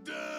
Yeah.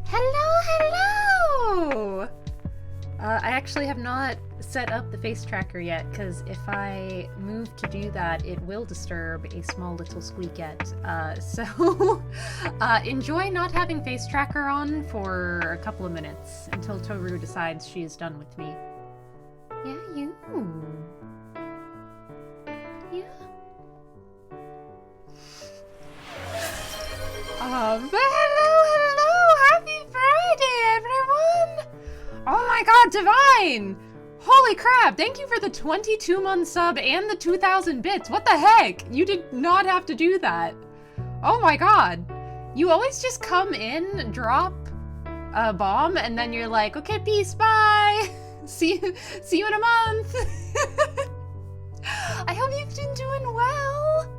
Hello! I actually have not set up the face tracker yet, because if I move to do that, it will disturb a small little squeakette. So enjoy not having face tracker on for a couple of minutes until Toru decides she is done with me. Yeah, you. Yeah. Hello! Happy Friday, everyone! Oh my god, Divine! Holy crap, thank you for the 22-month sub and the 2,000 bits. What the heck? You did not have to do that. Oh my god. You always just come in, drop a bomb, and then you're like, okay, peace, bye! See you in a month! I hope you've been doing well!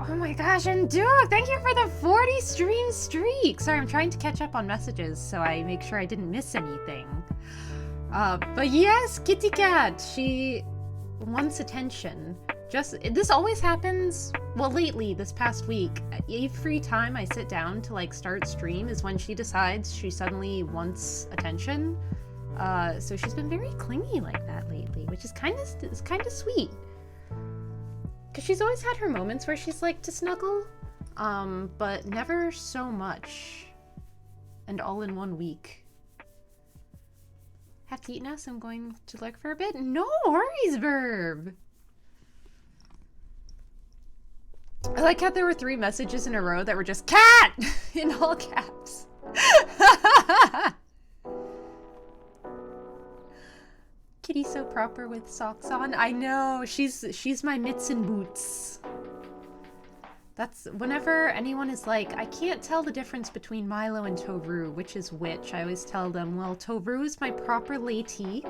Oh my gosh, and Duke, thank you for the 40 stream streak! Sorry, I'm trying to catch up on messages so I make sure I didn't miss anything. But yes, Kitty Cat, she wants attention. This always happens, well, lately, this past week. Every time I sit down to, like, start stream is when she decides she suddenly wants attention. So she's been very clingy like that lately, which is kind of sweet. Because she's always had her moments where she's like to snuggle, but never so much. And all in one week. have to eat now, so I'm going to lurk for a bit. No worries, Verb. I like how there were 3 messages in a row that were just cat in all caps. Kitty's so proper with socks on. I know, she's my mitts and boots. That's whenever anyone is like, I can't tell the difference between Milo and Toru, which is which, I always tell them, well, Toru is my proper lady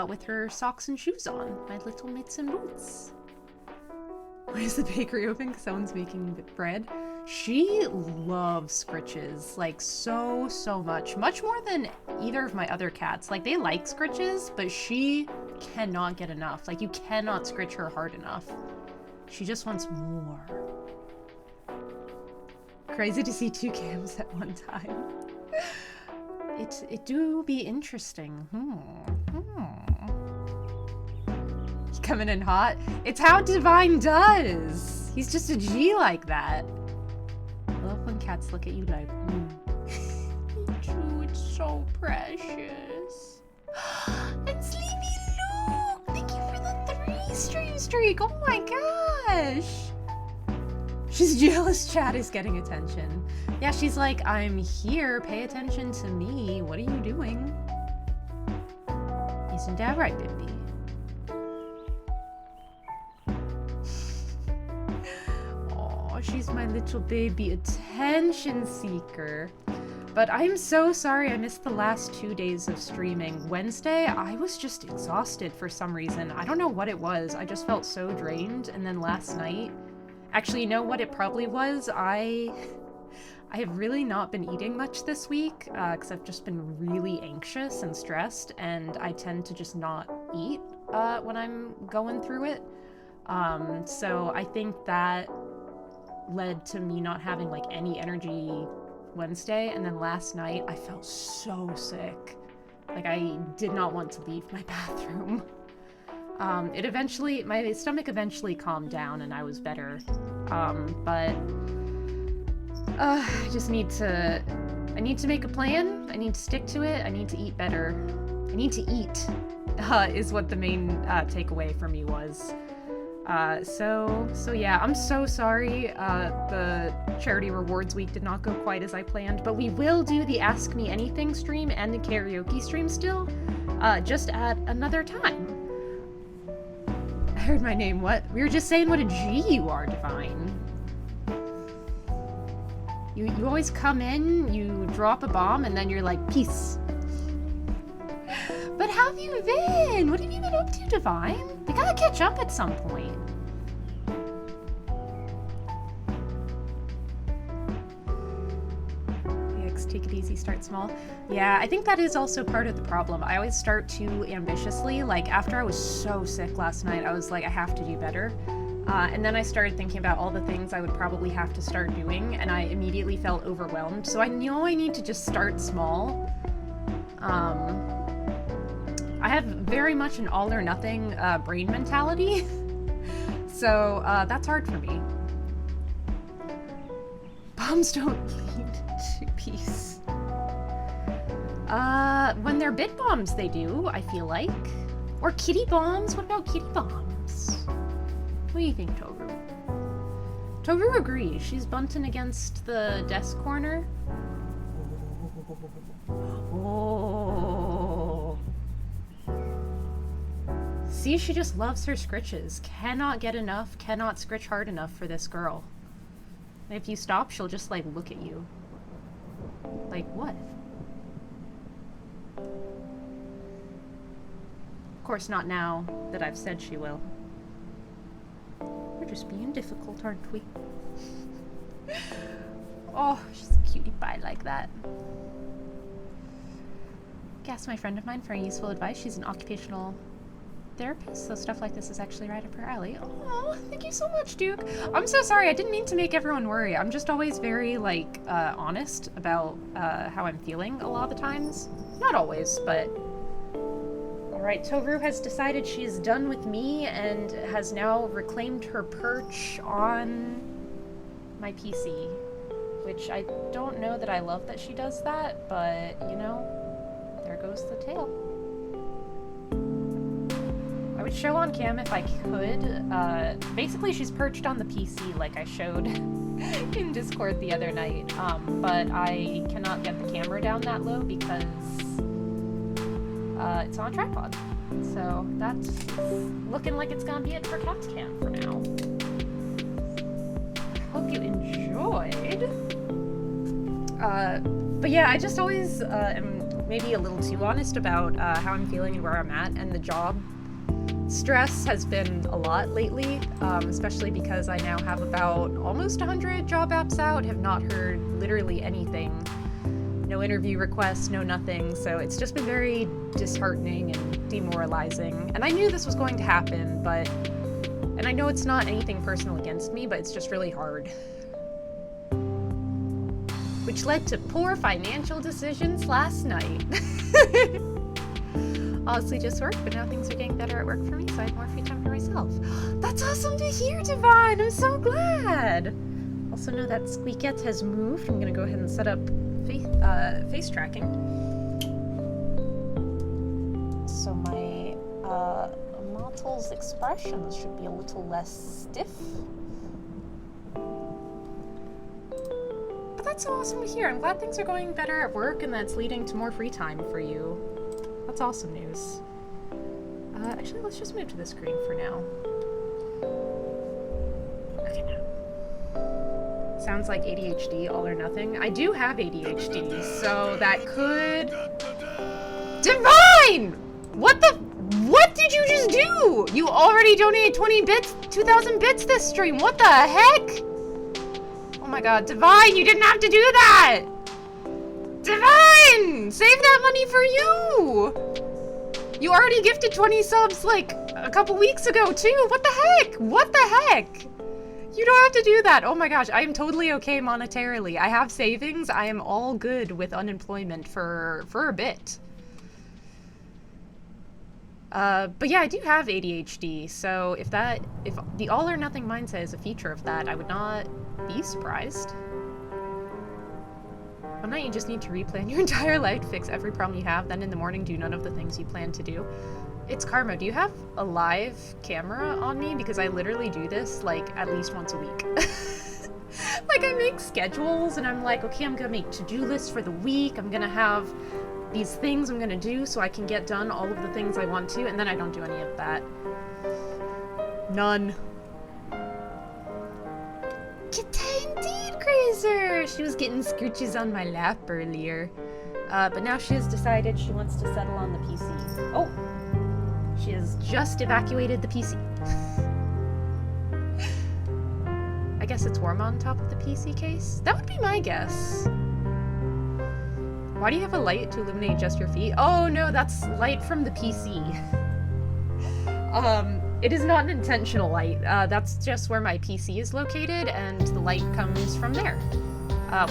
with her socks and shoes on. My little mitts and boots. Why is the bakery open? Because someone's making bread. She loves scritches, like so much. Much more than either of my other cats. Like, they like scritches, but she cannot get enough. Like, you cannot scritch her hard enough. She just wants more. Crazy to see 2 cams at one time. It do be interesting. He's coming in hot. It's how Divine does. He's just a G like that. I love when cats look at you like, Me too, it's so precious. And Sleepy Luke! Thank you for the 3 stream streak. Oh my gosh. She's jealous Chad is getting attention. Yeah, she's like, I'm here, pay attention to me. What are you doing? Isn't that right, baby? Oh, she's my little baby attention seeker. But I'm so sorry I missed the last 2 days of streaming. Wednesday, I was just exhausted for some reason. I don't know what it was. I just felt so drained. And then last night, actually, you know what it probably was? I have really not been eating much this week because I've just been really anxious and stressed, and I tend to just not eat when I'm going through it. So I think that led to me not having like any energy Wednesday, and then last night I felt so sick. Like, I did not want to leave my bathroom. My stomach eventually calmed down and I was better. But I just need to make a plan. I need to stick to it. I need to eat better. I need to eat, is what the main takeaway for me was. So yeah, I'm so sorry the charity rewards week did not go quite as I planned, but we will do the Ask Me Anything stream and the karaoke stream still, just at another time. I heard my name, what? We were just saying what a G you are, Divine. You always come in, you drop a bomb, and then you're like, peace. But how have you been? What have you been up to, Divine? We gotta catch up at some point. Take it easy, start small. Yeah, I think that is also part of the problem. I always start too ambitiously. Like, after I was so sick last night, I was like, I have to do better. And then I started thinking about all the things I would probably have to start doing, and I immediately felt overwhelmed. So I know I need to just start small. I have very much an all or nothing brain mentality. So that's hard for me. Bombs don't lead to peace. When they're bit bombs, they do, I feel like. Or kitty bombs? What about kitty bombs? What do you think, Toru? Toru agrees. She's bunting against the desk corner. Oh. See, she just loves her scritches. Cannot get enough, cannot scritch hard enough for this girl. If you stop, she'll just, like, look at you. Like, what? Of course, not now that I've said she will. We're just being difficult, aren't we? Oh, she's a cutie pie like that. Asked my friend of mine for useful advice. She's an occupational therapist, so stuff like this is actually right up her alley. Oh, thank you so much, Duke. I'm so sorry. I didn't mean to make everyone worry. I'm just always very, like, honest about how I'm feeling a lot of the times. Not always, but... Alright, Toru has decided she is done with me and has now reclaimed her perch on my PC. Which I don't know that I love that she does that, but, you know, there goes the tail. would show on cam if I could. Basically, she's perched on the PC like I showed in Discord the other night, but I cannot get the camera down that low because it's on a tripod. So that's looking like it's gonna be it for Cat's Cam for now. Hope you enjoyed. But yeah, I just always am maybe a little too honest about how I'm feeling and where I'm at, and the job stress has been a lot lately, especially because I now have about almost 100 job apps out, have not heard literally anything. No interview requests, no nothing, so it's just been very disheartening and demoralizing. And I knew this was going to happen, and I know it's not anything personal against me, but it's just really hard. Which led to poor financial decisions last night. Honestly, just work, but now things are getting better at work for me, so I have more free time for myself. That's awesome to hear, Divine! I'm so glad! Also know that Squeakette has moved. I'm gonna go ahead and set up face tracking. So my model's expressions should be a little less stiff. But that's awesome to hear. I'm glad things are going better at work and that's leading to more free time for you. That's awesome news. Actually, let's just move to the screen for now. Okay, now. Sounds like ADHD, all or nothing. I do have ADHD, so that could... Divine! What did you just do? You already donated 20 bits, 2,000 bits this stream. What the heck? Oh my god, Divine, you didn't have to do that! Divine! Save that money for you! You already gifted 20 subs, like, a couple weeks ago, too! What the heck? What the heck? You don't have to do that! Oh my gosh, I am totally okay monetarily. I have savings, I am all good with unemployment for a bit. But yeah, I do have ADHD, so if the all or nothing mindset is a feature of that, I would not be surprised. One night you just need to replan your entire life to fix every problem you have, then in the morning do none of the things you plan to do. It's karma. Do you have a live camera on me? Because I literally do this, like, at least once a week. Like, I make schedules, and I'm like, okay, I'm gonna make to-do lists for the week, I'm gonna have these things I'm gonna do so I can get done all of the things I want to, and then I don't do any of that. None. Indeed, Crazer! She was getting scooches on my lap earlier. But now she has decided she wants to settle on the PC. Oh! She has just evacuated the PC. I guess it's warm on top of the PC case? That would be my guess. Why do you have a light to illuminate just your feet? Oh no, that's light from the PC. It is not an intentional light. That's just where my PC is located, and the light comes from there,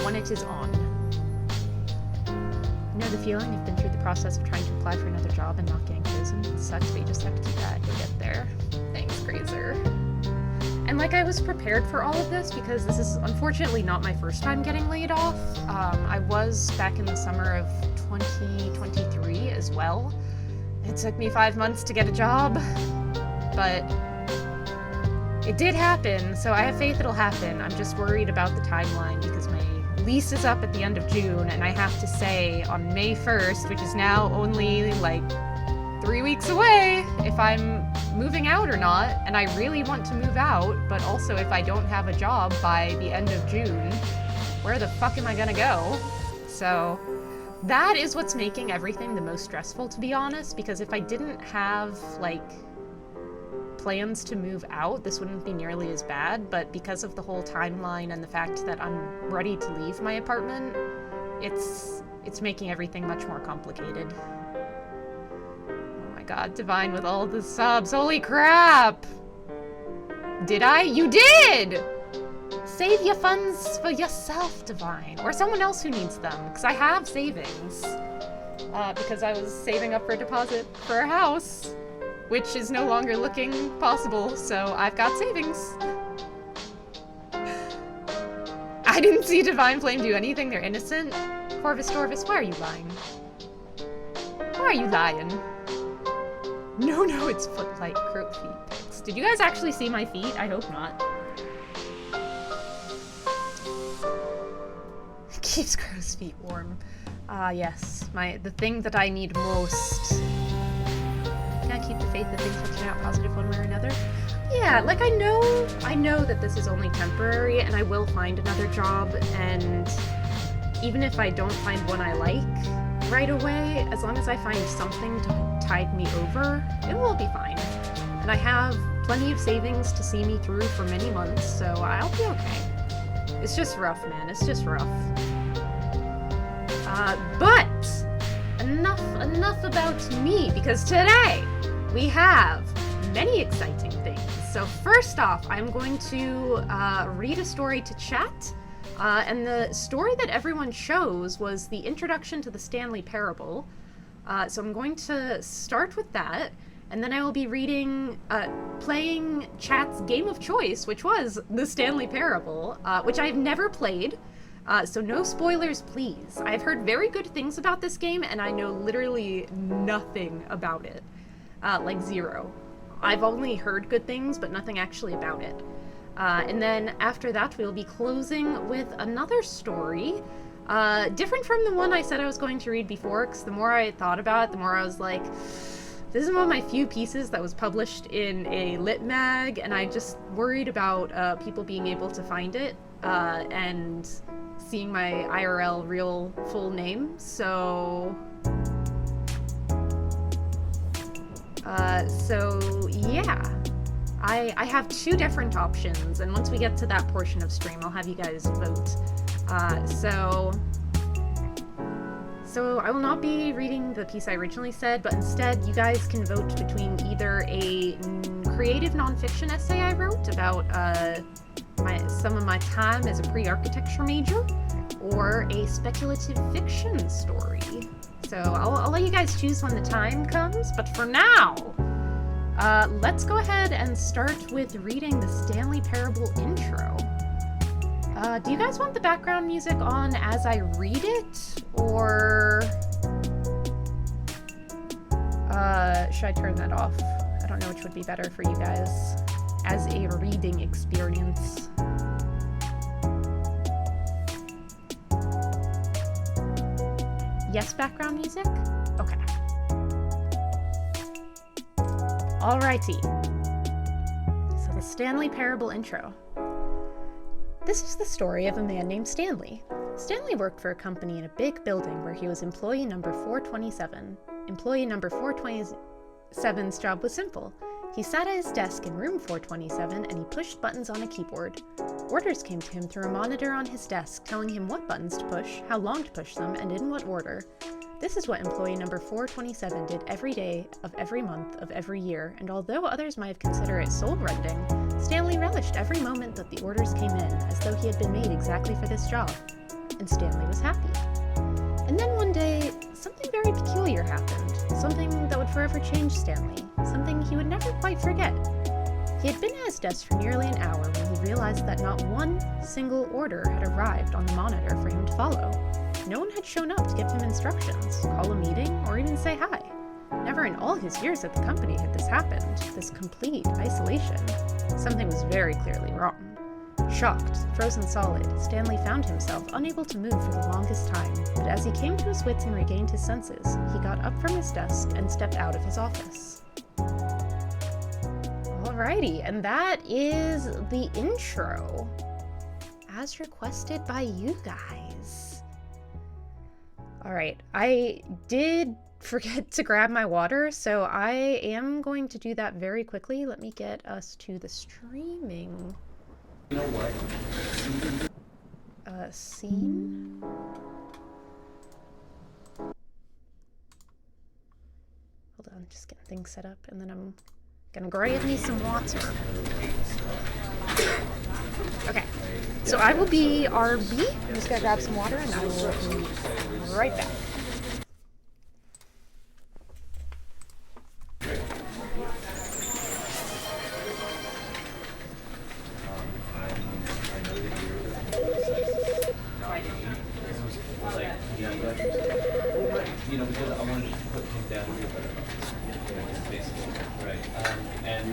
when it is on. You know the feeling? You've been through the process of trying to apply for another job and not getting chosen. It sucks, but you just have to keep at it. You'll get there. Thanks, Grazer. And like, I was prepared for all of this because this is unfortunately not my first time getting laid off. I was back in the summer of 2023 as well. It took me 5 months to get a job, but it did happen, so I have faith it'll happen. I'm just worried about the timeline because my lease is up at the end of June, and I have to say on May 1st, which is now only like 3 weeks away, if I'm moving out or not, and I really want to move out, but also if I don't have a job by the end of June, where the fuck am I gonna go? So that is what's making everything the most stressful, to be honest, because if I didn't have, like, plans to move out, this wouldn't be nearly as bad, but because of the whole timeline and the fact that I'm ready to leave my apartment, it's making everything much more complicated. God, Divine with all the subs. Holy crap! Did I? You did! Save your funds for yourself, Divine. Or someone else who needs them, because I have savings. Because I was saving up for a deposit for a house, which is no longer looking possible, so I've got savings. I didn't see Divine Flame do anything. They're innocent. Corvus Dorvis, why are you lying? Why are you lying? No, no, it's foot-light crow's feet pics. Did you guys actually see my feet? I hope not. Keeps crow's feet warm. Yes, the thing that I need most. Can't keep the faith that things will turn out positive one way or another. Yeah, like I know that this is only temporary and I will find another job, and even if I don't find one I like right away, as long as I find something to tide me over, it will be fine. And I have plenty of savings to see me through for many months, so I'll be okay. It's just rough, man. It's just rough. But enough about me, because today we have many exciting things. So first off, I'm going to read a story to chat, and the story that everyone chose was the introduction to the Stanley Parable. So I'm going to start with that, and then I will be playing chat's game of choice, which was the Stanley Parable, which I've never played. So no spoilers, please. I've heard very good things about this game, and I know literally nothing about it. Like zero. I've only heard good things, but nothing actually about it. And then after that, we'll be closing with another story, different from the one I said I was going to read before, because the more I thought about it, the more I was like, this is one of my few pieces that was published in a lit mag, and I just worried about people being able to find it, and seeing my IRL real full name, so yeah. I have two different options, and once we get to that portion of stream, I'll have you guys vote. So I will not be reading the piece I originally said, but instead you guys can vote between either a creative nonfiction essay I wrote about some of my time as a pre-architecture major, or a speculative fiction story. So I'll let you guys choose when the time comes, but for now, let's go ahead and start with reading the Stanley Parable intro. Do you guys want the background music on as I read it, or should I turn that off? I don't know which would be better for you guys as a reading experience. Yes, background music? Okay. Alrighty. So the Stanley Parable intro. This is the story of a man named Stanley. Stanley worked for a company in a big building where he was employee number 427. Employee number 427's job was simple. He sat at his desk in room 427 and he pushed buttons on a keyboard. Orders came to him through a monitor on his desk telling him what buttons to push, how long to push them, and in what order. This is what employee number 427 did every day of every month of every year, and although others might consider it soul-rending, Stanley relished every moment that the orders came in as though he had been made exactly for this job. And Stanley was happy. And then one day, something very peculiar happened, something that would forever change Stanley, something he would never quite forget. He had been at his desk for nearly an hour when he realized that not one single order had arrived on the monitor for him to follow. No one had shown up to give him instructions, call a meeting, or even say hi. Never in all his years at the company had this happened, this complete isolation. Something was very clearly wrong. Shocked, frozen solid, Stanley found himself unable to move for the longest time, but as he came to his wits and regained his senses, he got up from his desk and stepped out of his office. Alrighty, and that is the intro, as requested by you guys. Alright, I did forget to grab my water, so I am going to do that very quickly. Let me get us to the streaming. You know what? Scene? Hold on, just getting things set up, and then I'm gonna grab me some water. Okay, so I will be RB. I'm just gonna grab some water, and I will be right back. Yeah, I'm glad you said that. Well, right. You know, because I wanted to put him down here better. Basically, right. And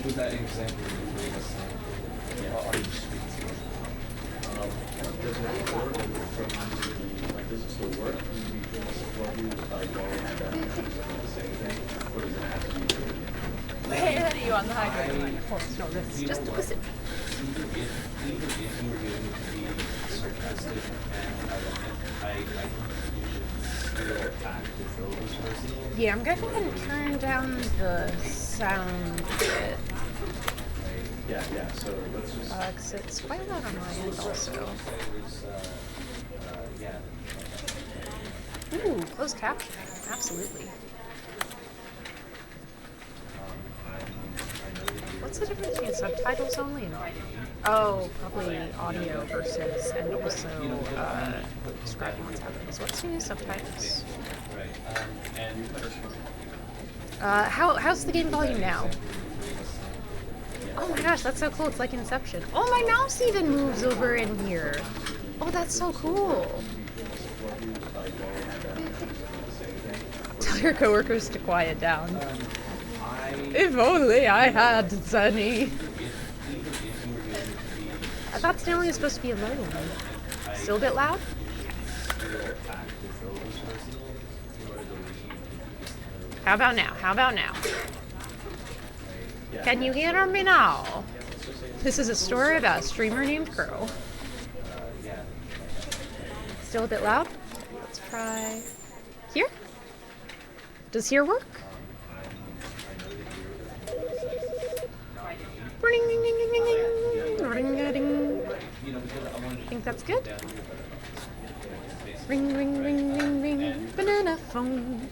was that example are you speaking? Does it work? Like, does it still work? Do you feel support you without going at that same thing? Or does it have to be? Where are you on the high grade? Of course, no, this You just know what? listen. Even if you were going to be sarcastic and ironic, I think you should still act as though it was personal. Yeah, I'm gonna go ahead and turn down the sound a bit. Yeah, so let's just... Because it's quite loud on my end also. Ooh, closed captioning, absolutely. What's the difference between subtitles only and audio? Oh, probably audio versus, and also describing what's happening. So let's do subtitles. How's the game volume now? Oh my gosh, that's so cool. It's like Inception. Oh, my mouse even moves over in here. Oh, that's so cool. Tell your coworkers to quiet down. If only I had Sunny. I thought Stanley was supposed to be alone. Still a bit loud? How about now? How about now? Can you hear me now? This is a story about a streamer named Crow. Still a bit loud? Let's try here. Does here work? Think that's good? Ring, ring, ring, ring, ring. Banana phone.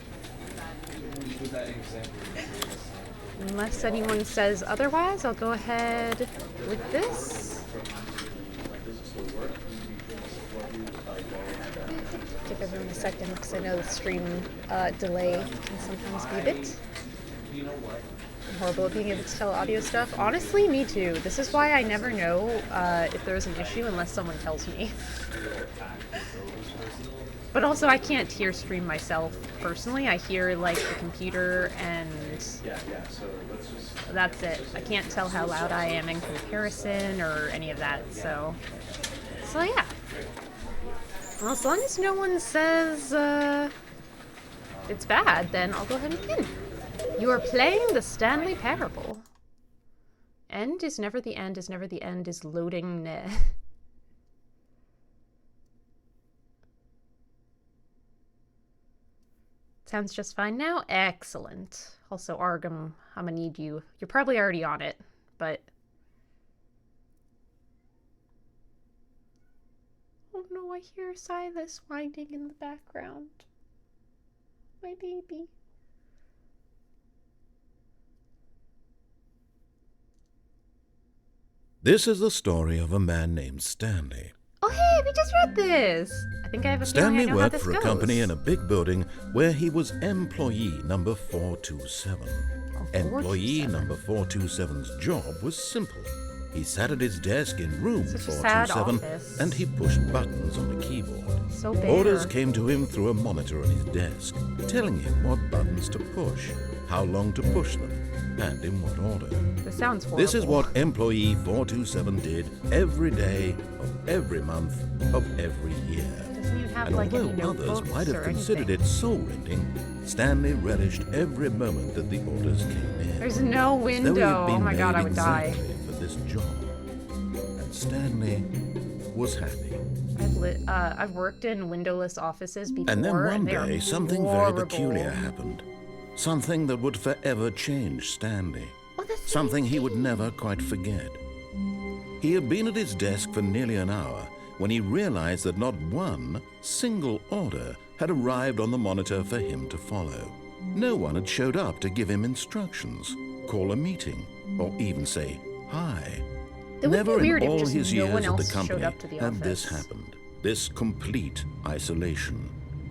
Unless anyone says otherwise, I'll go ahead with this. Give everyone a second because I know the stream delay can sometimes be a bit. I'm horrible at being able to tell audio stuff. Honestly, me too. This is why I never know if there's an issue unless someone tells me. But also, I can't hear stream myself personally. I hear like the computer and that's it. I can't tell how loud I am in comparison or any of that. So yeah. Well, as long as no one says it's bad, then I'll go ahead and begin. You are playing the Stanley Parable. End is never the end, is never the end, is loading ne. Sounds just fine now? Excellent. Also, Arg, I'm gonna need you. You're probably already on it, but... Oh no, I hear Silas whining in the background. My baby. This is the story of a man named Stanley. Oh hey, we just read this! I think I have a feeling I know how this goes. Stanley worked for a company in a big building where he was employee number 427. Employee number 427's job was simple. He sat at his desk in room 427 and he pushed buttons on the keyboard. So bare. Orders came to him through a monitor on his desk, telling him what buttons to push, how long to push them, and in what order. This sounds horrible. This is what employee 427 did every day of every month of every year. Doesn't even have And like any although others notebooks might have or considered anything. it soul-rending, Stanley relished every moment that the orders came in. There's no Though he had window. been Oh my god, made I would die. exactly for this job. And Stanley was happy. I've worked in windowless offices before, And then one they are day, something very horrible. peculiar happened. Something that would forever change Stanley. Oh, that's Something he would never quite forget. He had been at his desk for nearly an hour when he realized that not one single order had arrived on the monitor for him to follow. No one had showed up to give him instructions, call a meeting, or even say hi. It would Never be weird in if all just his no years one at else the showed company up to the had this office. happened. This complete isolation.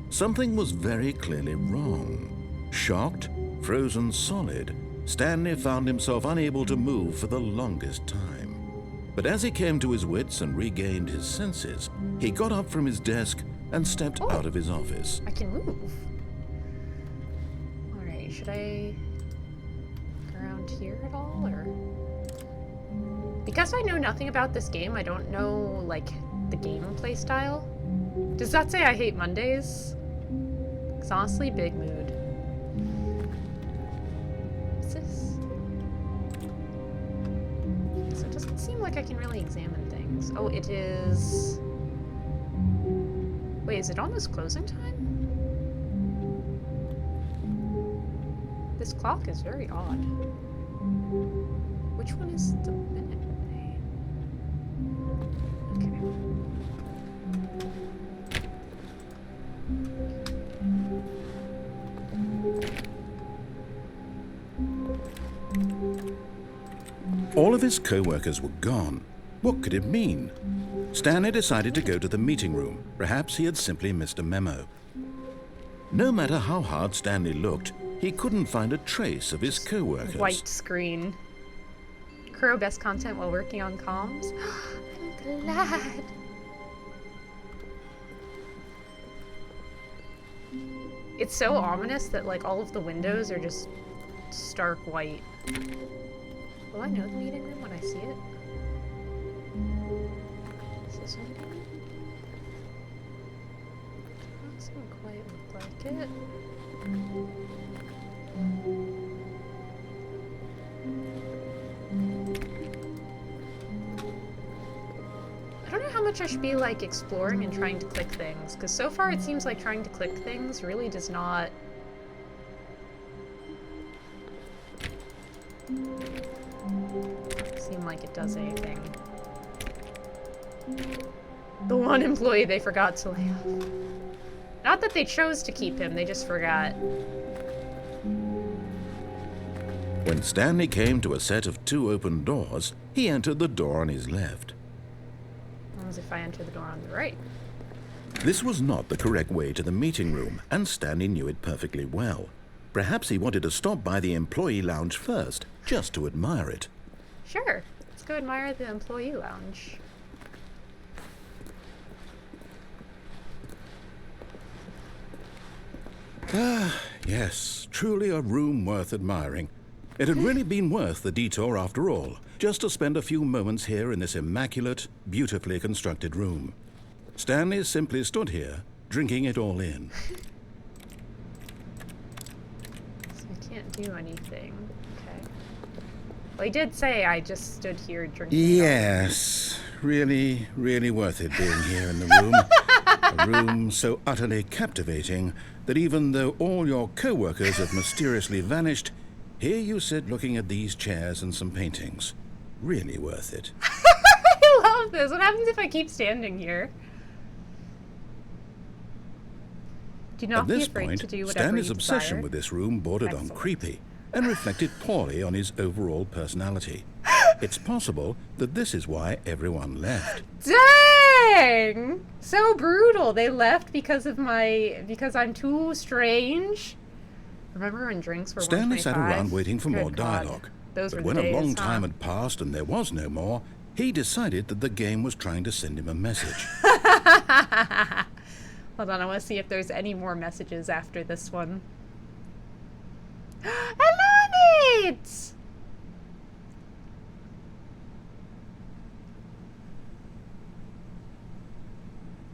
Something was very clearly wrong. Shocked, frozen solid, Stanley found himself unable to move for the longest time. But as he came to his wits and regained his senses, he got up from his desk and stepped out of his office. I can move. Alright, should I look around here at all, or? Because I know nothing about this game, I don't know, like, the gameplay style. Does that say I hate Mondays? Because honestly, big mood. What's this? So it doesn't seem like I can really examine things. Oh, it is... Wait, is it almost closing time? This clock is very odd. Which one is the minute? Okay. All of his co-workers were gone. What could it mean? Stanley decided to go to the meeting room. Perhaps he had simply missed a memo. No matter how hard Stanley looked, he couldn't find a trace of his co-workers. White screen. Crow, best content while working on comms. I'm glad. It's so ominous that like all of the windows are just stark white. Will I know the meeting room when I see it? Is this a meeting room? Doesn't quite look like it. I don't know how much I should be like exploring and trying to click things, because so far it seems like trying to click things really does not seem like it does anything. The one employee they forgot to lay off. Not that they chose to keep him, they just forgot. When Stanley came to a set of 2 open doors, he entered the door on his left. As if I enter the door on the right. This was not the correct way to the meeting room, and Stanley knew it perfectly well. Perhaps he wanted to stop by the employee lounge first, just to admire it. Sure, let's go admire the employee lounge. Ah, yes, truly a room worth admiring. It had really been worth the detour after all, just to spend a few moments here in this immaculate, beautifully constructed room. Stanley simply stood here, drinking it all in. So I can't do anything. Okay. Well, he did say I just stood here drinking. Yes, really, really worth it being here in the room. A room so utterly captivating that even though all your co-workers have mysteriously vanished, here you sit looking at these chairs and some paintings. Really worth it. I love this. What happens if I keep standing here? Do not At be this afraid point, to do whatever Stanley's you obsession desire. with this room bordered on Excellent. creepy and reflected poorly on his overall personality. It's possible that this is why everyone left. Dang! So brutal. They left because I'm too strange. Remember when drinks were Stanley sat around waiting for more Good God. dialogue. Those But were when the a long days, time huh? had passed and there was no more, he decided that the game was trying to send him a message. Hold on, I want to see if there's any more messages after this one. I love it!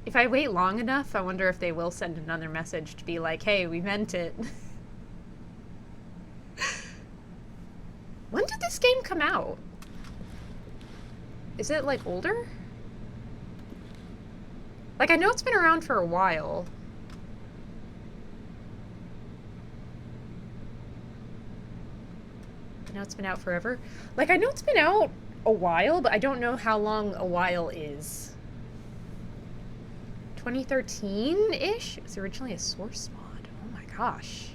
If I wait long enough, I wonder if they will send another message to be like, hey, we meant it. When did this game come out? Is it, like, older? Like, I know it's been around for a while. I know it's been out forever. Like, I know it's been out a while, but I don't know how long a while is. 2013-ish? It was originally a source mod. Oh my gosh.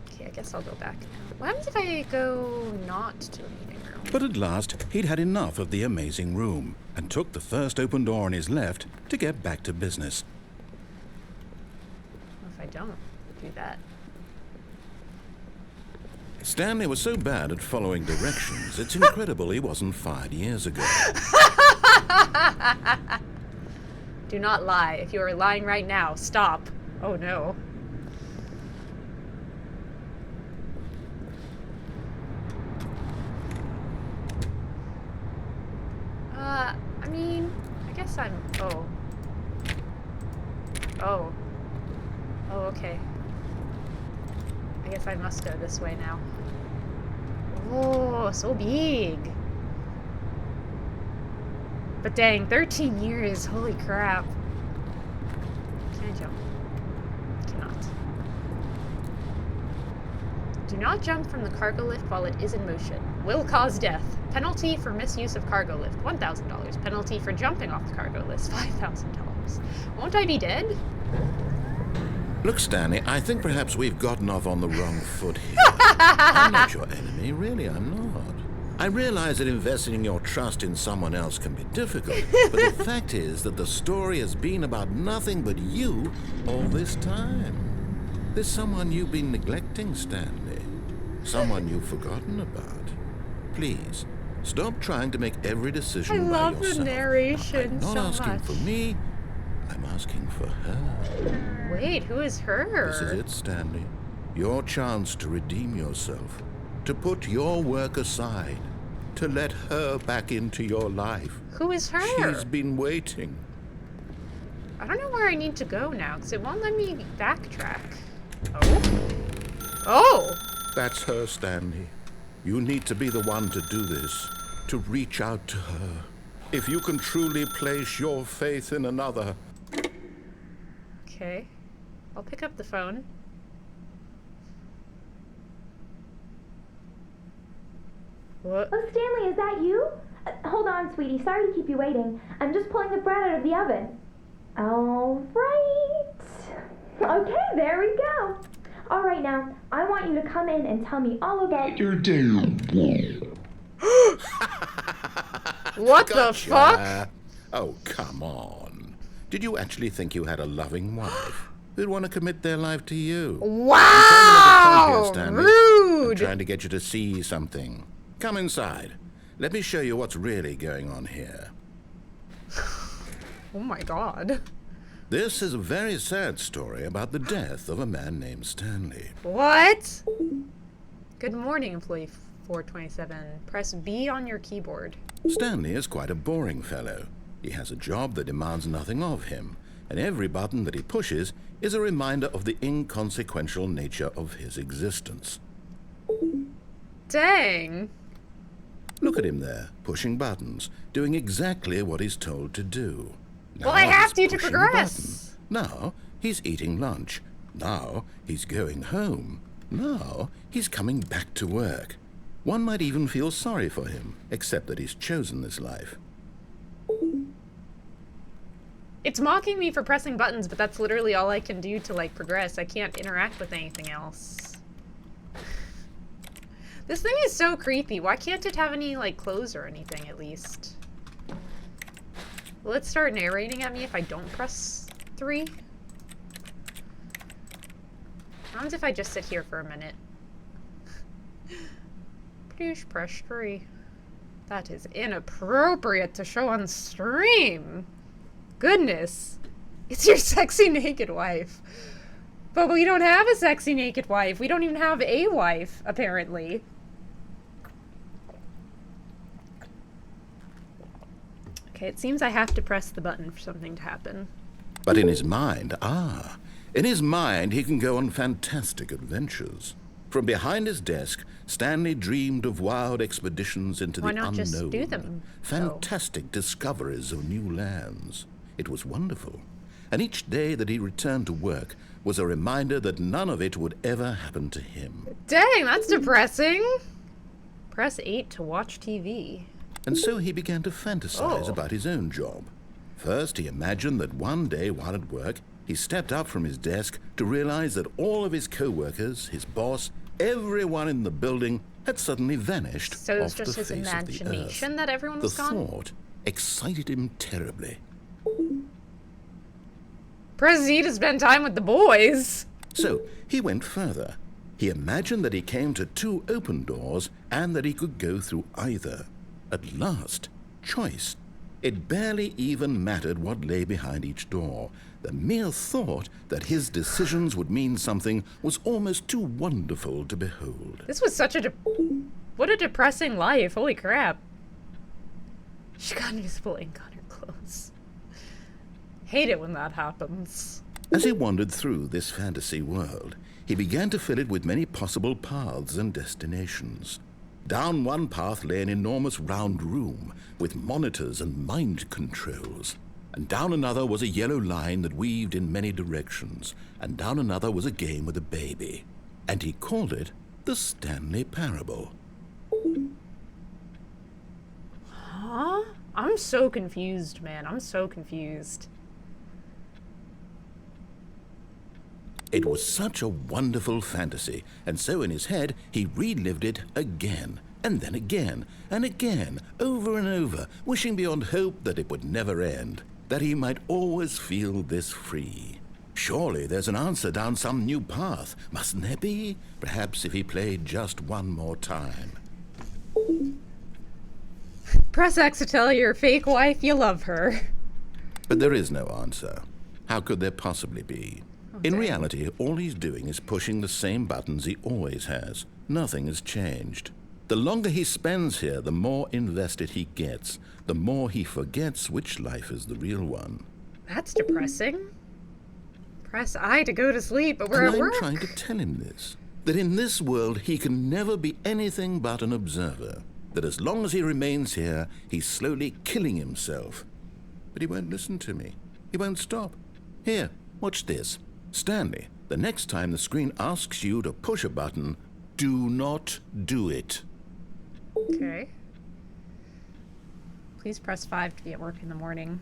Okay, I guess I'll go back now. What happens if I go not to the meeting room? But at last, he'd had enough of the amazing room and took the first open door on his left to get back to business. What if I don't do that? Stanley was so bad at following directions, it's incredible he wasn't fired years ago. Do not lie. If you are lying right now, stop. Oh no. I mean, I guess I'm... Oh. Oh. Oh, okay. I guess I must go this way now. Oh, so big. But dang, 13 years, holy crap. Can I jump? Cannot. Do not jump from the cargo lift while it is in motion. Will cause death. Penalty for misuse of cargo lift, $1,000. Penalty for jumping off the cargo lift, $5,000. Won't I be dead? Look, Stanley, I think perhaps we've gotten off on the wrong foot here. I'm not your enemy, really, I'm not. I realize that investing your trust in someone else can be difficult, but the fact is that the story has been about nothing but you all this time. There's someone you've been neglecting, Stanley. Someone you've forgotten about. Please, stop trying to make every decision by yourself. I love the narration so much. I'm not asking for me, I'm asking for her. Wait, who is her? This is it, Stanley. Your chance to redeem yourself. To put your work aside. To let her back into your life. Who is her? She's been waiting. I don't know where I need to go now, because it won't let me backtrack. Oh? Oh! That's her, Stanley. You need to be the one to do this. To reach out to her. If you can truly place your faith in another. Okay. I'll pick up the phone. What? Oh, Stanley, is that you? Hold on, sweetie. Sorry to keep you waiting. I'm just pulling the bread out of the oven. All right. Okay, there we go. All right, now, I want you to come in and tell me all about your day. What the Gotcha. fuck? Oh, come on. Did you actually think you had a loving wife who'd want to commit their life to you? Wow! I'm Rude! trying to get you to see something. Come inside. Let me show you what's really going on here. Oh my god. This is a very sad story about the death of a man named Stanley. What? Good morning, employee 427. Press B on your keyboard. Stanley is quite a boring fellow. He has a job that demands nothing of him, and every button that he pushes is a reminder of the inconsequential nature of his existence. Dang. Look at him there, pushing buttons, doing exactly what he's told to do. Well, I Now have he's to pushing progress. a button. Now he's eating lunch. Now he's going home. Now he's coming back to work. One might even feel sorry for him, except that he's chosen this life. It's mocking me for pressing buttons, but that's literally all I can do to, like, progress. I can't interact with anything else. This thing is so creepy. Why can't it have any, like, clothes or anything, at least? Will it start narrating at me if I don't press 3? What happens if I just sit here for a minute? Please press 3. That is inappropriate to show on stream. Goodness. It's your sexy naked wife. But we don't have a sexy naked wife. We don't even have a wife, apparently. Okay, it seems I have to press the button for something to happen. But in his mind, in his mind he can go on fantastic adventures. From behind his desk, Stanley dreamed of wild expeditions into the unknown. Why not just do them? Fantastic discoveries of new lands. It was wonderful. And each day that he returned to work was a reminder that none of it would ever happen to him. Dang, that's depressing. Press 8 to watch TV. And so he began to fantasize Oh. about his own job. First, he imagined that one day while at work, he stepped up from his desk to realize that all of his co-workers, his boss, everyone in the building had suddenly vanished So it was off just the his face of the imagination earth. that everyone was The gone? thought excited him terribly. Press Z to spend time with the boys. So he went further. He imagined that he came to 2 open doors and that he could go through either. At last, choice. It barely even mattered what lay behind each door. The mere thought that his decisions would mean something was almost too wonderful to behold. This was such a what a depressing life. Holy crap. She got invisible ink on her clothes. Hate it when that happens. As he wandered through this fantasy world, he began to fill it with many possible paths and destinations. Down one path lay an enormous round room with monitors and mind controls. And down another was a yellow line that weaved in many directions. And down another was a game with a baby. And he called it the Stanley Parable. Huh? I'm so confused, man. I'm so confused. It was such a wonderful fantasy, and so in his head he relived it again, and then again, and again, over and over, wishing beyond hope that it would never end, that he might always feel this free. Surely there's an answer down some new path, mustn't there be? Perhaps if he played just one more time. Press X to tell your fake wife you love her. But there is no answer. How could there possibly be? In reality, all he's doing is pushing the same buttons he always has. Nothing has changed. The longer he spends here, the more invested he gets, the more he forgets which life is the real one. That's depressing. Press I to go to sleep, but we're And at work. I'm trying to tell him this, that in this world he can never be anything but an observer, that as long as he remains here, he's slowly killing himself. But he won't listen to me. He won't stop. Here, watch this. Stanley, the next time the screen asks you to push a button, do not do it. Okay. Please press 5 to be at work in the morning.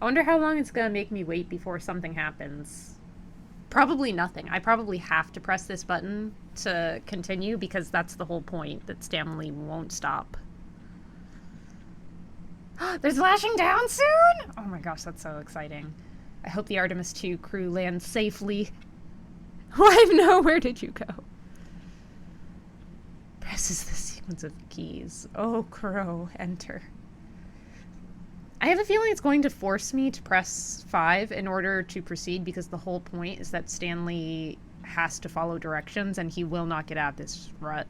I wonder how long it's gonna make me wait before something happens. Probably nothing. I probably have to press this button to continue because that's the whole point, that Stanley won't stop. They're lashing down soon? Oh my gosh, that's so exciting. I hope the Artemis 2 crew lands safely. Live, no, where did you go? Presses the sequence of keys. Oh, crow, enter. I have a feeling it's going to force me to press 5 in order to proceed because the whole point is that Stanley has to follow directions and he will not get out of this rut.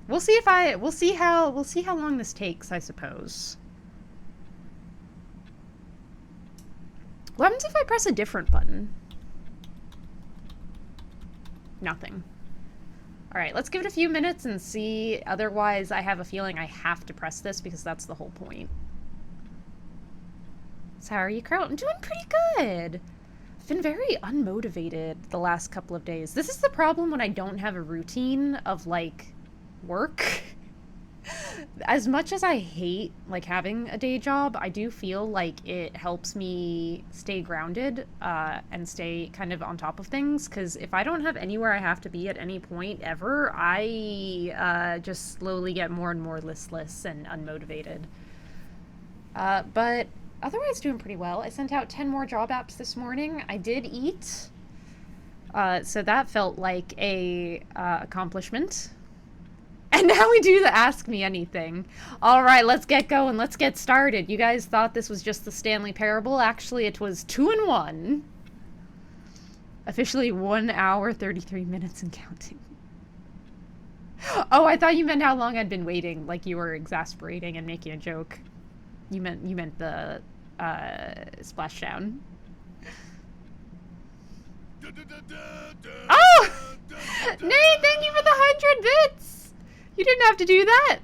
We'll see how long this takes, I suppose. What happens if I press a different button? Nothing. Alright, let's give it a few minutes and see. Otherwise, I have a feeling I have to press this because that's the whole point. So how are you, Crow? I'm doing pretty good. I've been very unmotivated the last couple of days. This is the problem when I don't have a routine of, like, work. As much as I hate, like, having a day job, I do feel like it helps me stay grounded and stay kind of on top of things, because if I don't have anywhere I have to be at any point ever, I just slowly get more and more listless and unmotivated. But otherwise doing pretty well. I sent out 10 more job apps this morning. I did eat, so that felt like a accomplishment. And now we do the Ask Me Anything. All right, let's get going. Let's get started. You guys thought this was just the Stanley Parable. Actually, it was 2 in 1. Officially 1 hour, 33 minutes and counting. Oh, I thought you meant how long I'd been waiting. Like you were exasperating and making a joke. You meant the splashdown. Oh! Nate, thank you for the 100 bits! You didn't have to do that.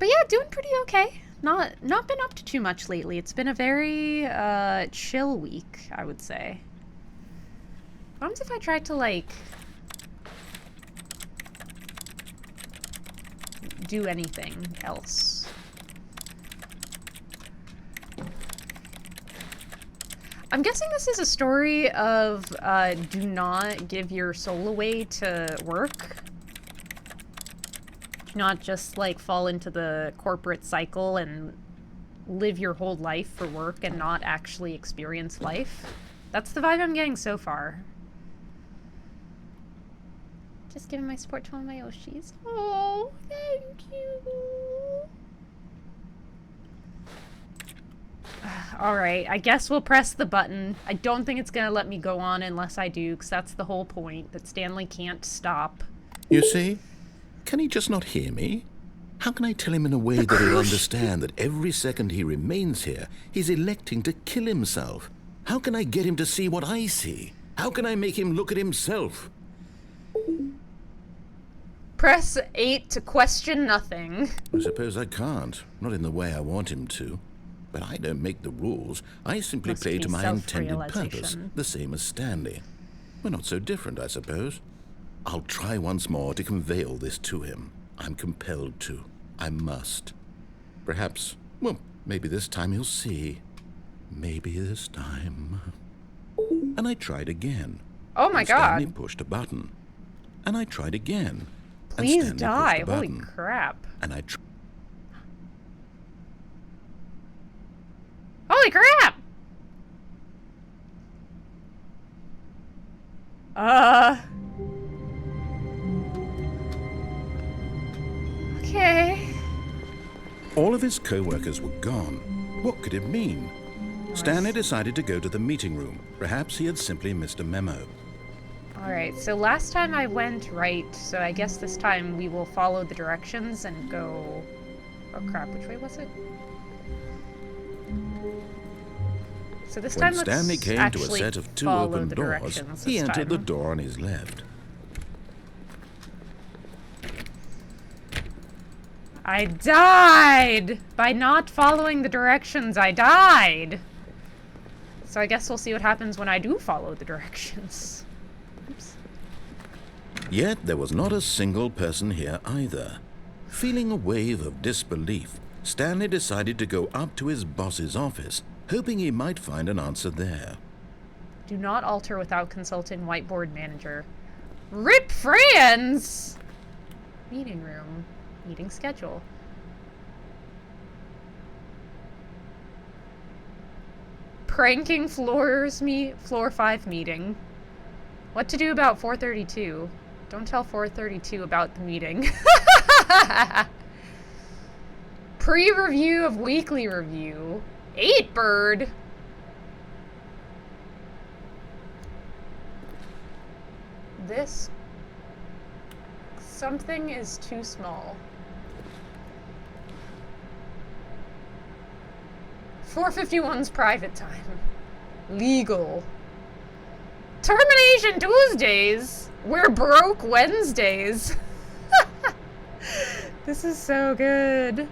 But yeah, doing pretty okay. Not been up to too much lately. It's been a very chill week, I would say. What happens if I tried to, like, do anything else? I'm guessing this is a story of do not give your soul away to work. Do not just, like, fall into the corporate cycle and live your whole life for work and not actually experience life. That's the vibe I'm getting so far. Just giving my support to one of my Yoshis. Oh, thank you. Alright, I guess we'll press the button. I don't think it's gonna let me go on unless I do, because that's the whole point, that Stanley can't stop. You see? Can he just not hear me? How can I tell him in a way that he'll understand that every second he remains here, he's electing to kill himself? How can I get him to see what I see? How can I make him look at himself? Press 8 to question nothing. I suppose I can't. Not in the way I want him to. But I don't make the rules. I simply Must play be to my intended purpose, self-realization. the same as Stanley. We're not so different, I suppose. I'll try once more to convey all this to him. I'm compelled to. I must. Perhaps, well, maybe this time he'll see. Maybe this time. And I tried again. Oh my And Stanley god. pushed a button. And I tried again. And Please Stanley die. pushed a Holy button. crap. And I Holy crap! Okay. All of his co-workers were gone. What could it mean? Stanley decided to go to the meeting room. Perhaps he had simply missed a memo. Alright, so last time I went right, so I guess this time we will follow the directions and go... Oh crap, which way was it? So this When time Stanley let's came to a actually set of 2 follow open the doors, directions he this entered the time. door on his left. I died! By not following the directions, I died! So I guess we'll see what happens when I do follow the directions. Oops. Yet there was not a single person here either. Feeling a wave of disbelief, Stanley decided to go up to his boss's office, hoping he might find an answer there. Do not alter without consulting whiteboard manager. Rip Franz! Meeting room. Meeting schedule. Pranking floor 5 meeting. What to do about 432? Don't tell 432 about the meeting. Pre-review of weekly review. 8-bird. This something is too small. 451's private time. Legal. Termination Tuesdays. We're broke Wednesdays. This is so good.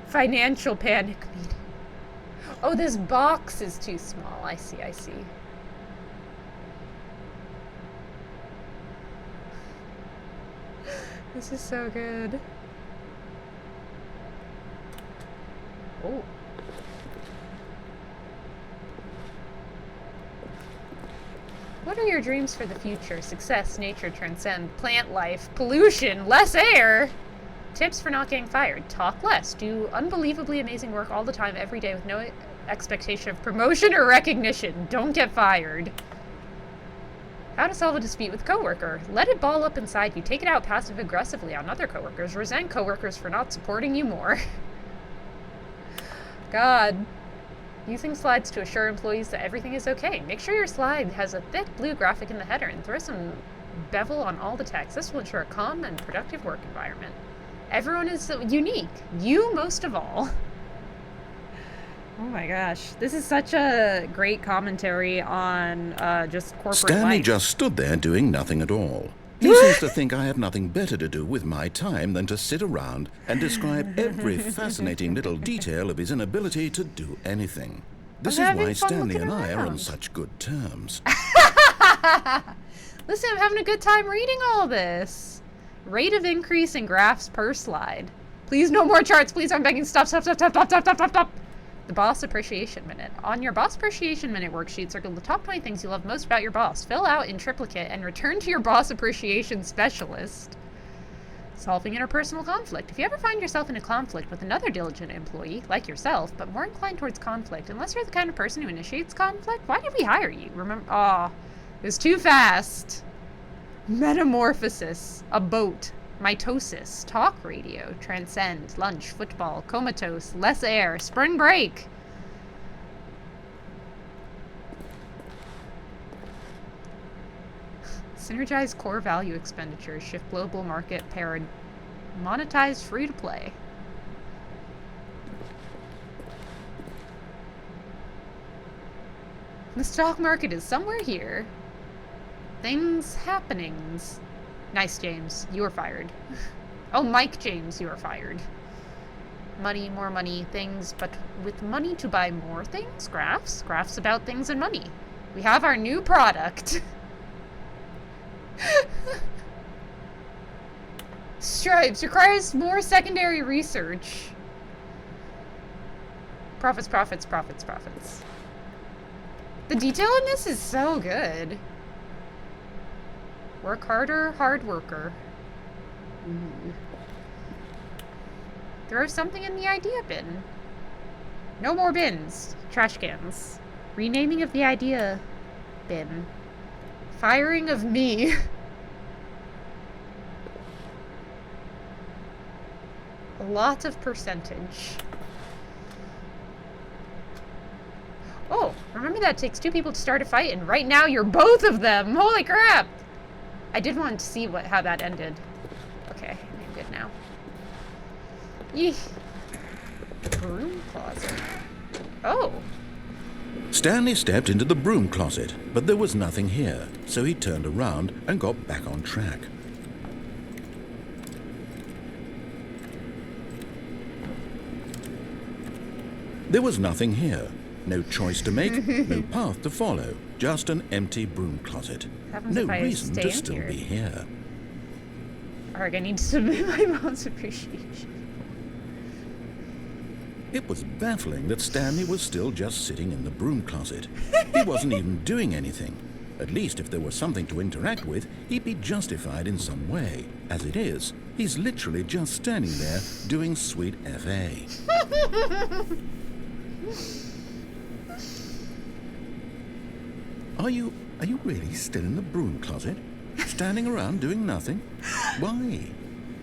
Financial panic meeting. Oh, this box is too small. I see, I see. This is so good. Oh. What are your dreams for the future? Success, nature, transcend, plant life, pollution, less air. Tips for not getting fired. Talk less. Do unbelievably amazing work all the time, every day, with no expectation of promotion or recognition. Don't get fired. How to solve a dispute with a coworker. Let it ball up inside you. Take it out passive-aggressively on other coworkers. Resent coworkers for not supporting you more. God. Using slides to assure employees that everything is okay. Make sure your slide has a thick blue graphic in the header and throw some bevel on all the text. This will ensure a calm and productive work environment. Everyone is unique. You most of all. Oh my gosh. This is such a great commentary on just corporate Stanley life. just stood there doing nothing at all. He seems to think I have nothing better to do with my time than to sit around and describe every fascinating little detail of his inability to do anything. This is having why fun Stanley looking and I are on around. such good terms. Listen, I'm having a good time reading all this. Rate of increase in graphs per slide. Please, no more charts. Please, I'm begging. Stop, stop, stop, stop, stop, stop, stop, stop, stop. The Boss Appreciation Minute. On your Boss Appreciation Minute worksheet, circle the top 20 things you love most about your boss. Fill out in triplicate and return to your Boss Appreciation Specialist. Solving interpersonal conflict. If you ever find yourself in a conflict with another diligent employee, like yourself, but more inclined towards conflict, unless you're the kind of person who initiates conflict, why did we hire you? Remember? Oh, it was too fast. Metamorphosis. A boat. Mitosis. Talk radio. Transcend. Lunch. Football. Comatose. Less air. Spring break. Synergize core value expenditures, shift global market paired, monetize free to play. The stock market is somewhere here. Things happenings. Nice, James. You are fired. Oh, Mike James, you are fired. Money, more money, things, but with money to buy more things? Graphs? Graphs about things and money. We have our new product. Stripes requires more secondary research. Profits, profits, profits, profits. The detail in this is so good. Work harder, hard worker. Ooh. Throw something in the idea bin. No more bins. Trash cans. Renaming of the idea bin. Firing of me. A lot of percentage. Oh, remember that it takes 2 people to start a fight, and right now you're both of them! Holy crap! I did want to see how that ended. Okay, I'm good now. Yeeh. Broom closet. Oh. Stanley stepped into the broom closet, but there was nothing here, so he turned around and got back on track. There was nothing here. No choice to make, no path to follow. Just an empty broom closet. No reason to still be here. Arg, I need to submit my most appreciation. It was baffling that Stanley was still just sitting in the broom closet. He wasn't even doing anything. At least if there was something to interact with, he'd be justified in some way. As it is, he's literally just standing there doing sweet FA. Are you really still in the broom closet? Standing around doing nothing? Why?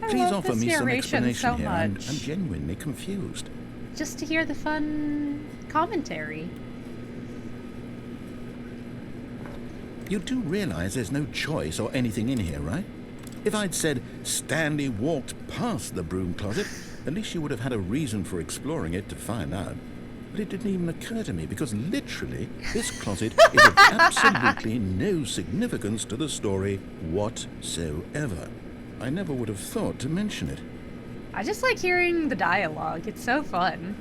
Please offer me some explanation here. I'm genuinely confused. Just to hear the fun commentary. You do realize there's no choice or anything in here, right? If I'd said Stanley walked past the broom closet, at least you would have had a reason for exploring it to find out. But it didn't even occur to me because literally this closet is of absolutely no significance to the story whatsoever. I never would have thought to mention it. I just like hearing the dialogue. It's so fun.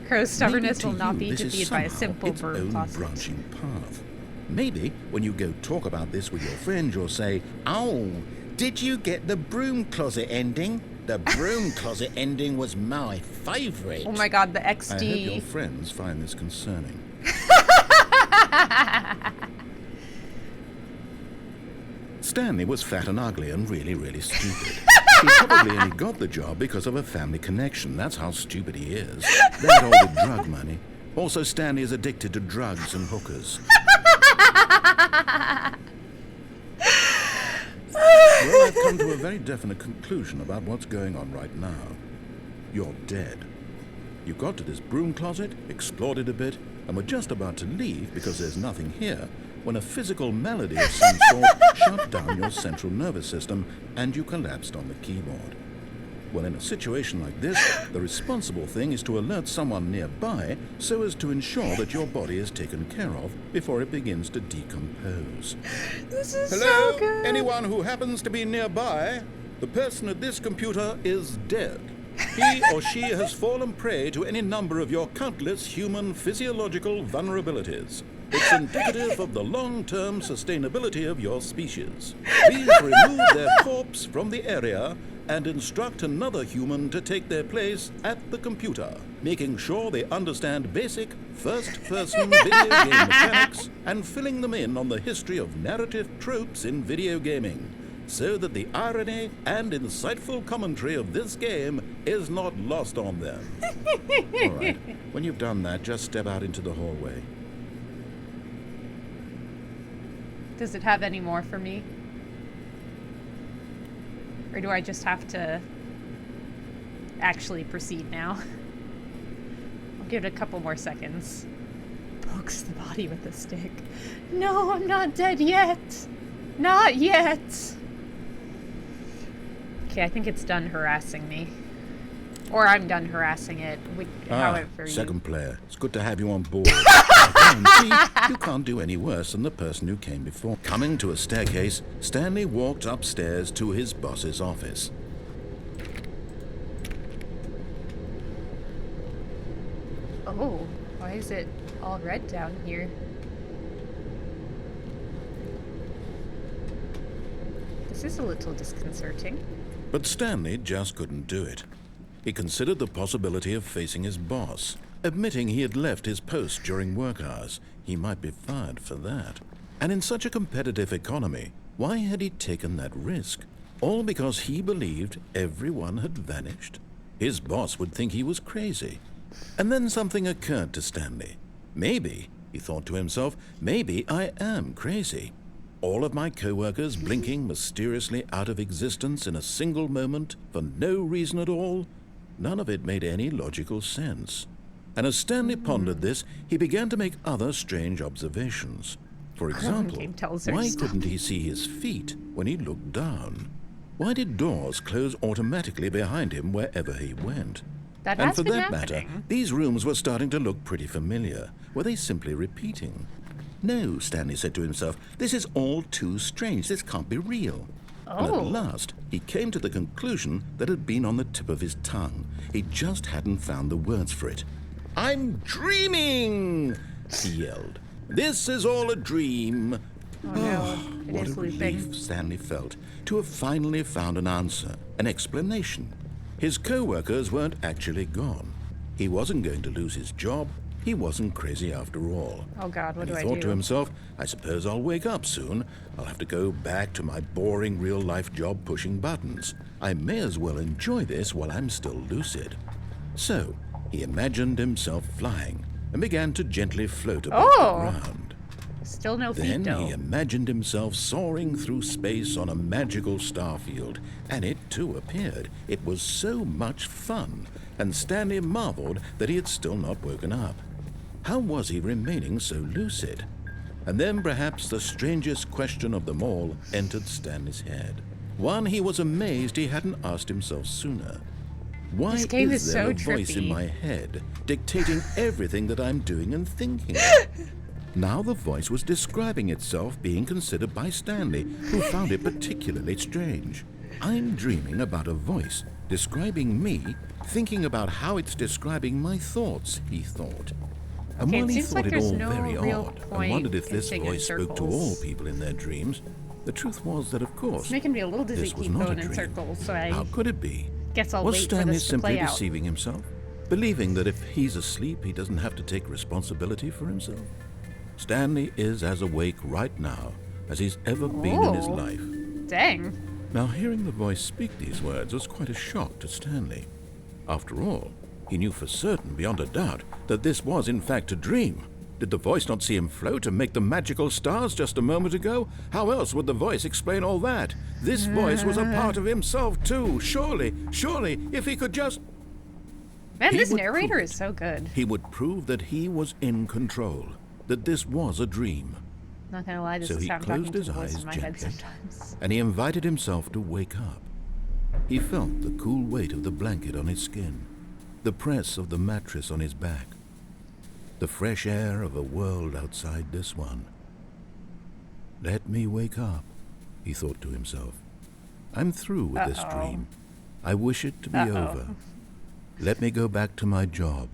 Crow's stubbornness will not be defeated by a simple broom closet. Branching path. Maybe when you go talk about this with your friends, you'll say, "Oh, did you get the broom closet ending? The broom closet ending was my favourite." Oh my god, the XD. I hope your friends find this concerning. Stanley was fat and ugly and really, really stupid. He probably only got the job because of a family connection. That's how stupid he is. That all the drug money. Also, Stanley is addicted to drugs and hookers. Well, I've come to a very definite conclusion about what's going on right now. You're dead. You got to this broom closet, explored it a bit, and were just about to leave because there's nothing here, when a physical malady of some sort shut down your central nervous system and you collapsed on the keyboard. Well, in a situation like this, the responsible thing is to alert someone nearby so as to ensure that your body is taken care of before it begins to decompose. This is Hello? so good. Anyone who happens to be nearby? The person at this computer is dead. He or she has fallen prey to any number of your countless human physiological vulnerabilities. It's indicative of the long-term sustainability of your species. Please remove their corpse from the area and instruct another human to take their place at the computer, making sure they understand basic first-person video game mechanics and filling them in on the history of narrative tropes in video gaming. so that the irony and insightful commentary of this game is not lost on them. All right, when you've done that, just step out into the hallway. Does it have any more for me? Or do I just have to actually proceed now? I'll give it a couple more seconds. Pokes the body with a stick. No, I'm not dead yet. Not yet. Okay, I think it's done harassing me. Or I'm done harassing it. However second player. It's good to have you on board. I guarantee you can't do any worse than the person who came before. Coming to a staircase, Stanley walked upstairs to his boss's office. Oh, why is it all red down here? This is a little disconcerting. But Stanley just couldn't do it. He considered the possibility of facing his boss. Admitting he had left his post during work hours, he might be fired for that. And in such a competitive economy, why had he taken that risk? All because he believed everyone had vanished? His boss would think he was crazy. And then something occurred to Stanley. Maybe, he thought to himself, maybe I am crazy. All of my co-workers blinking mysteriously out of existence in a single moment for no reason at all? None of it made any logical sense. And as Stanley pondered this, he began to make other strange observations. For example, why couldn't he see his feet when he looked down? Why did doors close automatically behind him wherever he went? And for that matter, these rooms were starting to look pretty familiar. Were they simply repeating? No, Stanley said to himself, this is all too strange. This can't be real. And at last, he came to the conclusion that had been on the tip of his tongue. He just hadn't found the words for it. I'm dreaming, he yelled. This is all a dream. Oh no, what a relief Stanley felt to have finally found an answer, an explanation. His co-workers weren't actually gone. He wasn't going to lose his job. He wasn't crazy after all. Oh God, what do I do? He thought to himself, I suppose I'll wake up soon. I'll have to go back to my boring real-life job pushing buttons. I may as well enjoy this while I'm still lucid. So, he imagined himself flying and began to gently float above the ground. Still no feet, Then he imagined himself soaring through space on a magical starfield, and it too appeared. It was so much fun, and Stanley marveled that he had still not woken up. How was he remaining so lucid? And then perhaps the strangest question of them all entered Stanley's head. One he was amazed he hadn't asked himself sooner. Why is there a voice in my head dictating everything that I'm doing and thinking? Now the voice was describing itself being considered by Stanley, who found it particularly strange. I'm dreaming about a voice describing me, thinking about how it's describing my thoughts, he thought. And while he thought it all very odd and wondered if this voice spoke to all people in their dreams, the truth was that, of course, it's making me a little dizzy this was keep not going a in dream. circles, so I How could it be? guess I'll Was wait for Stanley this to simply play out. deceiving himself, believing that if he's asleep, he doesn't have to take responsibility for himself? Stanley is as awake right now as he's ever been in his life. Dang. Now, hearing the voice speak these words was quite a shock to Stanley. After all, he knew for certain, beyond a doubt, that this was in fact a dream. Did the voice not see him float and make the magical stars just a moment ago? How else would the voice explain all that? This voice was a part of himself too. Surely, if he could just... Man, this narrator is so good. He would prove that he was in control, that this was a dream. Not gonna lie, this So is he how I'm talking closed to his the voice eyes in my head gently, sometimes. and he invited himself to wake up. He felt the cool weight of the blanket on his skin, the press of the mattress on his back, the fresh air of a world outside this one. Let me wake up, he thought to himself. I'm through with this dream. I wish it to be over. Let me go back to my job.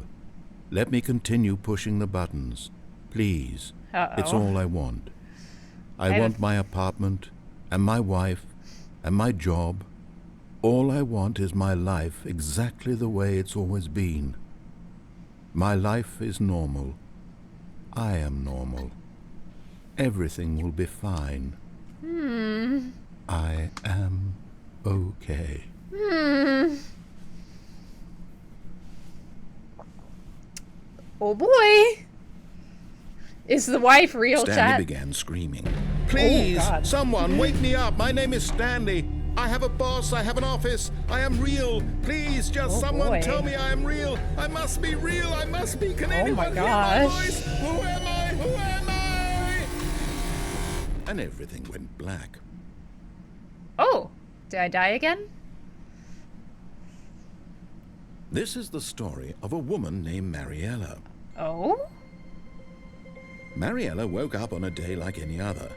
Let me continue pushing the buttons. Please. It's all I want. I want my apartment, and my wife, and my job. All I want is my life exactly the way it's always been. My life is normal. I am normal. Everything will be fine. I am okay. Oh boy. Is the wife real, Stanley chat? began screaming. Please, God. someone wake me up. My name is Stanley. I have a boss. I have an office. I am real. Please, just someone boy. tell me I am real. I must be real. I must be. Can Oh anyone my hear my gosh. voice? Who am I? Who am I? And everything went black. Oh, did I die again? This is the story of a woman named Mariella. Oh? Mariella woke up on a day like any other.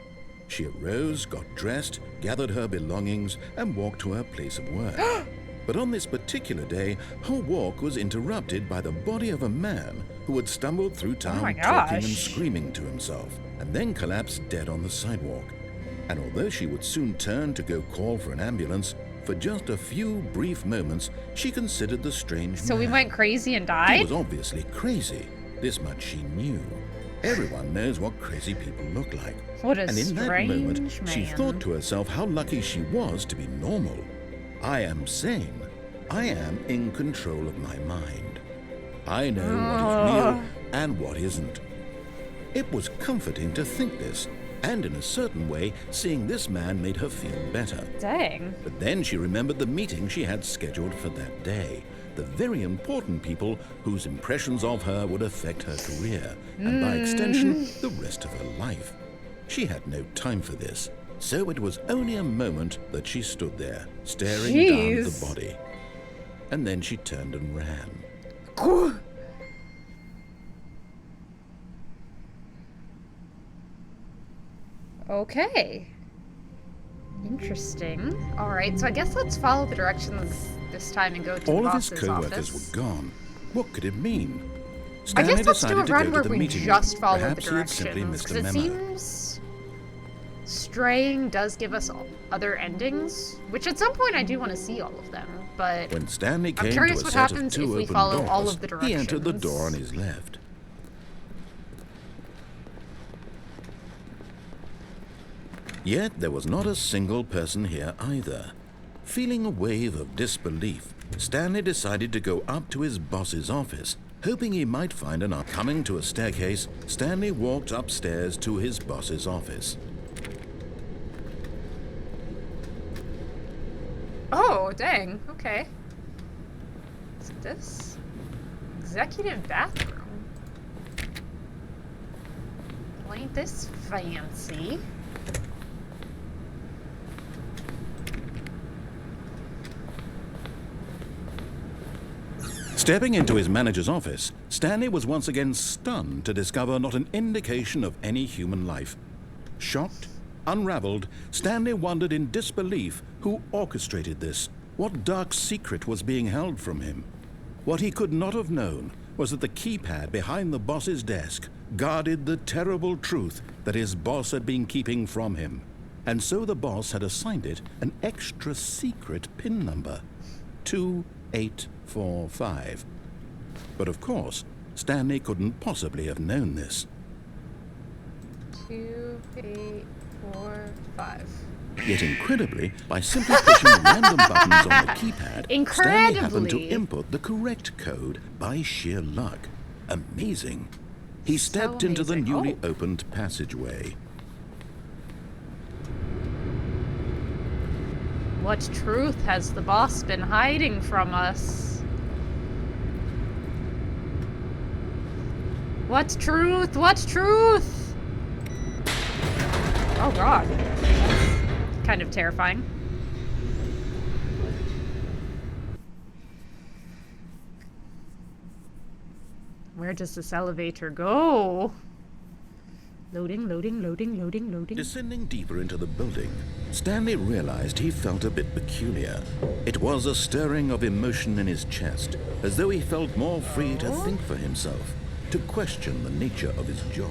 She arose, got dressed, gathered her belongings, and walked to her place of work. But on this particular day, her walk was interrupted by the body of a man who had stumbled through town my talking and gosh. screaming to himself, and then collapsed dead on the sidewalk. And although she would soon turn to go call for an ambulance, for just a few brief moments, she considered the strange So we man. went crazy and He died? was obviously crazy. This much she knew. Everyone knows what crazy people look like. What a And in that strange moment, she man. thought to herself how lucky she was to be normal. I am sane. I am in control of my mind. I know what is real and what isn't. It was comforting to think this, and in a certain way, seeing this man made her feel better. Dang. But then she remembered the meeting she had scheduled for that day. The very important people whose impressions of her would affect her career, and by extension, the rest of her life. She had no time for this, so it was only a moment that she stood there, staring down at Jeez. the body. And then she turned and ran. Okay. Interesting. Alright, so I guess let's follow the directions this time and go to All the of his boss's co-workers office. were gone. What could it mean? I Stanley guess let's do a decided to run go where to the we meeting just room. follow the Perhaps he had simply directions, missed because a it memo. seems straying does give us other endings, which at some point I do want to see all of them, but When Stanley I'm came to curious a what set of happens two if we open follow doors, all of the he entered the directions. door on his left. Yet there was not a single person here either. Feeling a wave of disbelief, Stanley decided to go up to his boss's office, hoping he might find an coming to a staircase. Stanley walked upstairs to his boss's office. oh, dang, okay. What's this? Executive bathroom. Well, ain't this fancy? Stepping into his manager's office, Stanley was once again stunned to discover not an indication of any human life. Shocked, unraveled, Stanley wondered in disbelief who orchestrated this. What dark secret was being held from him? What he could not have known was that the keypad behind the boss's desk guarded the terrible truth that his boss had been keeping from him. And so the boss had assigned it an extra secret PIN number. 2845. But of course, Stanley couldn't possibly have known this. 2, 8, 4, 5. Yet incredibly, by simply pushing random buttons on the keypad, Stanley happened to Incredibly. input the correct code by sheer luck. Amazing. He stepped into the amazing. newly Oh. opened passageway. What truth has the boss been hiding from us? What truth? What truth? Oh god. That's kind of terrifying. Where does this elevator go? Loading, loading, loading, loading, loading. Descending deeper into the building, Stanley realized he felt a bit peculiar. It was a stirring of emotion in his chest, as though he felt more free to think for himself, to question the nature of his job.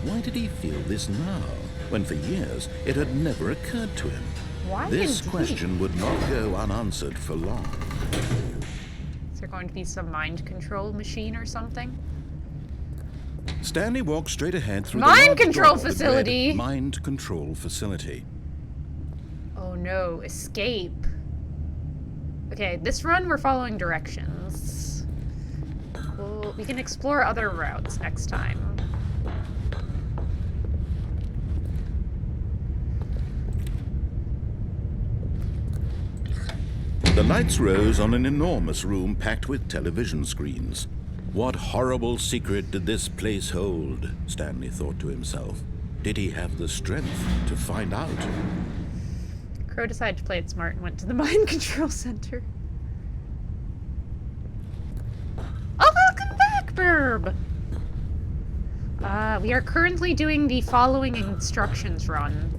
Why did he feel this now, when for years it had never occurred to him? Why This indeed? question would not go unanswered for long. Is there going to be some mind control machine or something? Stanley walked straight ahead through Mind the large control door that read facility. Mind control facility. Oh Oh no, escape. Okay, this run we're following directions. Well, we can explore other routes next time. The lights rose on an enormous room packed with television screens. What horrible secret did this place hold? Stanley thought to himself. Did he have the strength to find out? Crow decided to play it smart and went to the mind control center. Oh, welcome back, Burb! We are currently doing the following instructions run.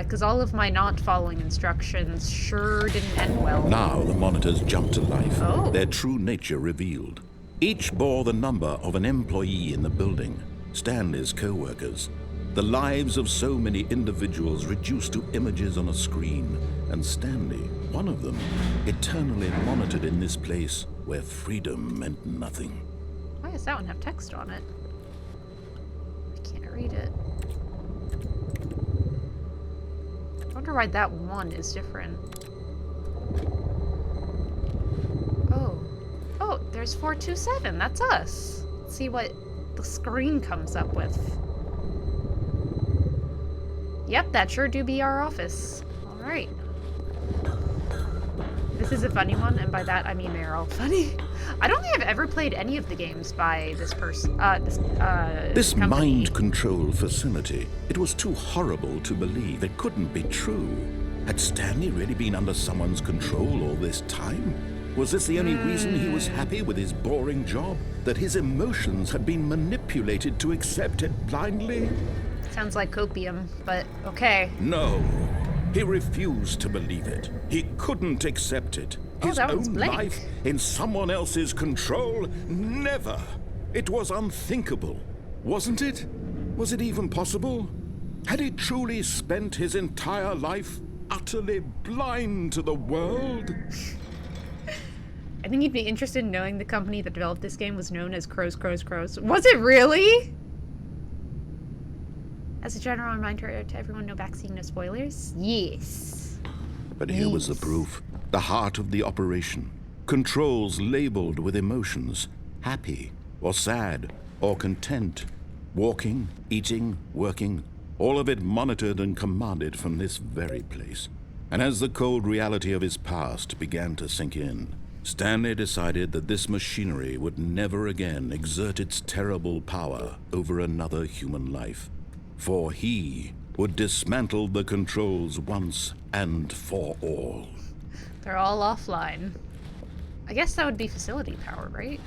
Because all of my not following instructions sure didn't end well. Now the monitors jumped to life, Oh. their true nature revealed. Each bore the number of an employee in the building, Stanley's co-workers. The lives of so many individuals reduced to images on a screen, and Stanley, one of them, eternally monitored in this place where freedom meant nothing. Why does that one have text on it? I can't read it. I wonder why that one is different. Oh, there's 427. That's us. Let's see what the screen comes up with. Yep, that sure do be our office. Alright. This is a funny one, and by that I mean they're all funny. I don't think I've ever played any of the games by this person, This company. mind control facility, it was too horrible to believe. It couldn't be true. Had Stanley really been under someone's control all this time? Was this the only reason he was happy with his boring job? That his emotions had been manipulated to accept it blindly? Sounds like copium, but okay. No. He refused to believe it. He couldn't accept it. Oh, His that one's own blank. life in someone else's control? Never. It was unthinkable. Wasn't it? Was it even possible? Had he truly spent his entire life utterly blind to the world? I think you'd be interested in knowing the company that developed this game was known as Crows. Was it really? As a general reminder to everyone, no backseat, no spoilers. Yes. But here was the proof. The heart of the operation. Controls labeled with emotions. Happy, or sad, or content. Walking, eating, working. All of it monitored and commanded from this very place. And as the cold reality of his past began to sink in, Stanley decided that this machinery would never again exert its terrible power over another human life. For he would dismantle the controls once and for all. They're all offline. I guess that would be facility power, right?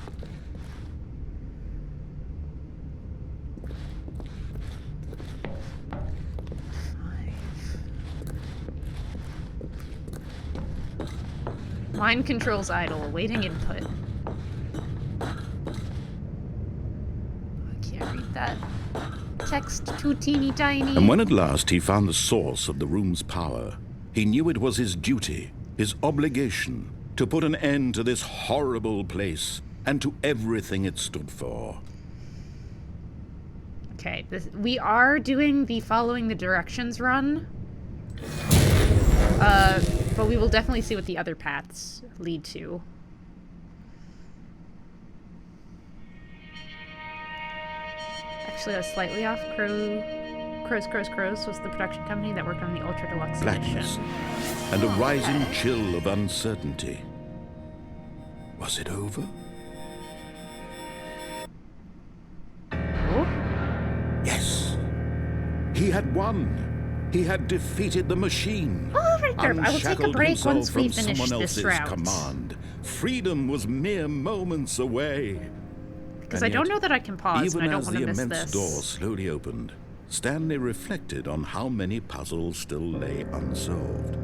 Mind controls idle, awaiting input. I can't read that. Text too teeny tiny. And when at last he found the source of the room's power, he knew it was his duty, his obligation, to put an end to this horrible place and to everything it stood for. Okay, we are doing the following the directions run. But we will definitely see what the other paths lead to. Actually, I was slightly off. Crows was the production company that worked on the Ultra Deluxe Blackness edition. and a rising chill of uncertainty. Was it over? Oh? Yes. He had won. He had defeated the machine. Oh, right there. I will take a Unshackled break himself once we from finish someone this else's route. command. Freedom was mere moments away. Because And I don't yet, know that I can pause, even and I don't as want the to miss immense this. door slowly opened, Stanley reflected on how many puzzles still lay unsolved.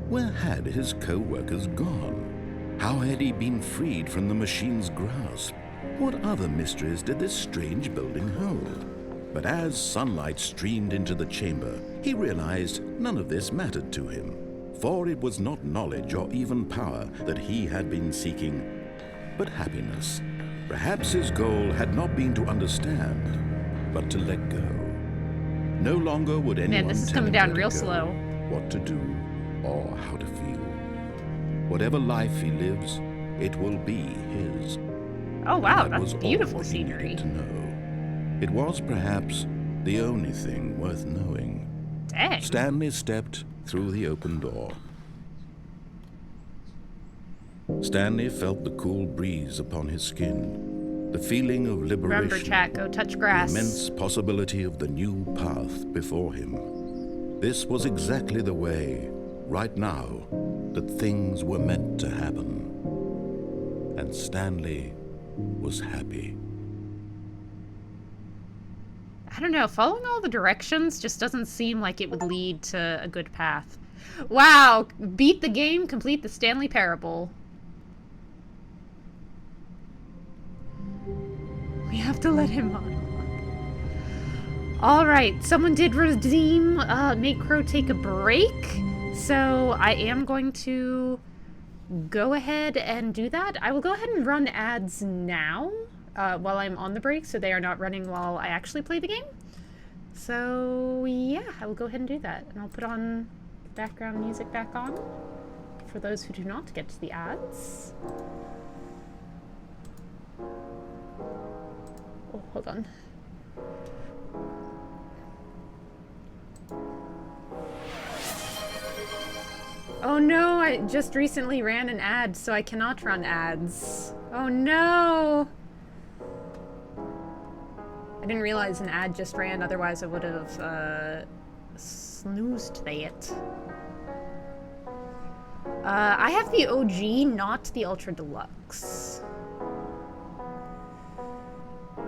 Where had his co-workers gone? How had he been freed from the machine's grasp? What other mysteries did this strange building hold? But as sunlight streamed into the chamber, he realized none of this mattered to him, for it was not knowledge or even power that he had been seeking, but happiness. Perhaps his goal had not been to understand, but to let go. No longer would anyone Man, this is tell coming him down where to real go, slow. what to do, or how to feel. Whatever life he lives, it will be his. Oh wow, That that's was beautiful all he scenery. needed to know. It was perhaps the only thing worth knowing. Dang. Stanley stepped through the open door. Stanley felt the cool breeze upon his skin, the feeling of liberation. Remember, chat, go touch grass. The immense possibility of the new path before him. This was exactly the way, right now, that things were meant to happen. And Stanley was happy. I don't know, following all the directions just doesn't seem like it would lead to a good path. Wow, beat the game, complete the Stanley Parable. We have to let him on. Alright, someone did redeem Make Crow take a break. So I am going to go ahead and do that. I will go ahead and run ads now while I'm on the break, so they are not running while I actually play the game. So yeah, I will go ahead and do that. And I'll put on background music back on for those who do not get to the ads. Oh, hold on. Oh no, I just recently ran an ad, so I cannot run ads. Oh no! I didn't realize an ad just ran, otherwise I would have snoozed that. I have the OG, not the Ultra Deluxe.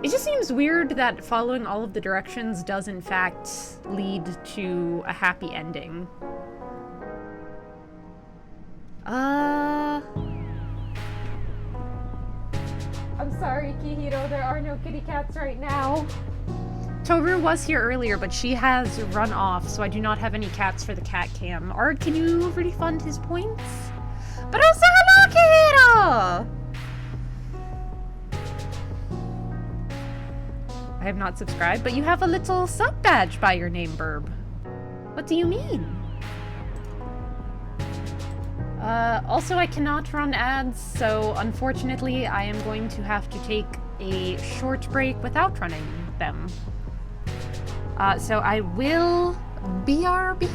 It just seems weird that following all of the directions does in fact lead to a happy ending. I'm sorry, Kihiro, there are no kitty cats right now. Toru was here earlier, but she has run off, so I do not have any cats for the cat cam. Art, can you refund his points? But also, hello, Kihiro! I have not subscribed, but you have a little sub badge by your name, Burb. What do you mean? Also, I cannot run ads, so unfortunately, I am going to have to take a short break without running them. So I will BRB.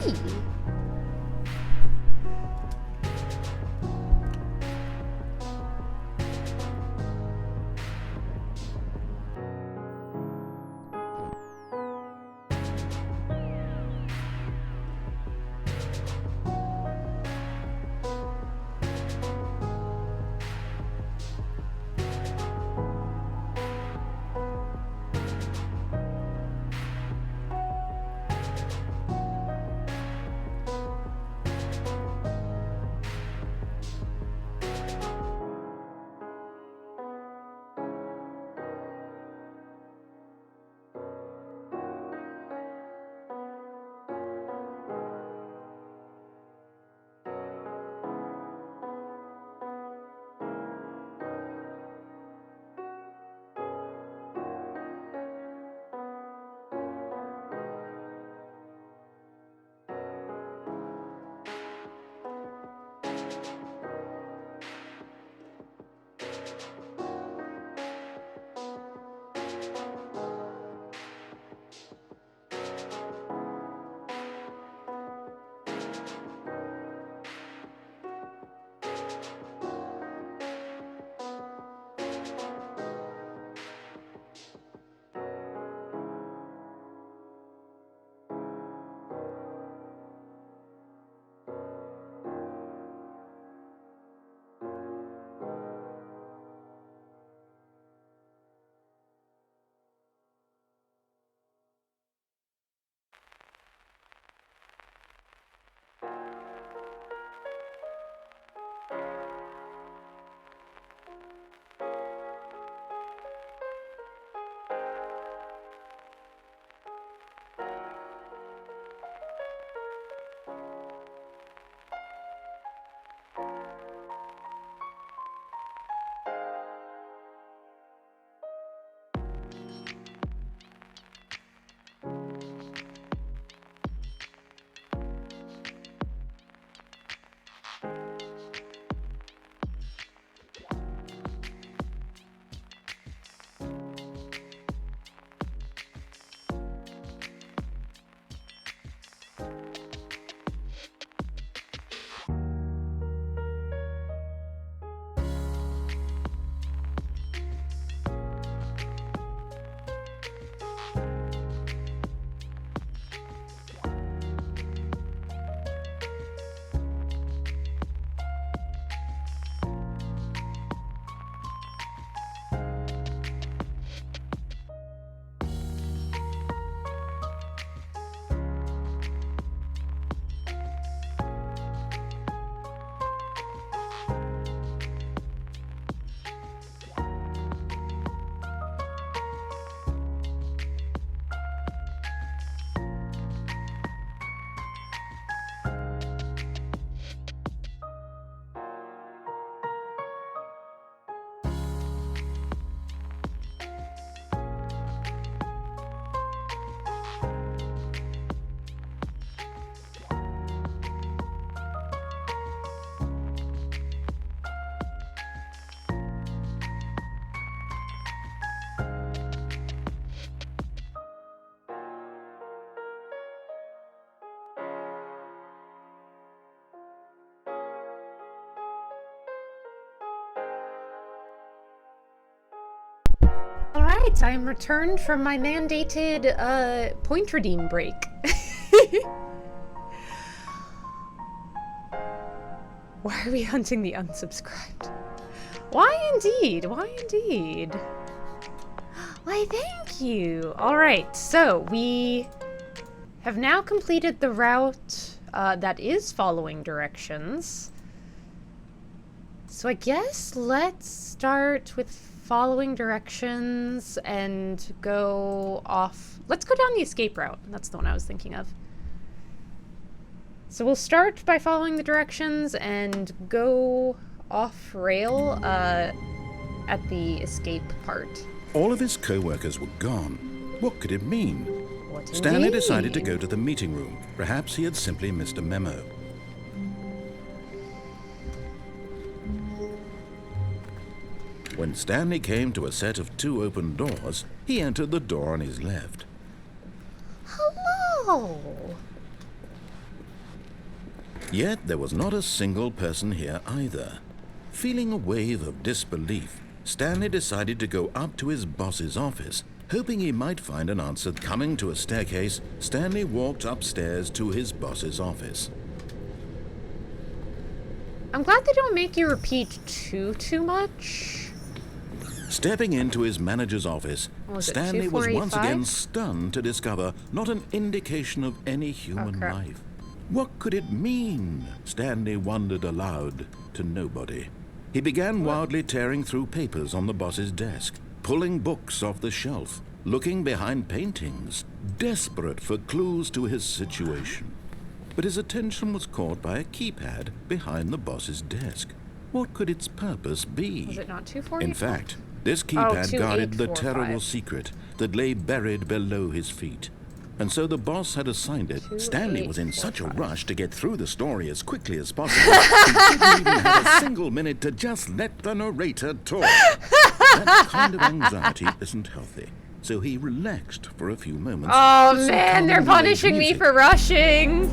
right, I am returned from my mandated, point redeem break. Why are we hunting the unsubscribed? Why indeed? Why indeed? Why, thank you. Alright, so we have now completed the route that is following directions. So I guess let's start with following directions and go off. Let's go down the escape route. That's the one I was thinking of. So we'll start by following the directions and go off rail at the escape part. All of his co-workers were gone. What could it mean? What Stanley indeed? decided to go to the meeting room. Perhaps he had simply missed a memo. When Stanley came to a set of 2 open doors, he entered the door on his left. Hello! Yet there was not a single person here either. Feeling a wave of disbelief, Stanley decided to go up to his boss's office. Hoping he might find an answer coming to a staircase, Stanley walked upstairs to his boss's office. I'm glad they don't make you repeat too much. Stepping into his manager's office, Was it Stanley was once 2485? again stunned to discover not an indication of any human crap. life. What could it mean? Stanley wondered aloud to nobody. He began wildly tearing through papers on the boss's desk, pulling books off the shelf, looking behind paintings, desperate for clues to his situation. But his attention was caught by a keypad behind the boss's desk. What could its purpose be? Was it not 245? In fact, this keypad guarded the 2845. terrible secret that lay buried below his feet. And so the boss had assigned it. Stanley was in such a 2845. rush to get through the story as quickly as possible, he didn't even have a single minute to just let the narrator talk. That kind of anxiety isn't healthy, so he relaxed for a few moments. Oh with some man, they're calming punishing me music. for rushing.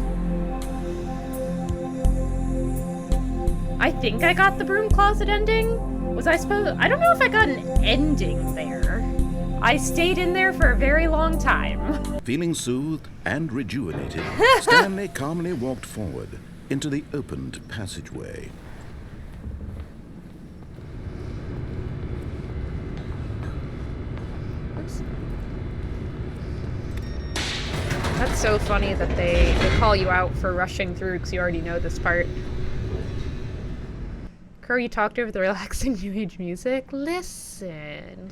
I think I got the broom closet ending. Was I supposed? I don't know if I got an ending there. I stayed in there for a very long time. Feeling soothed and rejuvenated, Stanley calmly walked forward into the opened passageway. Oops. That's so funny that they call you out for rushing through because you already know this part. Crow, you talked over the relaxing new age music? Listen.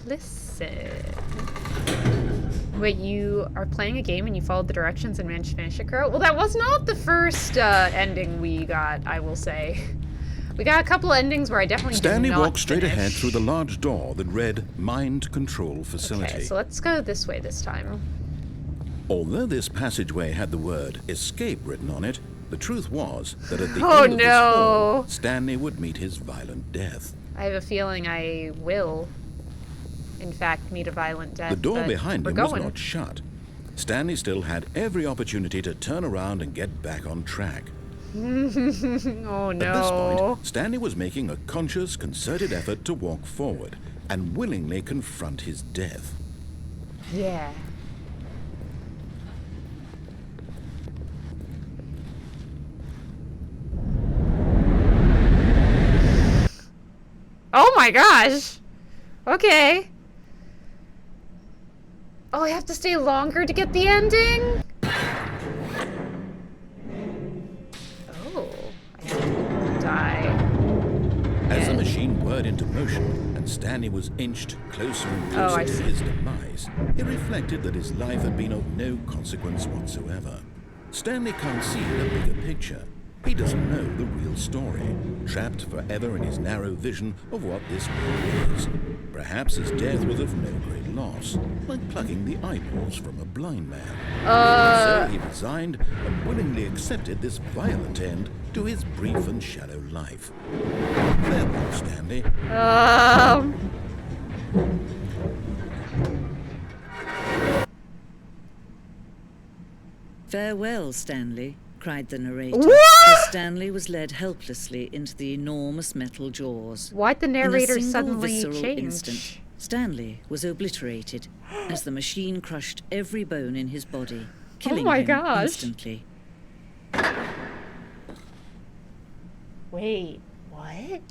Wait, you are playing a game and you followed the directions and managed to finish it, Crow? Well, that was not the first ending we got, I will say. We got a couple endings where I definitely Stanley did not walked straight finish. ahead through the large door that read Mind Control Facility. Okay, so let's go this way this time. Although this passageway had the word escape written on it, the truth was that at the Oh, end of this no. hall, Stanley would meet his violent death. I have a feeling I will, in fact, meet a violent death. The door but behind we're him was going. not shut. Stanley still had every opportunity to turn around and get back on track. Oh At this no. point, Stanley was making a conscious, concerted effort to walk forward and willingly confront his death. Yeah. Oh my gosh. Okay. Oh, I have to stay longer to get the ending? Oh, I didn't die. As the Yes. machine whirred into motion and Stanley was inched closer and Oh, closer I to see. his demise, he reflected that his life had been of no consequence whatsoever. Stanley can't see the bigger picture. He doesn't know the real story, trapped forever in his narrow vision of what this world is. Perhaps his death was of no great loss, like plucking the eyeballs from a blind man. So he resigned and willingly accepted this violent end to his brief and shallow life. Farewell, Stanley. Farewell, Stanley, cried the narrator, What? as Stanley was led helplessly into the enormous metal jaws. Why'd the In a narrator single suddenly visceral change? instant, Stanley was obliterated as the machine crushed every bone in his body, killing my him gosh. instantly. Wait, what?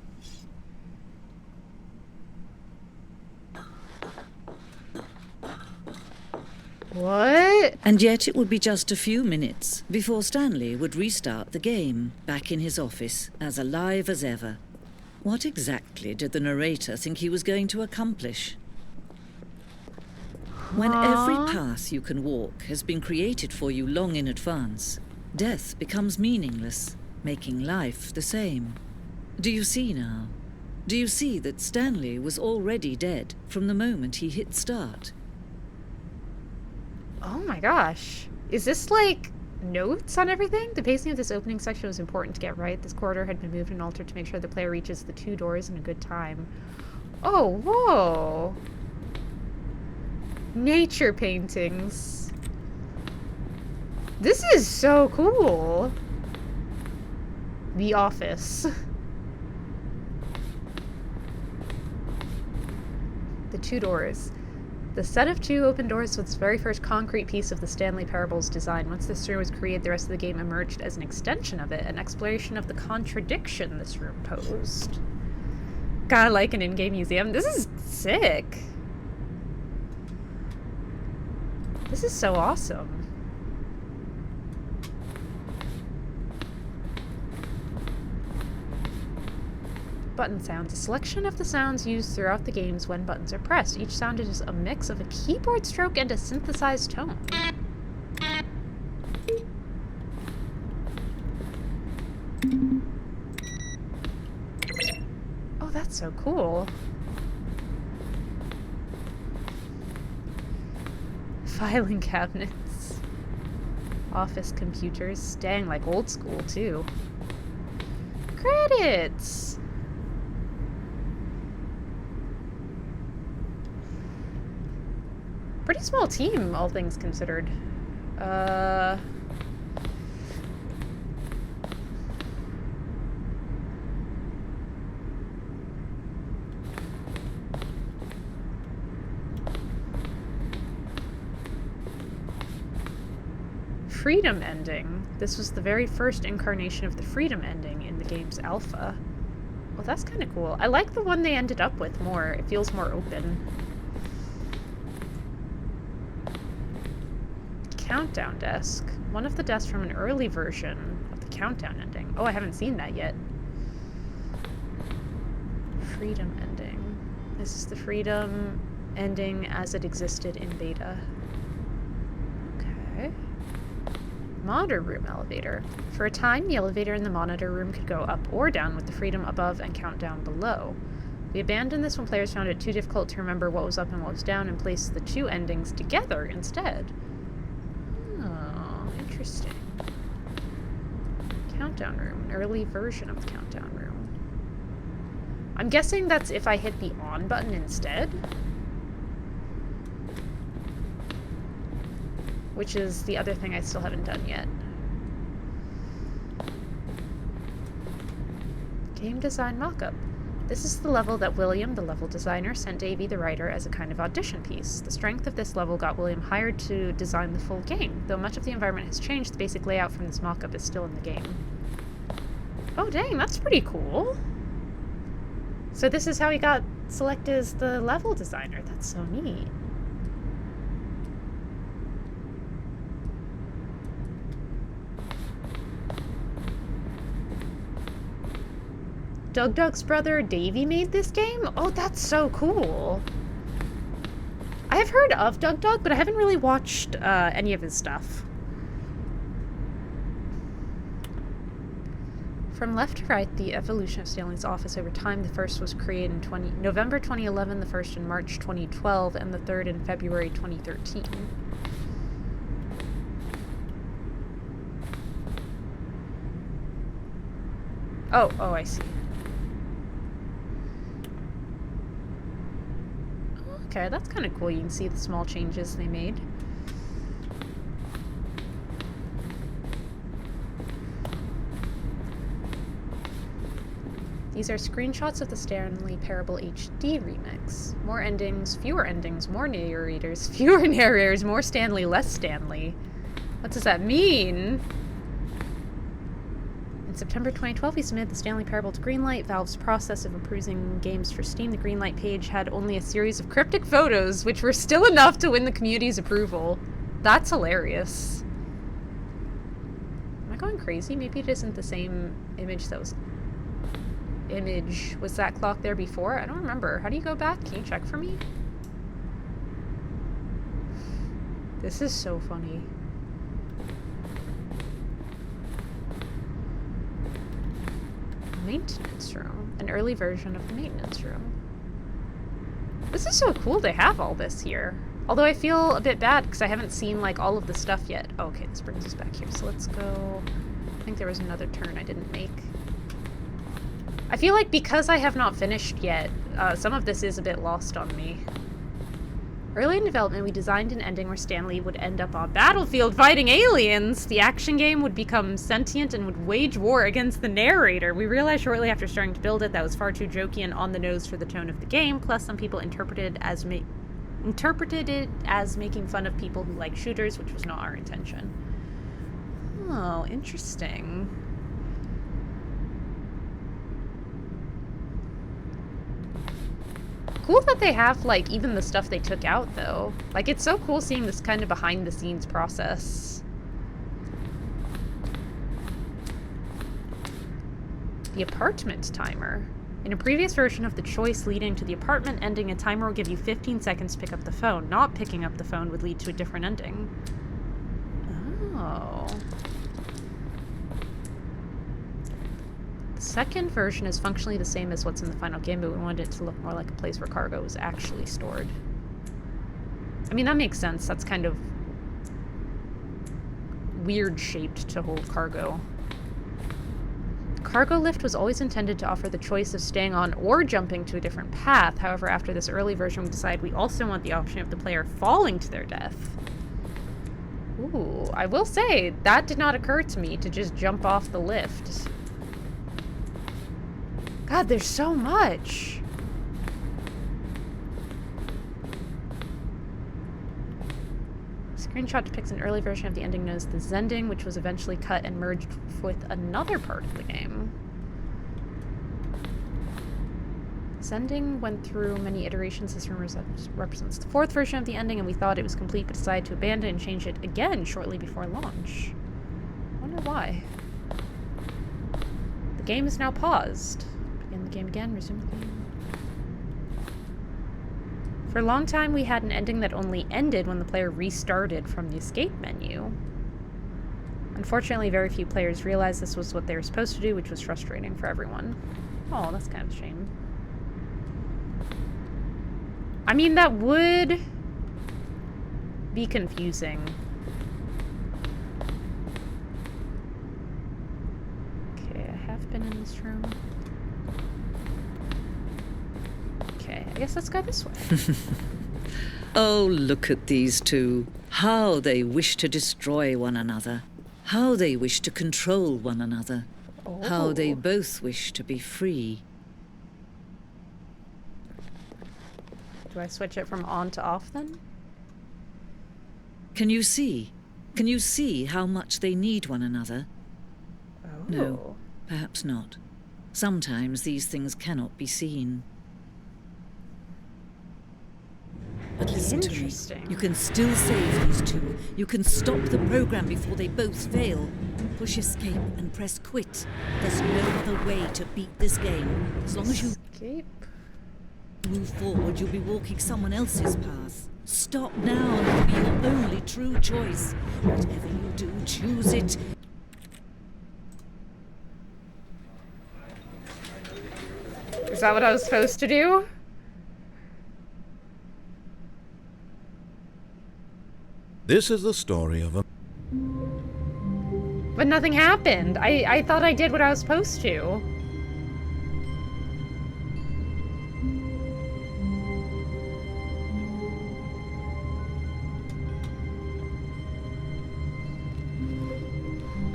What? And yet it would be just a few minutes before Stanley would restart the game, back in his office, as alive as ever. What exactly did the narrator think he was going to accomplish? When every path you can walk has been created for you long in advance, death becomes meaningless, making life the same. Do you see now? Do you see that Stanley was already dead from the moment he hit start? Oh my gosh. Is this like notes on everything? The pacing of this opening section was important to get right. This corridor had been moved and altered to make sure the player reaches the 2 doors in a good time. Oh, whoa. Nature paintings. This is so cool. The office. The 2 doors. The set of 2 open doors was the very first concrete piece of the Stanley Parable's design. Once this room was created, the rest of the game emerged as an extension of it, an exploration of the contradiction this room posed. Kinda like an in-game museum. This is sick. This is so awesome. Button sounds. A selection of the sounds used throughout the games when buttons are pressed. Each sound is a mix of a keyboard stroke and a synthesized tone. Oh, that's so cool. Filing cabinets. Office computers. Dang, like old school, too. Credits! Pretty small team, all things considered. Freedom ending. This was the very first incarnation of the freedom ending in the game's alpha. Well, that's kind of cool. I like the one they ended up with more. It feels more open. Countdown desk. One of the desks from an early version of the countdown ending. Oh, I haven't seen that yet. Freedom ending. This is the freedom ending as it existed in beta. Okay. Monitor room elevator. For a time, the elevator in the monitor room could go up or down with the freedom above and countdown below. We abandoned this when players found it too difficult to remember what was up and what was down and placed the 2 endings together instead. Interesting. Countdown room. An early version of the countdown room. I'm guessing that's if I hit the on button instead. Which is the other thing I still haven't done yet. Game design mockup. This is the level that William, the level designer, sent Davey, the writer, as a kind of audition piece. The strength of this level got William hired to design the full game. Though much of the environment has changed, the basic layout from this mockup is still in the game. Oh dang, that's pretty cool. So this is how he got selected as the level designer. That's so neat. Doug's brother Davey made this game? Oh, that's so cool. I have heard of Doug, but I haven't really watched any of his stuff. From left to right, the evolution of Stanley's office over time. The first was created in November 2011, the first in March 2012, and the third in February 2013. Oh, I see. Okay, that's kind of cool. You can see the small changes they made. These are screenshots of the Stanley Parable HD remix. More endings, fewer endings, more narrators, fewer narrators, more Stanley, less Stanley. What does that mean? In September 2012, he submitted the Stanley Parable to Greenlight. Valve's process of approving games for Steam. The Greenlight page had only a series of cryptic photos, which were still enough to win the community's approval. That's hilarious. Am I going crazy? Maybe it isn't the same image that was... Was that clock there before? I don't remember. How do you go back? Can you check for me? This is so funny. Maintenance room. An early version of the maintenance room. This is so cool they have all this here. Although I feel a bit bad because I haven't seen like all of the stuff yet. Oh, okay, this brings us back here. So let's go. I think there was another turn I didn't make. I feel like because I have not finished yet, some of this is a bit lost on me. Early in development, we designed an ending where Stanley would end up on battlefield fighting aliens. The action game would become sentient and would wage war against the narrator. We realized shortly after starting to build it that was far too jokey and on the nose for the tone of the game. Plus, some people interpreted it as making fun of people who like shooters, which was not our intention. Oh, interesting. Cool that they have, like, even the stuff they took out, though. Like, it's so cool seeing this kind of behind-the-scenes process. The apartment timer. In a previous version of the choice leading to the apartment ending, a timer will give you 15 seconds to pick up the phone. Not picking up the phone would lead to a different ending. Oh. The second version is functionally the same as what's in the final game, but we wanted it to look more like a place where cargo was actually stored. I mean, that makes sense. That's kind of weird shaped to hold cargo. The cargo lift was always intended to offer the choice of staying on or jumping to a different path. However, after this early version, we decided we also want the option of the player falling to their death. Ooh, I will say, that did not occur to me to just jump off the lift. God, there's so much. Screenshot depicts an early version of the ending known as the Zending, which was eventually cut and merged with another part of the game. Zending went through many iterations. This represents the fourth version of the ending, and we thought it was complete, but decided to abandon and change it again shortly before launch. I wonder why. The game is now paused. Begin the game again, resume the game. For a long time, we had an ending that only ended when the player restarted from the escape menu. Unfortunately, very few players realized this was what they were supposed to do, which was frustrating for everyone. Oh, that's kind of a shame. I mean, that would be confusing. Okay, I have been in this room. Okay, I guess let's go this way. Oh, look at these two. How they wish to destroy one another. How they wish to control one another. Oh. How they both wish to be free. Do I switch it from on to off then? Can you see? Can you see how much they need one another? Oh. No, perhaps not. Sometimes these things cannot be seen. But listen to me. Interesting. You can still save these two. You can stop the program before they both fail. Push escape and press quit. There's no other way to beat this game. As long as you Escape. move forward, you'll be walking someone else's path. Stop now and it'll be your only true choice. Whatever you do, choose it. Is that what I was supposed to do? This is the story of a But nothing happened. I thought I did what I was supposed to.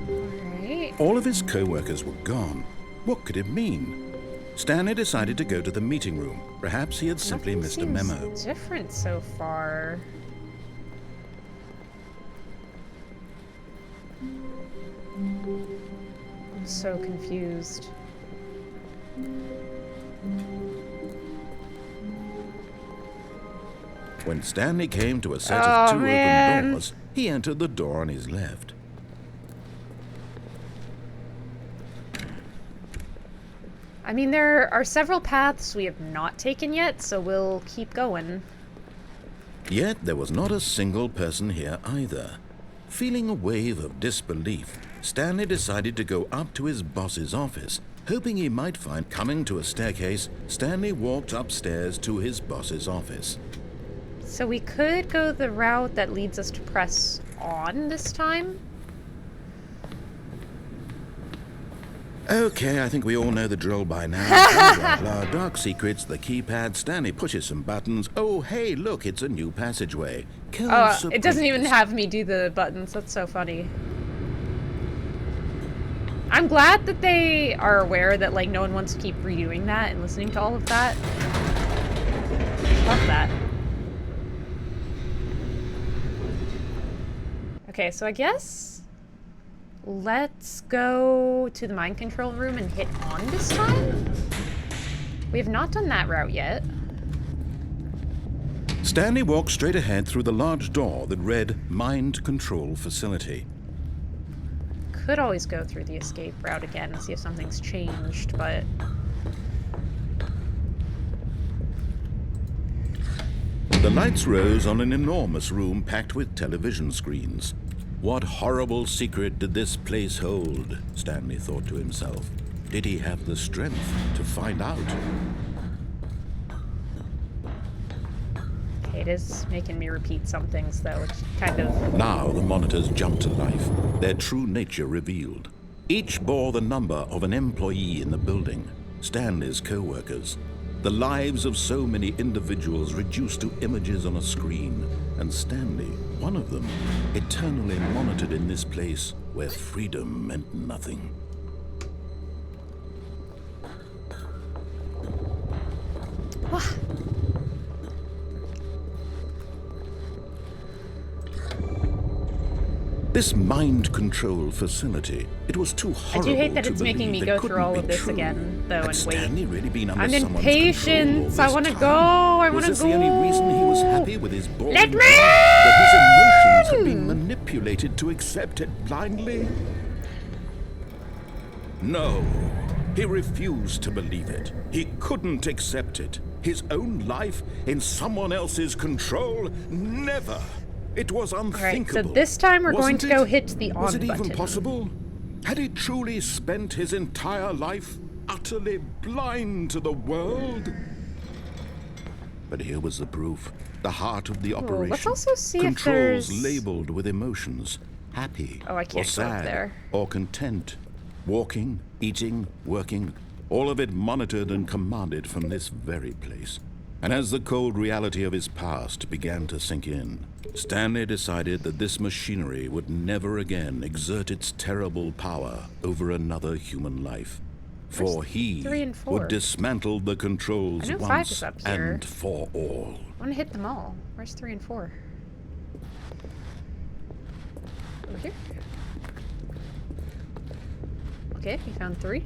Alright. All of his co-workers were gone. What could it mean? Stanley decided to go to the meeting room. Perhaps he had simply missed a Seems memo. different so far. I'm so confused. When Stanley came to a set Oh, of two man. open doors, he entered the door on his left. I mean, there are several paths we have not taken yet, so we'll keep going. Yet there was not a single person here either. Feeling a wave of disbelief, Stanley decided to go up to his boss's office, hoping he might find. Coming to a staircase, Stanley walked upstairs to his boss's office. So we could go the route that leads us to press on this time. Okay, I think we all know the drill by now. Blah, blah, blah. Dark secrets, the keypad. Stanley pushes some buttons. Oh, hey, look, it's a new passageway. Kill Oh, it doesn't even surprise. have me do the buttons. That's so funny. I'm glad that they are aware that, like, no one wants to keep redoing that and listening to all of that. Love that. Okay, so I guess let's go to the mind control room and hit on this time. We have not done that route yet. Stanley walked straight ahead through the large door that read Mind Control Facility. Could always go through the escape route again and see if something's changed, but... The lights rose on an enormous room packed with television screens. What horrible secret did this place hold? Stanley thought to himself. Did he have the strength to find out? Okay, it is making me repeat some things, though, which kind of... Now the monitors jumped to life, their true nature revealed. Each bore the number of an employee in the building, Stanley's co-workers. The lives of so many individuals reduced to images on a screen, and Stanley, one of them, eternally monitored in this place where freedom meant nothing. This mind control facility, it was too I horrible do hate that to it's making me believe go it through couldn't all be of this true. again, though, Had and wait. Stanley really been under I'm someone's impatient. control all I this want to time? go. I want Was to this go. the only reason he was happy with his boring Let me job? That his emotions had in! been manipulated to accept it blindly? No, he refused to believe it. He couldn't accept it. His own life in someone else's control? Never. It was unthinkable. Alright, so this time we're going Wasn't to go it? hit the on Was it button. even possible? Had he truly spent his entire life utterly blind to the world? But here was the proof. The heart of the operation. let's also see if Controls there's- labeled with emotions. Happy Oh, I can't or go up sad there. or content. Walking, eating, working. All of it monitored and commanded from this very place. And as the cold reality of his past began to sink in, Stanley decided that this machinery would never again exert its terrible power over another human life. For Where's he 3 and 4? would dismantle the controls I know 5 once is up here. and for all. I want to hit them all. Where's 3 and 4? Over here? Okay, we found 3.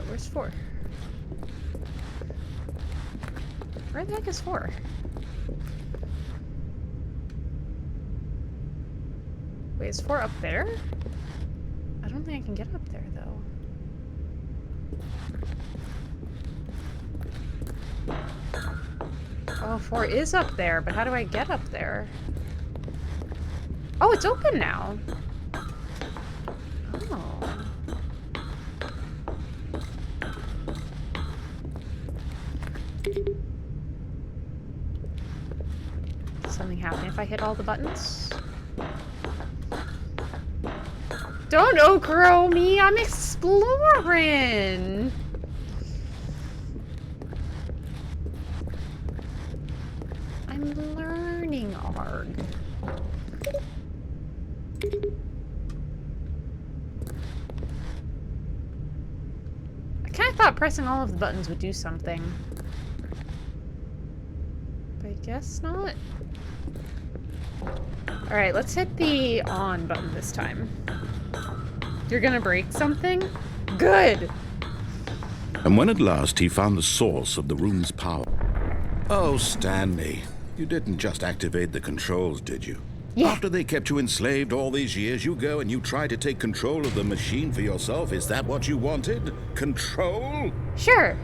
Where's 4? Where the heck is 4? Wait, is 4 up there? I don't think I can get up there, though. Oh, 4 is up there, but how do I get up there? Oh, it's open now. Oh. Does something happen if I hit all the buttons? Don't Okro me, I'm exploring! I'm learning, Arg. kind of thought pressing all of the buttons would do something. But I guess not. Alright, let's hit the on button this time. You're gonna break something? Good! And when at last he found the source of the room's power... Oh, Stanley, you didn't just activate the controls, did you? Yeah. After they kept you enslaved all these years, you go and you try to take control of the machine for yourself. Is that what you wanted? Control? Sure.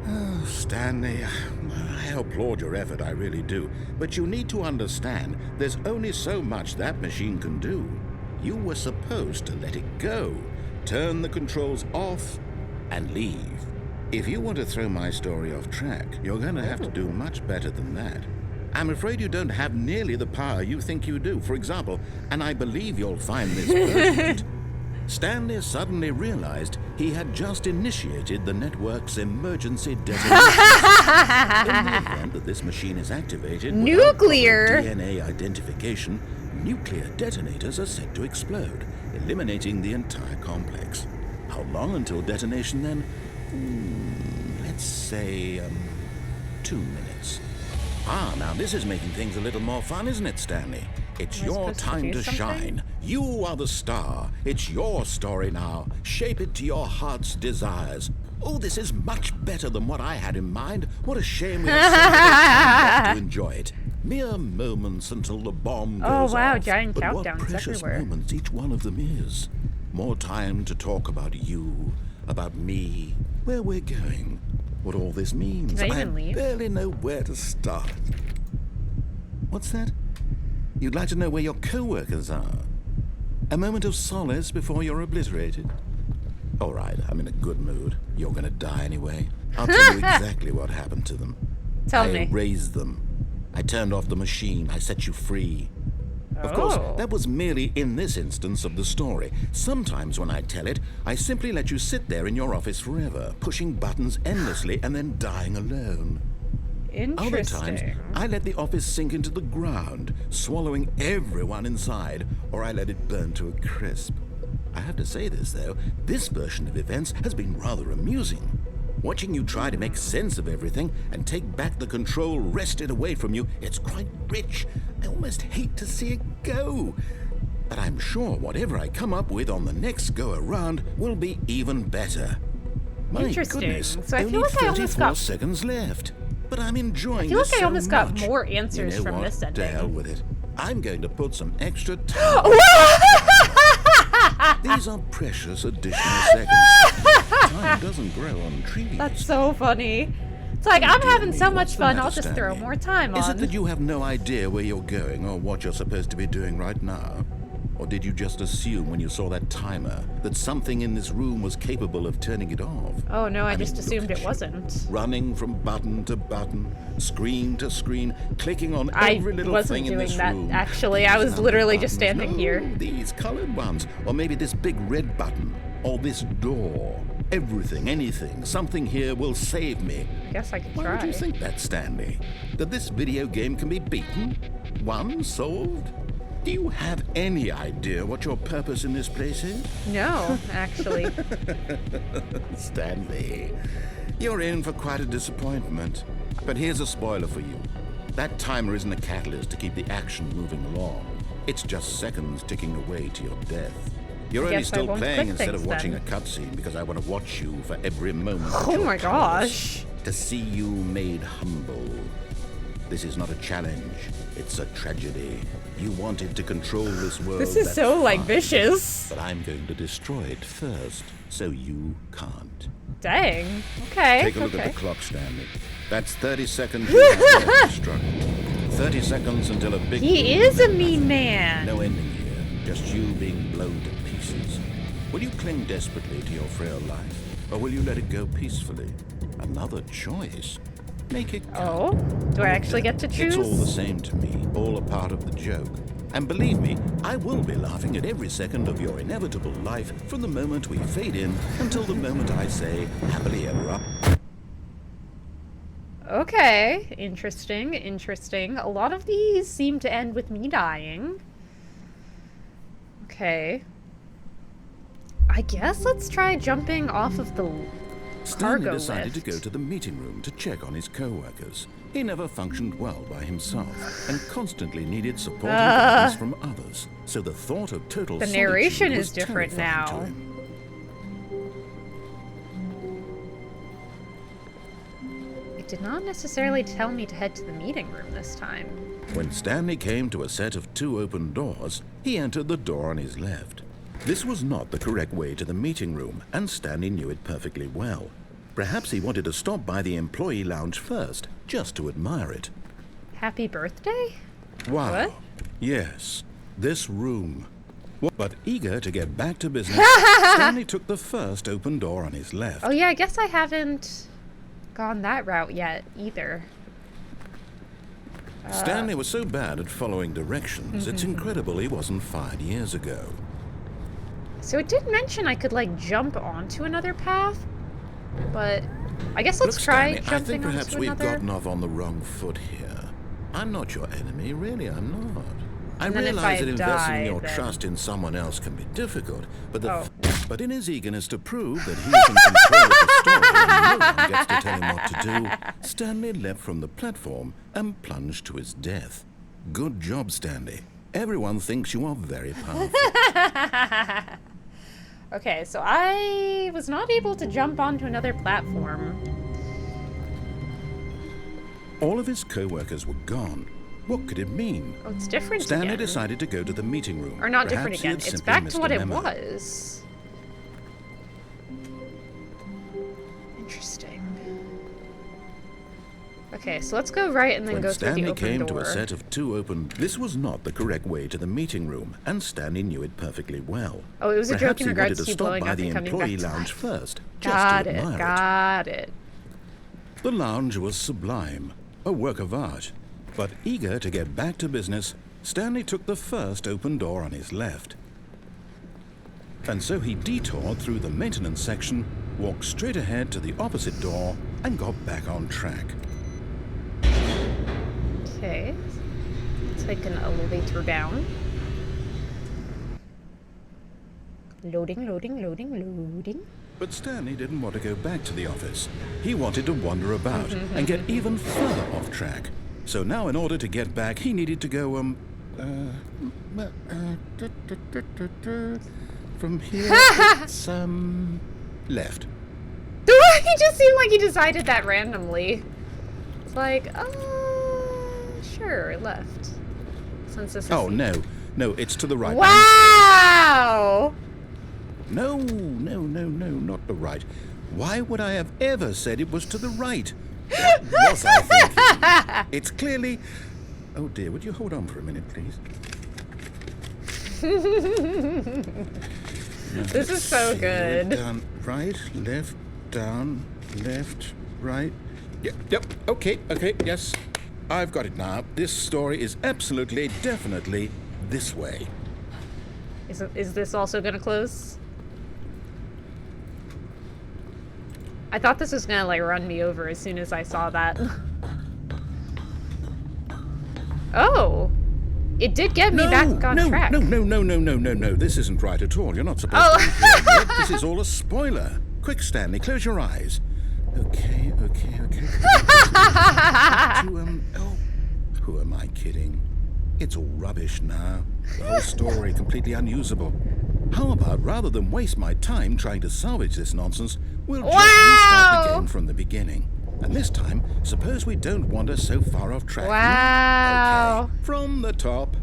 Oh, Stanley, I applaud your effort, I really do. But you need to understand, there's only so much that machine can do. You were supposed to let it go, turn the controls off, and leave. If you want to throw my story off track, you're going to have to do much better than that. I'm afraid you don't have nearly the power you think you do. For example, and I believe you'll find this urgent, Stanley suddenly realized he had just initiated the network's emergency detonation. In the event that this machine is activated, Nuclear! without proper DNA identification, nuclear detonators are set to explode, eliminating the entire complex. How long until detonation then? Let's say, 2 minutes. Ah, now this is making things a little more fun, isn't it, Stanley? It's Am I your supposed to time do to something? shine. You are the star. It's your story now. Shape it to your heart's desires. Oh, this is much better than what I had in mind. What a shame we have so little time left to enjoy it. Mere moments until the bomb goes Oh, wow, off. giant But what countdowns precious everywhere. moments each one of them is. More time to talk about you, about me, where we're going, what all this means. Can I even leave? barely know where to start. What's that? You'd like to know where your co-workers are? A moment of solace before you're obliterated? All right, I'm in a good mood. You're gonna die anyway. I'll tell you exactly what happened to them. Tell I me. erased them. I turned off the machine. I set you free. Of course, Oh. that was merely in this instance of the story. Sometimes when I tell it, I simply let you sit there in your office forever, pushing buttons endlessly and then dying alone. Other times, Interesting. I let the office sink into the ground, swallowing everyone inside, or I let it burn to a crisp. I have to say this, though, this version of events has been rather amusing. Watching you try to make sense of everything and take back the control wrested away from you, it's quite rich. I almost hate to see it go. But I'm sure whatever I come up with on the next go-around will be even better. My Interesting. goodness, So I only feel like I almost 34 got- seconds left. But I'm enjoying I feel this like I so almost got much. more answers You know from what? this To hell ending. with it. I'm going to put some extra time. These are precious additional seconds. Time doesn't grow on trees. That's so funny. It's like, I'm Dear having me, so what's much the fun, matter, I'll just throw Stanley? more time Is on. it that you have no idea where you're going or what you're supposed to be doing right now? Or did you just assume when you saw that timer that something in this room was capable of turning it off? Oh no, I mean, just look assumed at it you, wasn't. running from button to button, screen to screen, clicking on I every little wasn't thing in doing this that, room. actually. I These was number literally just buttons. standing No, here. These colored ones, or maybe this big red button, or this door. Everything, anything, something here will save me. I guess I could Why try. would you think that, Stanley? That this video game can be beaten? Won? Solved? Do you have any idea what your purpose in this place is? No, actually. Stanley, you're in for quite a disappointment. But here's a spoiler for you. That timer isn't a catalyst to keep the action moving along. It's just seconds ticking away to your death. You're only Guess I still won't playing click instead of things watching then. a cutscene because I want to watch you for every moment. that Oh you're my powerless. gosh. To see you made humble. This is not a challenge. It's a tragedy. You wanted to control this world. This is that's so, like, fine. vicious. But I'm going to destroy it first, so you can't. Dang. Okay. Take a look okay. at the clock, Stanley. That's 30 seconds you have left to struggle. 30 seconds until a big... He boom is a ends. mean man. No ending here, just you being blown to pieces. Will you cling desperately to your frail life, or will you let it go peacefully? Another choice. Make it count. Oh? Do I actually get to choose? It's all the same to me, all a part of the joke. And believe me, I will be laughing at every second of your inevitable life from the moment we fade in until the moment I say, happily ever after. Okay. Interesting. Interesting. A lot of these seem to end with me dying. Okay. I guess let's try jumping off of the Stanley cargo decided lift. to go to the meeting room to check on his co-workers. He never functioned well by himself and constantly needed support and guidance from others. So the thought of total The solitude narration was is different terrifying now. to him. It did not necessarily tell me to head to the meeting room this time. When Stanley came to a set of 2 open doors, he entered the door on his left. This was not the correct way to the meeting room, and Stanley knew it perfectly well. Perhaps he wanted to stop by the employee lounge first, just to admire it. Happy birthday? Wow. What? Yes, this room. But eager to get back to business, Stanley took the first open door on his left. Oh yeah, I guess I haven't gone that route yet either. Stanley was so bad at following directions, it's incredible he wasn't fired years ago. So it did mention I could like jump onto another path, but I guess let's Look, try Stanley, I jumping think perhaps onto we've another. gotten off on the wrong foot here. I'm not your enemy, really, I'm not. I And then if realize I that investing die, your then- trust in someone else can be difficult, but Oh. but in his eagerness to prove that he is in control of the story and no one gets to tell him what to do, Stanley leapt from the platform and plunged to his death. Good job, Stanley. Everyone thinks you are very powerful. Okay, so I was not able to jump onto another platform. All of his co-workers were gone. What could it mean? Oh, it's different Stanley again. decided to go to the meeting room. Or not Perhaps different he again. had It's simply back missed to a what it memo. was. Interesting. Okay, so let's go right and then When go through Stanley the open came door. to a set of 2 open, this was not the correct way to the meeting room, and Stanley knew it perfectly well. Oh, it was a joke Perhaps in he regards wanted to to you stop blowing by up the and coming employee back to lounge life. first, Got just to it, admire got it. The lounge was sublime, a work of art. But eager to get back to business, Stanley took the first open door on his left. And so he detoured through the maintenance section, walked straight ahead to the opposite door, and got back on track. Okay. Take an elevator down. Loading, loading, loading, loading. But Stanley didn't want to go back to the office. He wanted to wander about and get even further off track. So now in order to get back, he needed to go, from here, it's, left. He just seemed like he decided that randomly. It's like, sure, left. Since this is Oh, no, it's to the right. Wow! No, not the right. Why would I have ever said it was to the right? What was I thinking? It's clearly... Oh dear, would you hold on for a minute, please? This is so good. Down, right, left, down, left, right. Yep, okay, yes. I've got it now. This story is absolutely, definitely this way. Is this also gonna close? I thought this was gonna like run me over as soon as I saw that. Oh! It did get me back on track. No. This isn't right at all. You're not supposed to be here yet. This is all a spoiler. Quick, Stanley, close your eyes. Okay. Who am I kidding? It's all rubbish now. The whole story completely unusable. How about, rather than waste my time trying to salvage this nonsense, we'll just restart the game from the beginning. And this time, suppose we don't wander so far off track. Wow. Okay, from the top.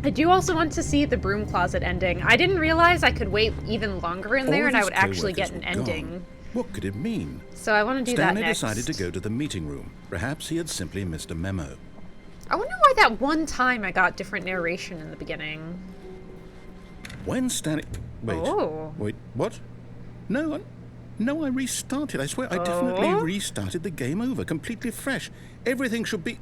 I do also want to see the broom closet ending. I didn't realize I could wait even longer in there All and I his would actually get co-workers an were gone. ending. What could it mean? So I want to do Stanley that next. decided to go to the meeting room. Perhaps he had simply missed a memo. I wonder why that one time I got different narration in the beginning. When Stanley... Oh. Wait, what? No, I restarted. I swear, I definitely Oh. restarted the game over, completely fresh. Everything should be...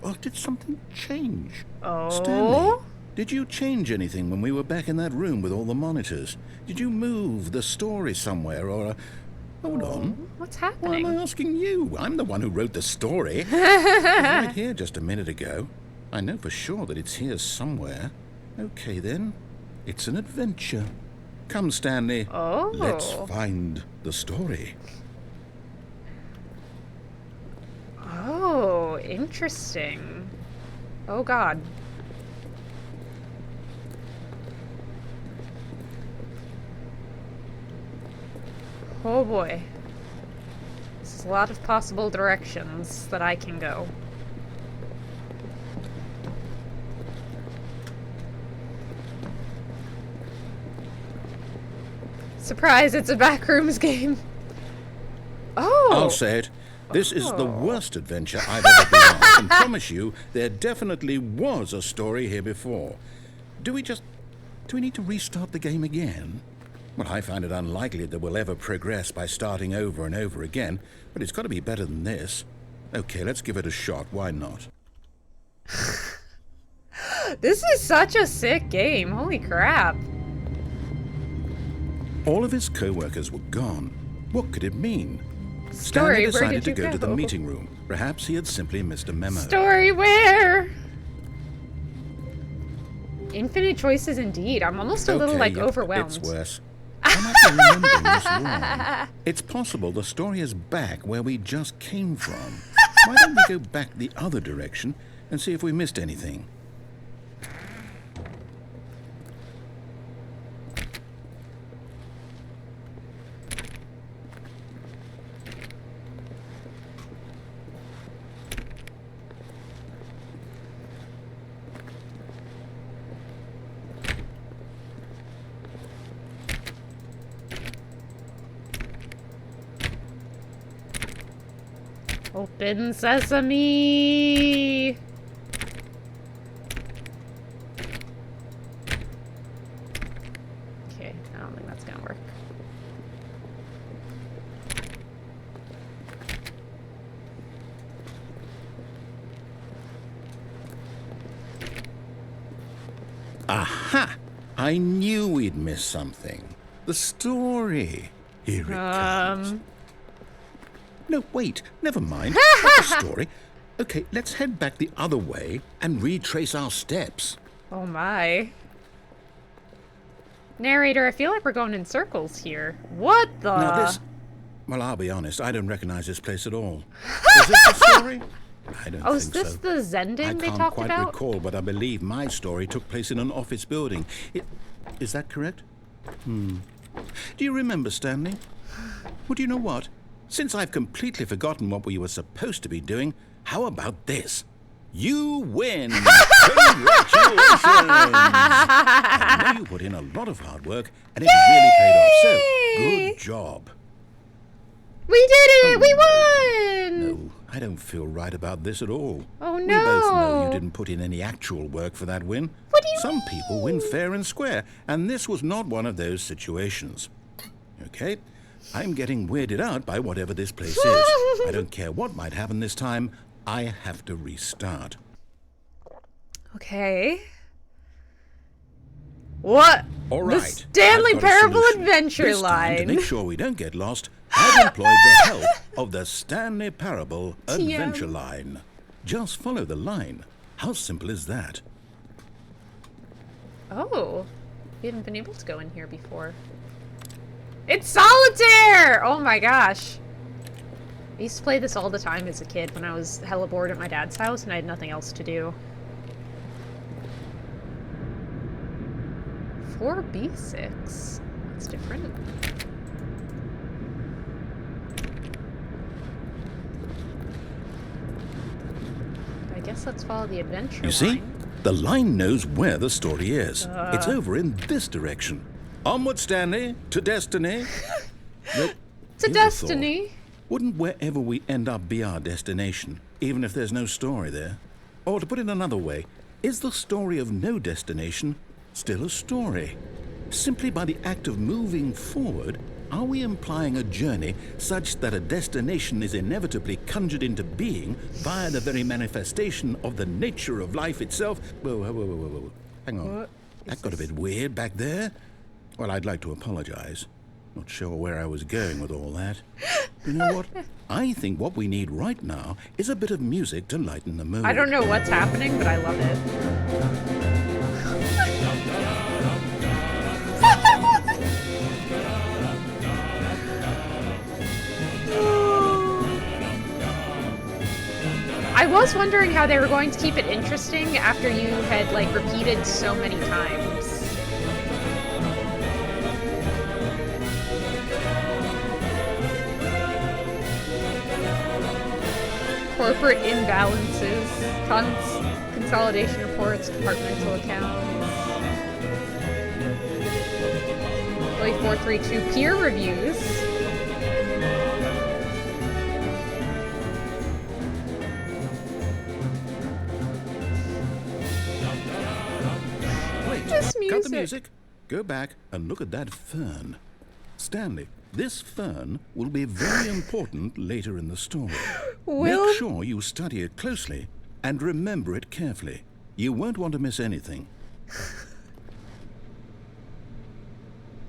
Well, did something change? Oh. Stanley, did you change anything when we were back in that room with all the monitors? Did you move the story somewhere, or... Hold on. What's Why happening? am I asking you? I'm the one who wrote the story. It was right here just a minute ago. I know for sure that it's here somewhere. Okay, then. It's an adventure. Come, Stanley. Oh. Let's find the story. Oh, interesting. Oh, God. Oh, boy. There's a lot of possible directions that I can go. Surprise, it's a backrooms game. Oh! I'll say it. This is the worst adventure I've ever been on. I can promise you there definitely was a story here before. Do we need to restart the game again? Well, I find it unlikely that we'll ever progress by starting over and over again, but it's got to be better than this. Okay, let's give it a shot. Why not? This is such a sick game. Holy crap. All of his co-workers were gone. What could it mean? Story, Stanley where decided did to you go to the meeting room. Perhaps he had simply missed a memo. Story where? Infinite choices indeed. I'm almost a little, like, yep, overwhelmed. It's worse. I might be remembering this wrong. It's possible the story is back where we just came from. Why don't we go back the other direction and see if we missed anything? Open sesame! Okay, I don't think that's gonna work. Aha! I knew we'd miss something. The story. Here it comes. No, wait. Never mind. Not the story. Okay, let's head back the other way and retrace our steps. Oh my. Narrator, I feel like we're going in circles here. What the? Now this... Well, I'll be honest. I don't recognize this place at all. Is it the story? I don't Oh, think is this so. the Zending I they can't talked quite about? recall, but I believe my story took place in an office building. Is that correct? Do you remember, Stanley? Well, do you know what? Since I've completely forgotten what we were supposed to be doing, how about this? You win! Congratulations! I know you put in a lot of hard work, and it really paid off, so good job. We did it! We won! No, I don't feel right about this at all. Oh, We both know no. you didn't put in any actual work for that win. What do you Some mean? people win fair and square, and this was not one of those situations. Okay? I'm getting weirded out by whatever this place is. I don't care what might happen this time. I have to restart. Okay. What? All right. The Stanley I've got a Parable solution. Adventure This time, to line. make sure we don't get lost, I've employed the help of the Stanley Parable Adventure line. Just follow the line. How simple is that? Oh. We haven't been able to go in here before. It's solitaire! Oh my gosh. I used to play this all the time as a kid when I was hella bored at my dad's house and I had nothing else to do. 4B6. That's different. I guess let's follow the adventure You see? line. The line knows where the story is. It's over in this direction. Onward, Stanley, to destiny. Look, To here's a destiny. thought. Wouldn't wherever we end up be our destination, even if there's no story there? Or to put it another way, is the story of no destination still a story? Simply by the act of moving forward, are we implying a journey such that a destination is inevitably conjured into being via the very manifestation of the nature of life itself? Whoa. Hang on. What That is got a this? bit weird back there. Well, I'd like to apologize. Not sure where I was going with all that. You know what? I think what we need right now is a bit of music to lighten the mood. I don't know what's happening, but I love it. was wondering how they were going to keep it interesting after you had, like, repeated so many times. Corporate imbalances, consolidation reports, departmental accounts. 432 peer reviews. Wait, This cut the music. music. Go back and look at that fern. Stanley, this fern will be very important later in the story. Will- Make sure you study it closely and remember it carefully. You won't want to miss anything.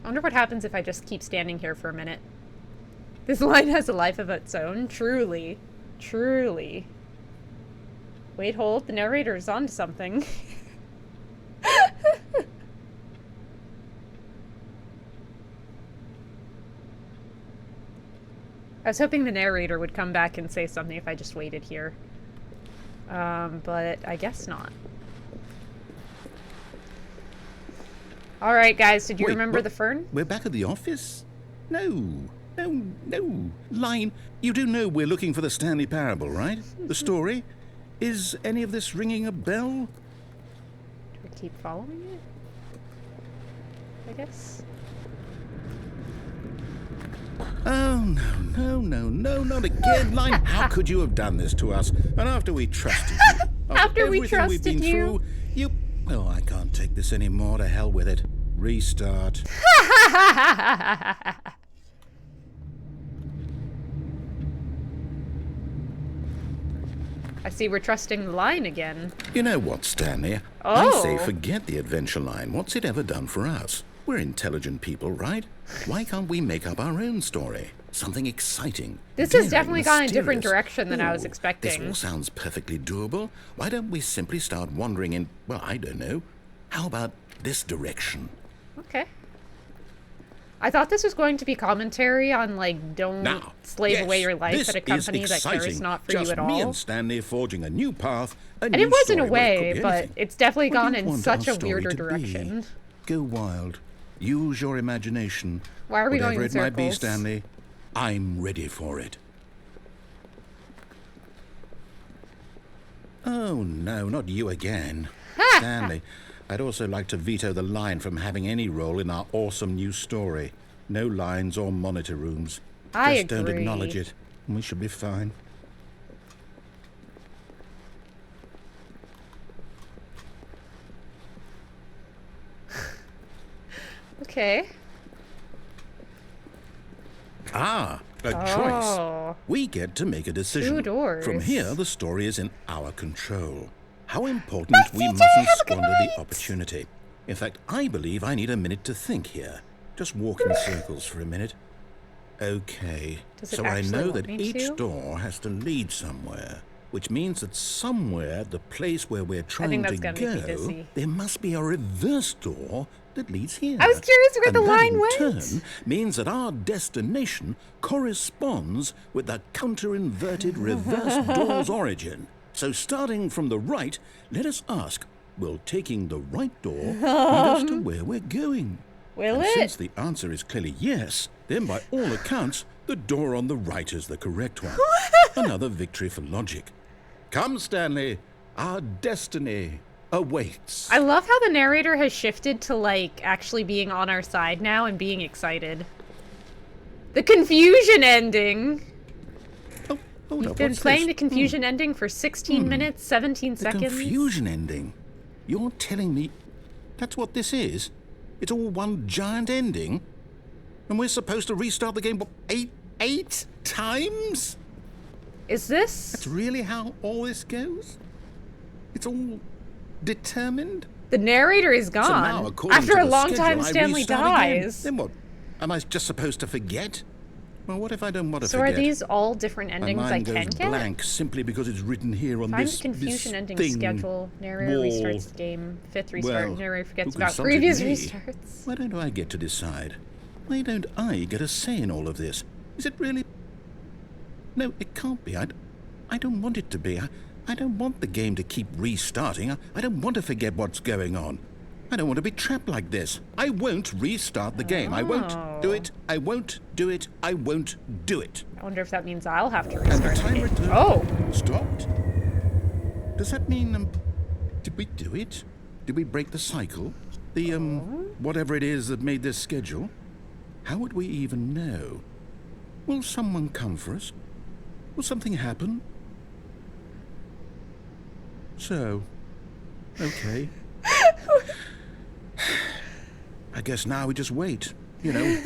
I wonder what happens if I just keep standing here for a minute. This line has a life of its own. Truly. Truly. Wait, hold. The narrator is onto something. I was hoping the narrator would come back and say something if I just waited here. But I guess not. Alright, guys, did you Wait, remember what? the fern? We're back at the office? No. Line, you do know we're looking for the Stanley Parable, right? The story? Is any of this ringing a bell? Do we keep following it? I guess. Oh, no, not again, Line. How could you have done this to us? And after we trusted you. After we everything we've been trusted you. through, you... Oh, I can't take this anymore. To hell with it. Restart. I see we're trusting the line again. You know what, Stanley? Oh. I say forget the adventure line. What's it ever done for us? We're intelligent people, right? Why can't we make up our own story? Something exciting. This has daring, definitely gone a different mysterious. direction than I was Ooh, expecting. This all sounds perfectly doable. Why don't we simply start wandering in, well, I don't know. How about this direction? Okay. I thought this was going to be commentary on, like, don't Now, slave yes, away your life this at a company is that cares exciting. not for Just you at me all. and Stanley forging a new path, a And new it was in a story. Well, it could way, be but anything. it's definitely What do gone you in want such our a story weirder to be? direction. Go wild. Use your imagination. Why are we Whatever going in it might be, circles? Stanley, I'm ready for it. Oh, no, not you again. Stanley, I'd also like to veto the line from having any role in our awesome new story. No lines or monitor rooms. I Just don't agree. acknowledge it, and we should be fine. Okay. Ah, a Oh. choice. We get to make a decision. Two doors. From here, the story is in our control. How important But we CJ, mustn't have a good squander the night. opportunity. In fact, I believe I need a minute to think here. Just walk in circles for a minute. Okay, Does it so I actually know want that me each to? door has to lead somewhere, which means that somewhere, the place where we're trying that's to gonna make me go, dizzy. there must be a reverse door that leads here. I was curious where And the that line in went. turn means that our destination corresponds with the counter-inverted reverse door's origin. So starting from the right, let us ask, will taking the right door lead us to where we're going? Will And it? since the answer is clearly yes, then by all accounts, the door on the right is the correct one. Another victory for logic. Come, Stanley, our destiny awaits. I love how the narrator has shifted to, like, actually being on our side now and being excited. The confusion ending! Oh, hold We've up, been what's playing the this? confusion ending for 16 minutes, 17 The seconds. confusion ending. You're telling me that's what this is? It's all one giant ending? And we're supposed to restart the game, what, eight times? Is this? That's really how all this goes? It's all determined? The narrator is So now, gone. according After to a the long schedule, time, I Stanley restart again. dies. Then what? Am I just supposed to forget? Well, what if I don't want to So forget? are these all different My endings I mind can goes get? blank simply because it's written here on Find this the confusion this ending thing schedule. Narrator wall. restarts the game. Fifth restart. Well, Narrator forgets who about consulted previous me? restarts. Why don't I get to decide? Why don't I get a say in all of this? Is it really... No, it can't be. I don't want it to be. I don't want the game to keep restarting. I don't want to forget what's going on. I don't want to be trapped like this. I won't restart the game. I won't do it. I won't do it. I won't do it. I wonder if that means I'll have to And the restart the timer game. Oh! stopped. Does that mean, did we do it? Did we break the cycle? The, whatever it is that made this schedule? How would we even know? Will someone come for us? Will something happen? So, okay. I guess now we just wait, you know.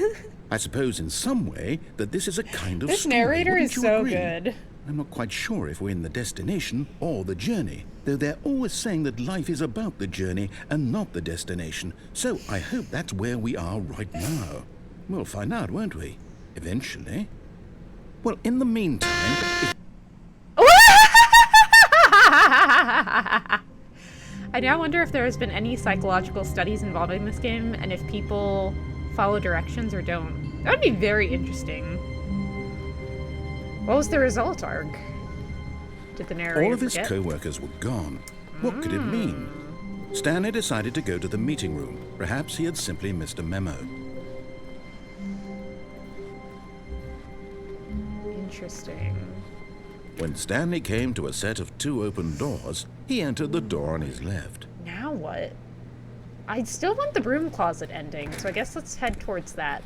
I suppose in some way that this is a kind of This story, narrator wouldn't is you so agree? good. I'm not quite sure if we're in the destination or the journey, though they're always saying that life is about the journey and not the destination. So I hope that's where we are right now. We'll find out, won't we? Eventually. Well, in the meantime... I now wonder if there has been any psychological studies involving this game, and if people follow directions or don't. That would be very interesting. What was the result, Arg? Did the narrator All of his forget? co-workers were gone. What could it mean? Stanley decided to go to the meeting room. Perhaps he had simply missed a memo. Interesting. When Stanley came to a set of 2 open doors, he entered the door on his left. Now what? I still want the broom closet ending, so I guess let's head towards that.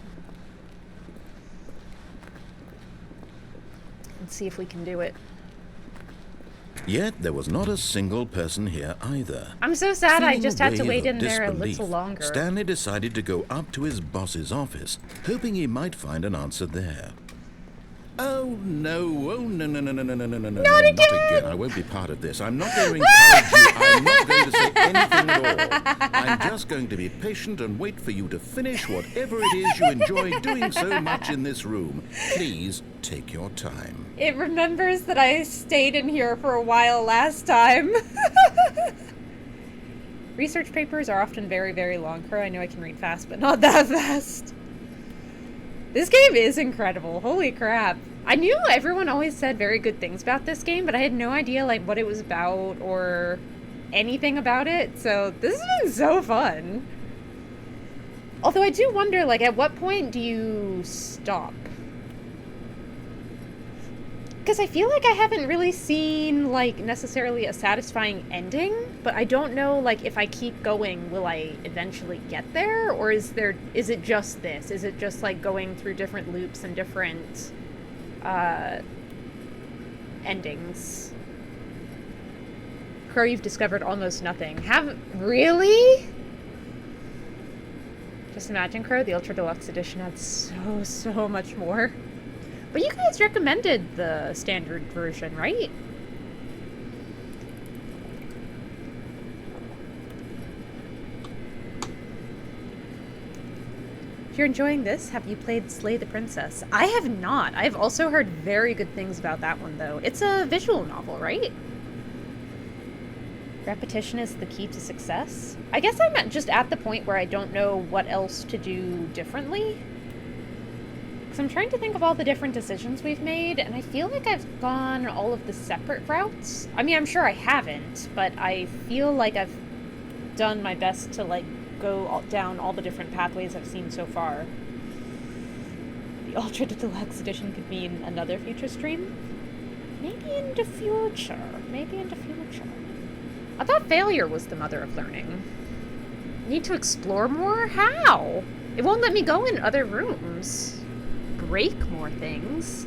Let's see if we can do it. Yet there was not a single person here either. I'm so sad I Feeling just a had to wave wait of in there a disbelief, little longer. Stanley decided to go up to his boss's office, hoping he might find an answer there. Oh no, not again. I won't be part of this. I'm not going to encourage you. I'm not going to say anything at all. I'm just going to be patient and wait for you to finish whatever it is you enjoy doing so much in this room. Please take your time. It remembers that I stayed in here for a while last time. Research papers are often very, very long. Crow, I know I can read fast, but not that fast. This game is incredible. Holy crap. I knew everyone always said very good things about this game, but I had no idea like what it was about or anything about it. So this has been so fun. Although I do wonder, like, at what point do you stop? Because I feel like I haven't really seen, like, necessarily a satisfying ending, but I don't know, like, if I keep going, will I eventually get there? Or is it just this? Is it just, like, going through different loops and different, endings? Crow, you've discovered almost nothing. Really? Just imagine, Crow, the Ultra Deluxe Edition had so much more. But you guys recommended the standard version, right? If you're enjoying this, have you played Slay the Princess? I have not. I've also heard very good things about that one, though. It's a visual novel, right? Repetition is the key to success? I guess I'm just at the point where I don't know what else to do differently. Because I'm trying to think of all the different decisions we've made, and I feel like I've gone all of the separate routes. I mean, I'm sure I haven't, but I feel like I've done my best to, like, go down all the different pathways I've seen so far. The Ultra Deluxe Edition could mean another future stream? Maybe in the future. Maybe in the future. I thought failure was the mother of learning. Need to explore more? How? It won't let me go in other rooms. Break more things.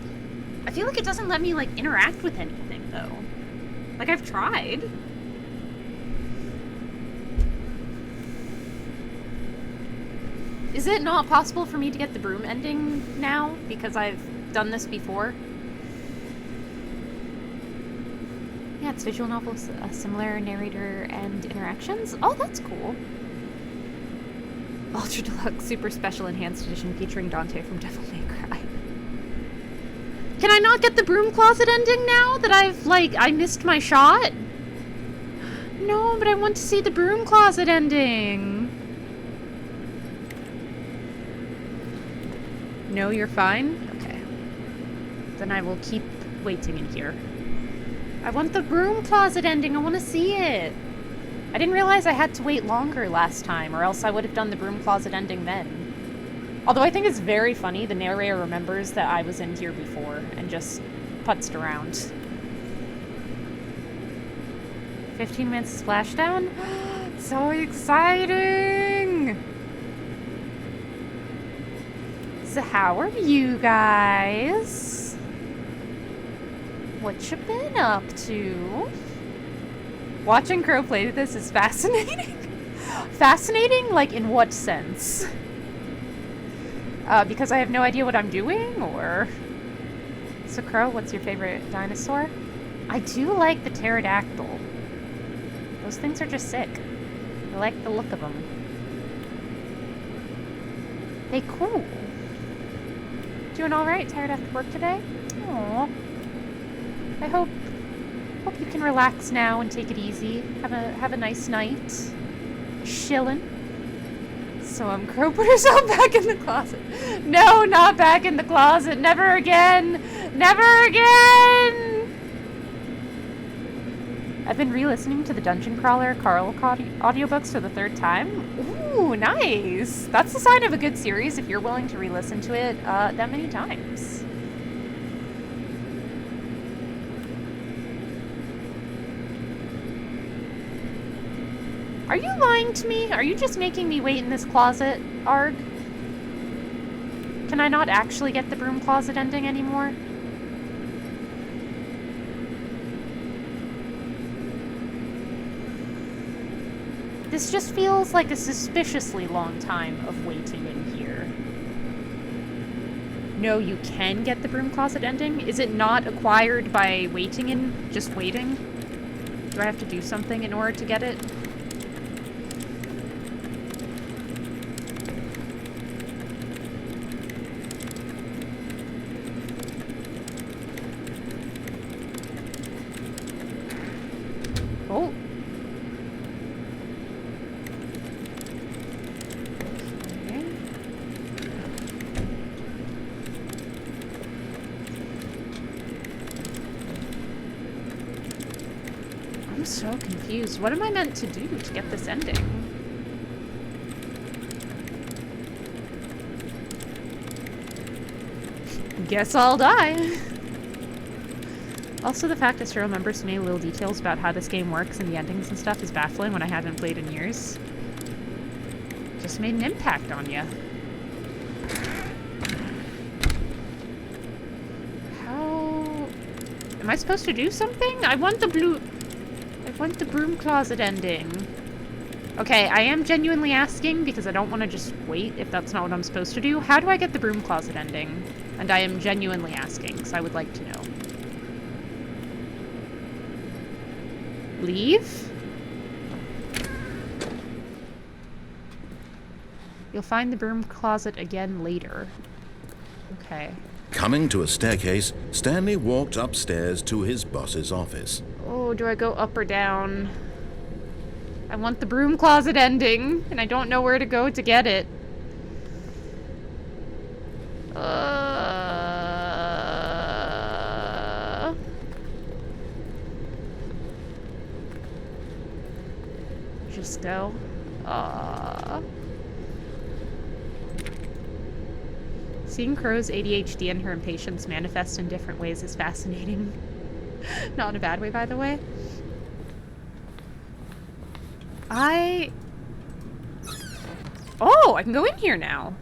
I feel like it doesn't let me, like, interact with anything, though. Like, I've tried. Is it not possible for me to get the broom ending now? Because I've done this before? Yeah, it's visual novels, a similar narrator and interactions. Oh, that's cool. Ultra Deluxe Super Special Enhanced Edition featuring Dante from Devil May Cry. Can I not get the broom closet ending now that I missed my shot? No, but I want to see the broom closet ending. No, you're fine? Okay. Then I will keep waiting in here. I want the broom closet ending. I want to see it. I didn't realize I had to wait longer last time, or else I would have done the broom closet ending then. Although I think it's very funny, the narrator remembers that I was in here before and just putzed around. 15 minutes splashdown? So exciting! So how are you guys? What you been up to? Watching Crow play this is fascinating. Fascinating? Like, in what sense? Because I have no idea what I'm doing, or... So, Crow, what's your favorite dinosaur? I do like the pterodactyl. Those things are just sick. I like the look of them. They cool. Doing alright? Tired after work today? Aww. I hope you can relax now and take it easy. Have a nice night. Chillin'. So Crow put herself back in the closet. No, not back in the closet. Never again. Never again. I've been re-listening to the Dungeon Crawler Carl audiobooks for the 3rd time. Ooh, nice. That's the sign of a good series if you're willing to re-listen to it that many times. Are you lying to me? Are you just making me wait in this closet, Arg? Can I not actually get the broom closet ending anymore? This just feels like a suspiciously long time of waiting in here. No, you can get the broom closet ending? Is it not acquired by waiting in, just waiting? Do I have to do something in order to get it? Oh. Okay. I'm so confused. What am I meant to do to get this ending? Guess I'll die. Also, the fact that she remembers so many little details about how this game works and the endings and stuff is baffling when I haven't played in years. Just made an impact on you. How... Am I supposed to do something? I want the broom closet ending. Okay, I am genuinely asking because I don't want to just wait if that's not what I'm supposed to do. How do I get the broom closet ending? And I am genuinely asking, because I would like to know. Leave? You'll find the broom closet again later. Okay. Coming to a staircase, Stanley walked upstairs to his boss's office. Oh, do I go up or down? I want the broom closet ending, and I don't know where to go to get it. Just go. Seeing Crow's ADHD and her impatience manifest in different ways is fascinating. Not in a bad way, by the way. Oh, I can go in here now.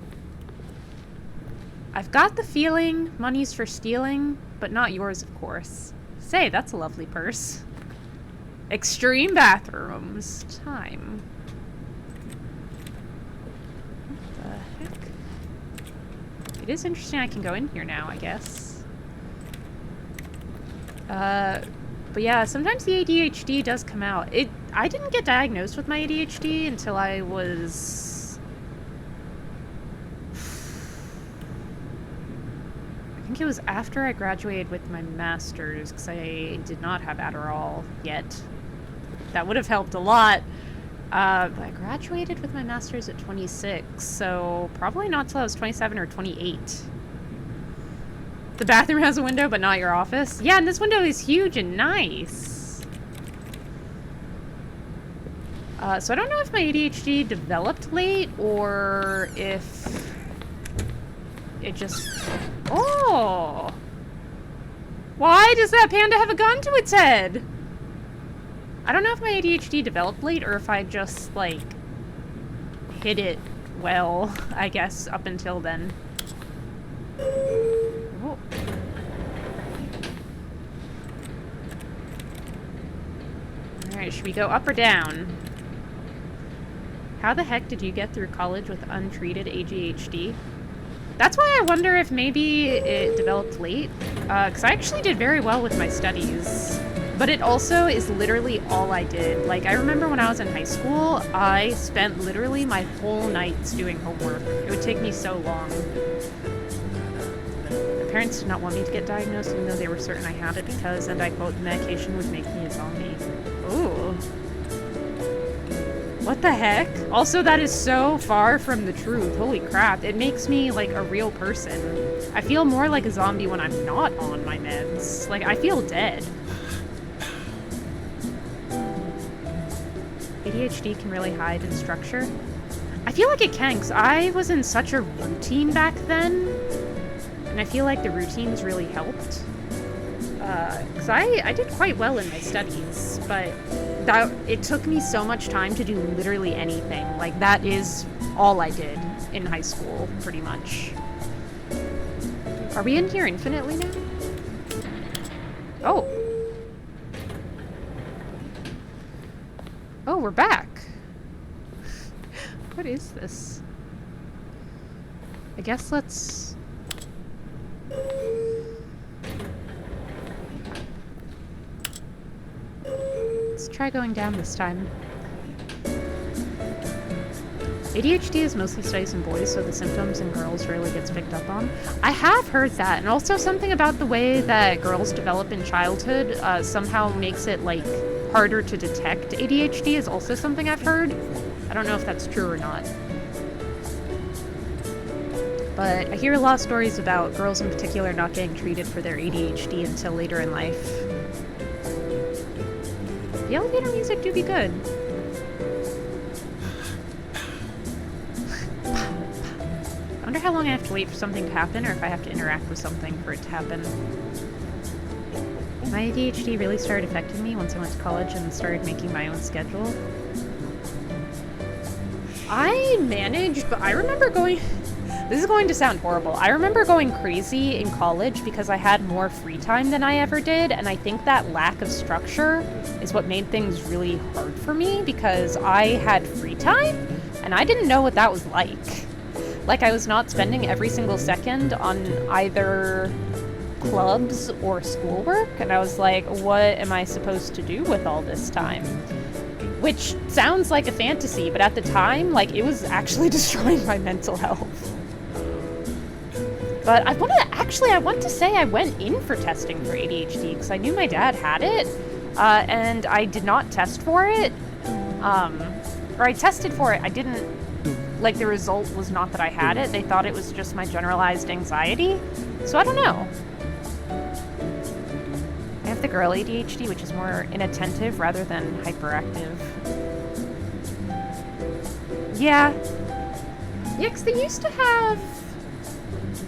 I've got the feeling money's for stealing, but not yours, of course. Say, that's a lovely purse. Extreme bathrooms. Time. What the heck? It is interesting I can go in here now, I guess. But yeah, sometimes the ADHD does come out. I didn't get diagnosed with my ADHD until I was... I think it was after I graduated with my master's, because I did not have Adderall yet. That would have helped a lot. But I graduated with my master's at 26, so probably not till I was 27 or 28. The bathroom has a window, but not your office. Yeah, and this window is huge and nice. So I don't know if my ADHD developed late or if it just... Oh! Why does that panda have a gun to its head? I don't know if my ADHD developed late or if I just, like, hid it well, I guess, up until then. Oh. Alright, should we go up or down? How the heck did you get through college with untreated ADHD? That's why I wonder if maybe it developed late. Because I actually did very well with my studies. But it also is literally all I did. Like, I remember when I was in high school, I spent literally my whole nights doing homework. It would take me so long. My parents did not want me to get diagnosed, even though they were certain I had it because, and I quote, medication would make me a zombie. Ooh. What the heck? Also, that is so far from the truth. Holy crap. It makes me, like, a real person. I feel more like a zombie when I'm not on my meds. Like, I feel dead. ADHD can really hide in structure. I feel like it can, because I was in such a routine back then. And I feel like the routines really helped. Because I did quite well in my studies, but it took me so much time to do literally anything. Like, that is all I did in high school, pretty much. Are we in here infinitely now? Oh. Oh, we're back. What is this? I guess let's... Let's try going down this time. ADHD is mostly studies in boys, so the symptoms in girls rarely gets picked up on. I have heard that, and also something about the way that girls develop in childhood somehow makes it, like, harder to detect ADHD is also something I've heard. I don't know if that's true or not. But I hear a lot of stories about girls in particular not getting treated for their ADHD until later in life. The elevator music do be good. I wonder how long I have to wait for something to happen, or if I have to interact with something for it to happen. My ADHD really started affecting me once I went to college and started making my own schedule. I managed, but I remember going... This is going to sound horrible. I remember going crazy in college because I had more free time than I ever did, and I think that lack of structure is what made things really hard for me because I had free time, and I didn't know what that was like. Like, I was not spending every single second on either clubs or schoolwork, and I was like, what am I supposed to do with all this time? Which sounds like a fantasy, but at the time, like, it was actually destroying my mental health. But I want to say I went in for testing for ADHD because I knew my dad had it, and I did not test for it, or I tested for it. I didn't, like, the result was not that I had it. They thought it was just my generalized anxiety, so I don't know. I have the girl ADHD, which is more inattentive rather than hyperactive. Yeah. Yeah, because there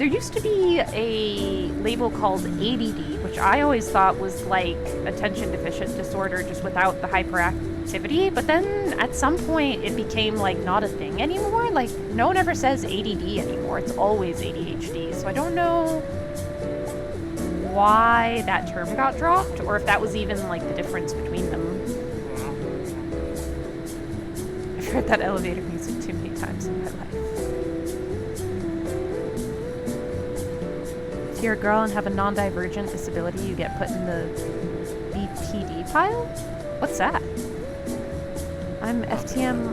used to be a label called ADD, which I always thought was like attention deficit disorder just without the hyperactivity, but then at some point it became like not a thing anymore. Like, no one ever says ADD anymore. It's always ADHD. So I don't know why that term got dropped, or if that was even like the difference between them. I've heard that elevator music too many times in my life. If you're a girl and have a non-divergent disability, you get put in the BPD pile? What's that? I'm FTM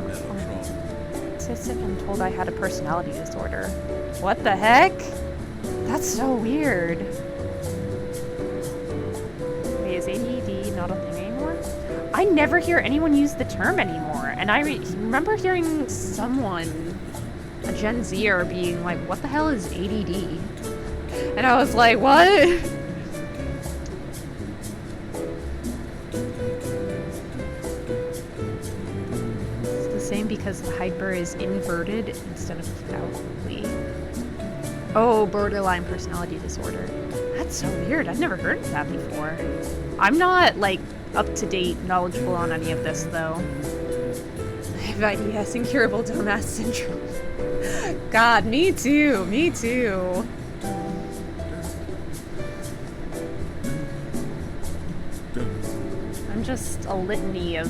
autistic and told I had a personality disorder. What the heck? That's so weird. Wait, is ADD not a thing anymore? I never hear anyone use the term anymore, and I remember hearing someone, a Gen Zer, being like, what the hell is ADD? And I was like, what? It's the same because the hyper is inverted instead of outwardly. Oh, borderline personality disorder. That's so weird. I've never heard of that before. I'm not, like, up-to-date, knowledgeable on any of this, though. I have IDS, incurable dumbass syndrome. God, me too. Me too. I'm just a litany of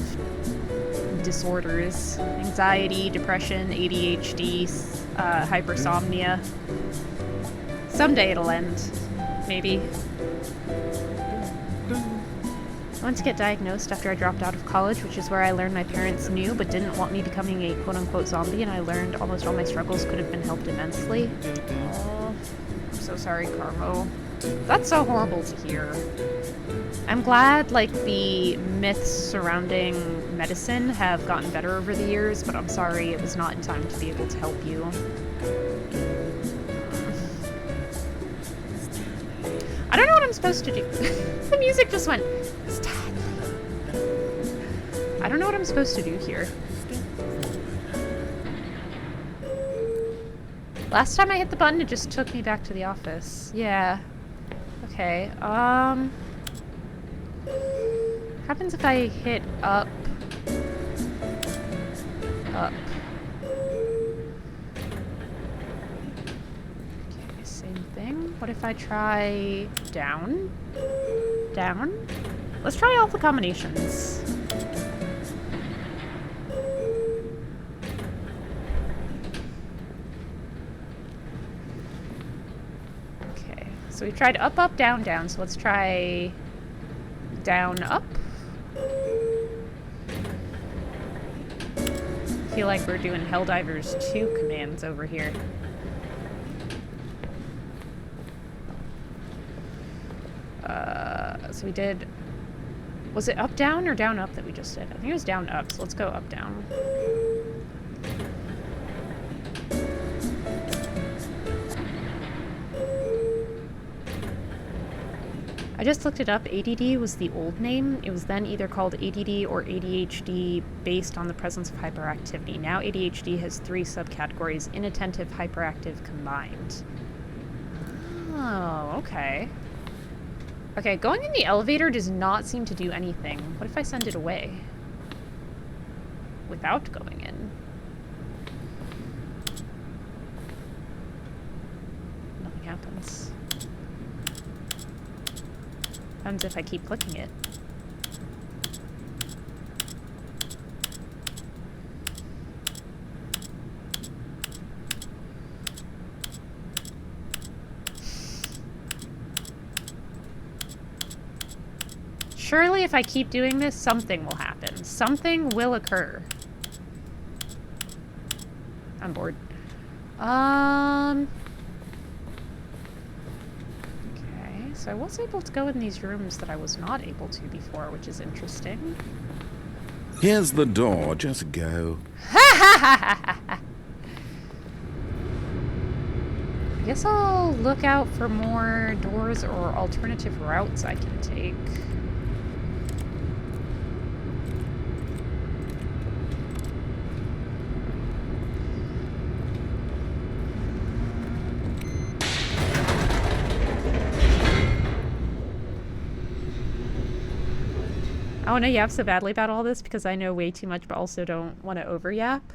disorders. Anxiety, depression, ADHD, hypersomnia. Someday it'll end. Maybe. I went to get diagnosed after I dropped out of college, which is where I learned my parents knew but didn't want me becoming a quote-unquote zombie, and I learned almost all my struggles could have been helped immensely. Oh, I'm so sorry, Carmo. That's so horrible to hear. I'm glad, like, the myths surrounding medicine have gotten better over the years, but I'm sorry it was not in time to be able to help you. I don't know what I'm supposed to do. The music just went, Stanley. I don't know what I'm supposed to do here. Last time I hit the button, it just took me back to the office. Yeah. Okay, what happens if I hit up? Up. Okay, same thing. What if I try down? Down? Let's try all the combinations. Okay, so we tried up, up, down, down. So let's try down, up. I feel like we're doing Helldivers 2 commands over here. So we did... Was it up, down, or down, up that we just did? I think it was down, up, so let's go up, down. I just looked it up. ADD was the old name. It was then either called ADD or ADHD based on the presence of hyperactivity. Now ADHD has 3 subcategories, inattentive, hyperactive, combined. Oh, okay. Okay, going in the elevator does not seem to do anything. What if I send it away? Without going in? Nothing happens. Depends if I keep clicking it. Surely if I keep doing this, something will happen. Something will occur. I'm bored. Okay, so I was able to go in these rooms that I was not able to before, which is interesting. Here's the door, just go. I guess I'll look out for more doors or alternative routes I can take. I want to yap so badly about all this because I know way too much but also don't want to over yap.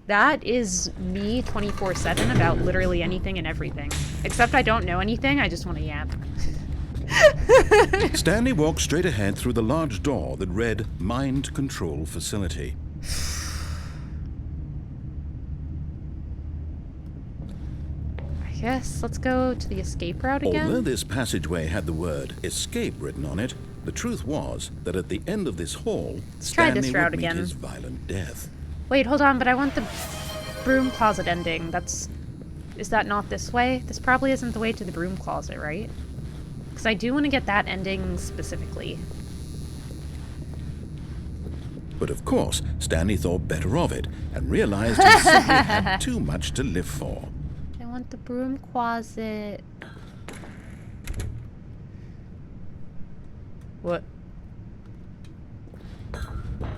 That is me 24/7 about literally anything and everything. Except I don't know anything, I just want to yap. Stanley walked straight ahead through the large door that read Mind Control Facility. I guess let's go to the escape route again. Although this passageway had the word escape written on it, the truth was that at the end of this hall, Let's try this Stanley route would meet again. his violent death. Wait, hold on, but I want the broom closet ending. Is that not this way? This probably isn't the way to the broom closet, right? Because I do want to get that ending specifically. But of course, Stanley thought better of it and realized he simply had too much to live for. I want the broom closet. What?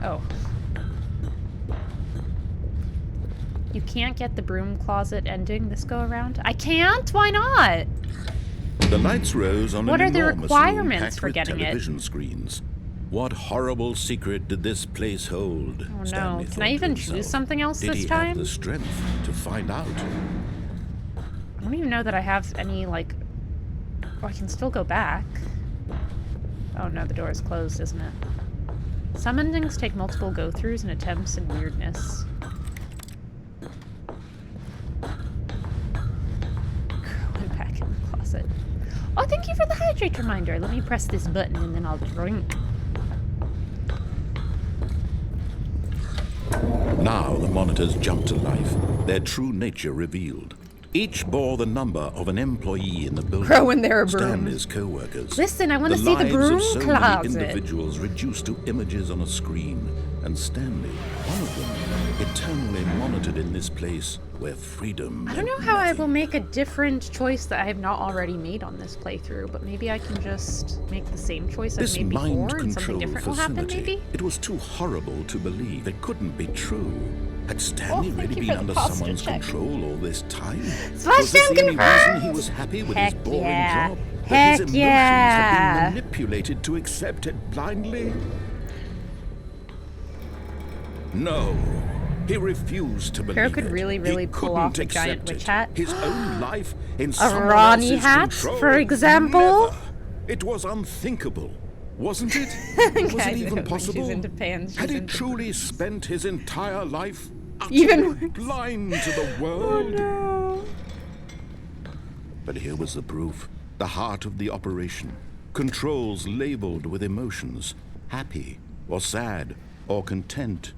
Oh. You can't get the broom closet ending this go around? I can't? Why not? The lights rose on What an are the enormous requirements room packed for with getting it? television screens. What horrible secret did this place hold? Oh no. Stanley Can thought I to even himself. choose something else Did this he time? have the strength to find out? I don't even know that I have any, like... Oh, I can still go back. Oh no, the door is closed, isn't it? Some endings take multiple go-throughs and attempts and weirdness. Went back in the closet. Oh, thank you for the hydrate reminder. Let me press this button and then I'll drink. Now the monitors jumped to life, their true nature revealed. Each bore the number of an employee in the building. Crow and their broom. Stanley's co-workers. Listen, I want to see the lives broom of so closet. many individuals reduced to images on a screen, and Stanley, one of them, eternally monitored in this place where freedom. I don't know how I will make a different choice that I have not already made on this playthrough, but maybe I can just make the same choice I've This made before and something mind-control different will happen, facility, maybe? it was too horrible to believe. It couldn't be true. Had Stanley thank really you been for the under posture someone's check. control all this time? Splash Was this down the only confirmed! reason he was happy with Heck his boring yeah. job? Heck That his emotions yeah. had been manipulated to accept it blindly? No. He refused to believe Crow could it. really, really He pull off couldn't a giant accept witch it. hat. His own life in A someone Ronnie else's hat, control. for example? Never. It was unthinkable, wasn't it? Was Guys, I it even don't think possible? she's into pans, Had she's he into truly spent his entire life Even utterly worse. blind to the Oh world? no. But here was the proof, the heart of the operation. Controls labeled with emotions, happy or sad or content.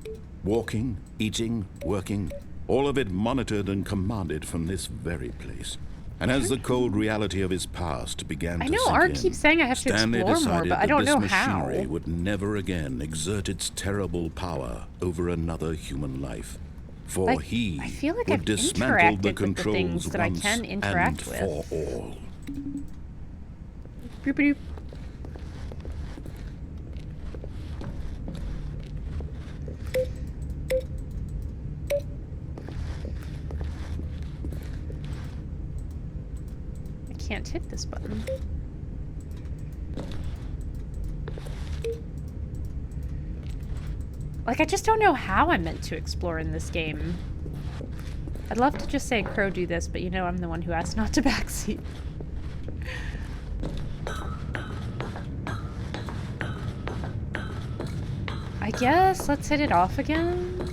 Walking, eating, working, all of it monitored and commanded from this very place. And as the cold reality of his past began to I know sink Art in, keeps saying I have to Stanley explore more, decided but I that don't this know how. machinery would never again exert its terrible power over another human life. For Like, he I feel like would I've dismantle interacted the with the controls things that I once can interact and with. for all. Boop-a-doop. I can't hit this button. Like, I just don't know how I'm meant to explore in this game. I'd love to just say, Crow, do this, but you know I'm the one who asked not to backseat. I guess let's hit it off again.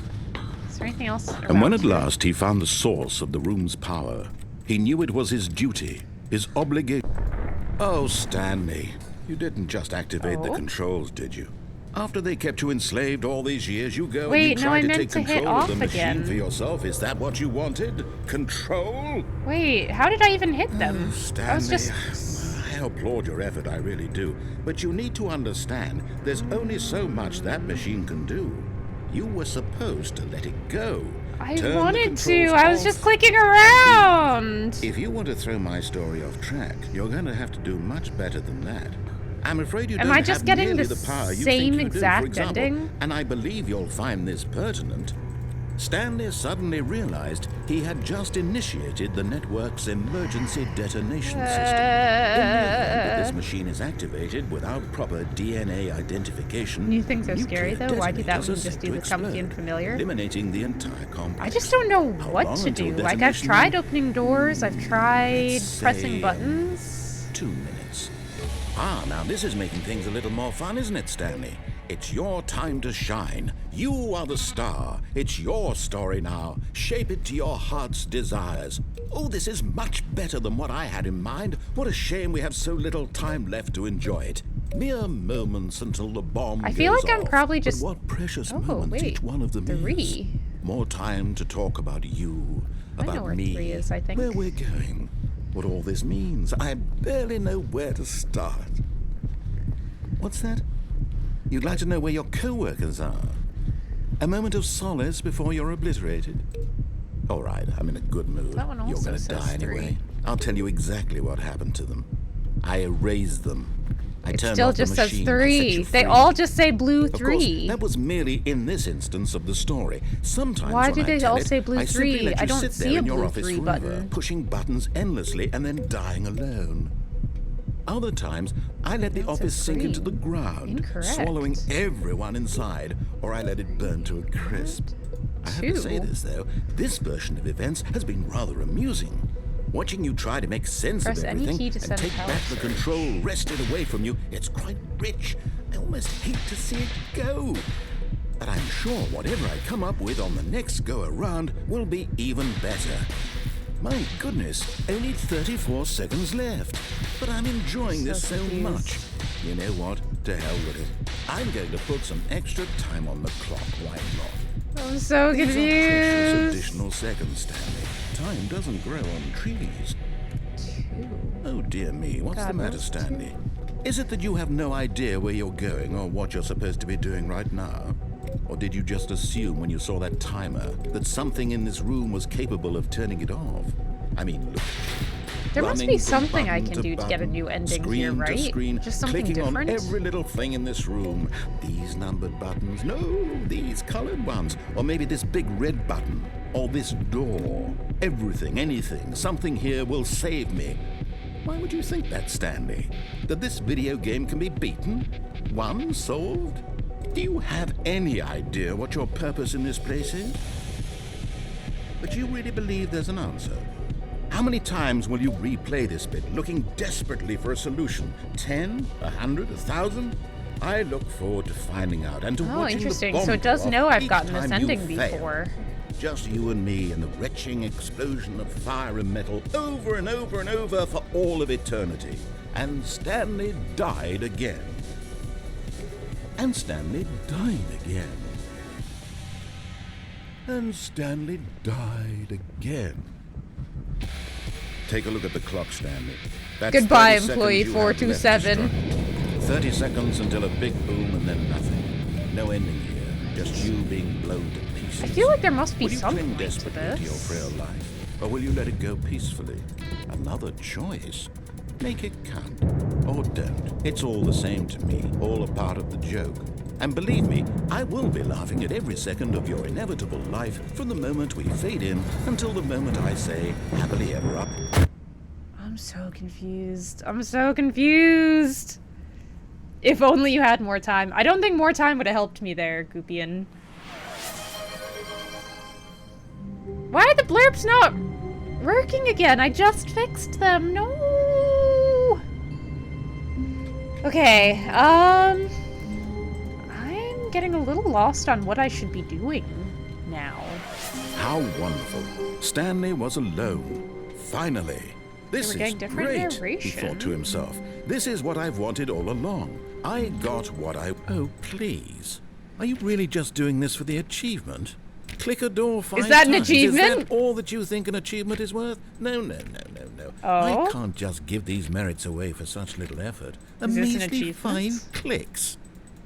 Is there anything else around And when at here? last he found the source of the room's power, he knew it was his duty, his obligation. Oh, Stanley, you didn't just activate the Oh? controls, did you? After they kept you enslaved all these years, you go Wait, and you no, try I to meant take to hit control of the off machine again. for yourself. Is that what you wanted? Control? Wait, how did I even hit them? I Stanley, was just... I applaud your effort, I really do. But you need to understand, there's only so much that machine can do. You were supposed to let it go. I Turn the wanted to. controls I was off. just clicking around. If you want to throw my story off track, you're going to have to do much better than that. I'm afraid you Am don't I just have getting nearly the the power you same think you exact do, for example, ending? and I believe you'll find this pertinent. Stanley suddenly realized he had just initiated the network's emergency detonation system. In the event that this machine is activated without proper DNA identification, New things are scary, nuclear though. Why did that detonators one are just set do to the chunky and explode, familiar? eliminating the entire complex. I just don't know How what long to until do. Like, I've detonation? tried opening doors. I've tried Let's pressing say, buttons. 2 minutes. Ah, now this is making things a little more fun, isn't it, Stanley? It's your time to shine. You are the star. It's your story now. Shape it to your heart's desires. Oh, this is much better than what I had in mind. What a shame we have so little time left to enjoy it. Mere moments until the bomb I feel goes like I'm off. probably But just... what precious Oh, moments wait. each one of them 3. is. More time to talk about you, I know about where me, 3 is, I think. where we're going, what all this means. I barely know where to start. What's that? You'd like to know where your co-workers are? A moment of solace before you're obliterated? All right, I'm in a good mood. That one You're also gonna says die 3. anyway. I'll tell you exactly what happened to them. I erased them. I It turned still off the just says machine. I set 3. you They free. all just say blue Of 3. course, that was merely in this instance of the story. Sometimes Why when did I they tell all it, say blue I simply 3? let I you don't sit see there a in your blue office 3 forever, button. pushing buttons endlessly and then dying alone. Other times, I let the That office says sink into the green. ground, Incorrect. swallowing everyone inside, or I let it burn to a crisp. I have to say 2. this, though. This version of events has been rather amusing. Watching you try to make sense Press of any everything key to and send take power back the surge. control wrested away from you, it's quite rich. I almost hate to see it go. But I'm sure whatever I come up with on the next go-around will be even better. My goodness, only 34 seconds left. But I'm enjoying this so confused. much. You know what? To hell with it. I'm going to put some extra time on the clock, why not? I'm so These are precious confused. additional seconds, Stanley. Time doesn't grow on trees. Oh dear me, what's the God, matter, those Stanley? Is it that you have no idea where you're going or what you're supposed to be doing right now? Or did you just assume when you saw that timer that something in this room was capable of turning it off? I mean, look. There must Running be from something I button can do to get a button, new ending screen here, to right? screen, Just something clicking different? on every little thing in this room. These numbered buttons, no, these colored ones. Or maybe this big red button, or this door. Everything, anything, something here will save me. Why would you think that, Stanley? That this video game can be beaten? Won? Solved? Do you have any idea what your purpose in this place is? But you really believe there's an answer? How many times will you replay this bit, looking desperately for a solution? 10? 100? 1,000? I look forward to finding out and to Oh, watching interesting. the bomb So it does go know off I've each gotten this time you ending fail. before. Just you and me and the retching explosion of fire and metal over and over and over for all of eternity. And Stanley died again. And Stanley died again. And Stanley died again. Take a look at the clock, Stanley. That's Goodbye, 30 employee seconds you have left to 427. struggle. 30 seconds until a big boom and then nothing. No ending here. Just you being blown to pieces. I feel like there must be Will you some cling point to desperately to your this. frail life? Or will you let it go peacefully? Another choice. Make it count. Or don't. It's all the same to me. All a part of the joke. And believe me, I will be laughing at every second of your inevitable life from the moment we fade in until the moment I say, happily ever up. I'm so confused. I'm so confused. If only you had more time. I don't think more time would have helped me there, Goopian. Why are the blurps not working again? I just fixed them. No. Okay, I'm getting a little lost on what I should be doing now. How wonderful. Stanley was alone. Finally. This we're is getting different great, he narration. thought to himself. This is what I've wanted all along. I got what I... Oh, please. Are you really just doing this for the achievement? Click a door 5 times. Is that an Is achievement? that all that you think an achievement is worth? No. Oh? I can't just give these merits away for such little effort. A Is this an measly achievement? 5 clicks.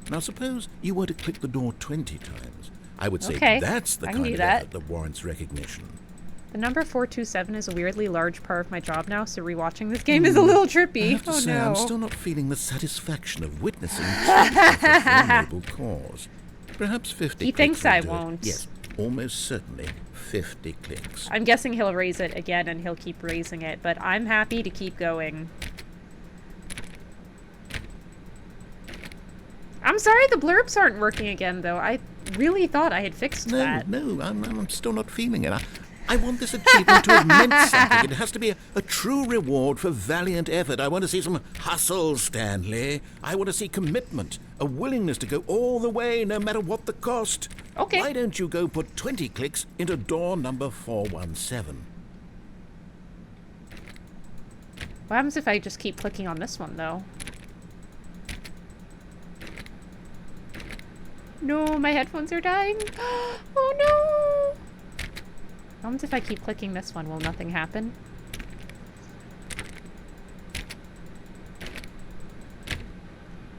Now suppose you were to click the door 20 times. I would say Okay, that's the I can kind do of that. effort that warrants recognition. The number 427 is a weirdly large part of my job now, so rewatching this game is a little I trippy. have to Oh say, no. I'm still not feeling the satisfaction of witnessing such effort for a noble cause. Perhaps 50 He clicks thinks will I do it. won't. Yes, almost certainly 50 clicks. I'm guessing he'll raise it again and he'll keep raising it, but I'm happy to keep going. I'm sorry the blurps aren't working again, though. I really thought I had fixed that. No, I'm still not feeling it. I want this achievement to have meant something. It has to be a true reward for valiant effort. I want to see some hustle, Stanley. I want to see commitment, a willingness to go all the way, no matter what the cost. Okay. Why don't you go put 20 clicks into door number 417? What happens if I just keep clicking on this one, though? No, my headphones are dying. Oh no! What happens if I keep clicking this one? Will nothing happen?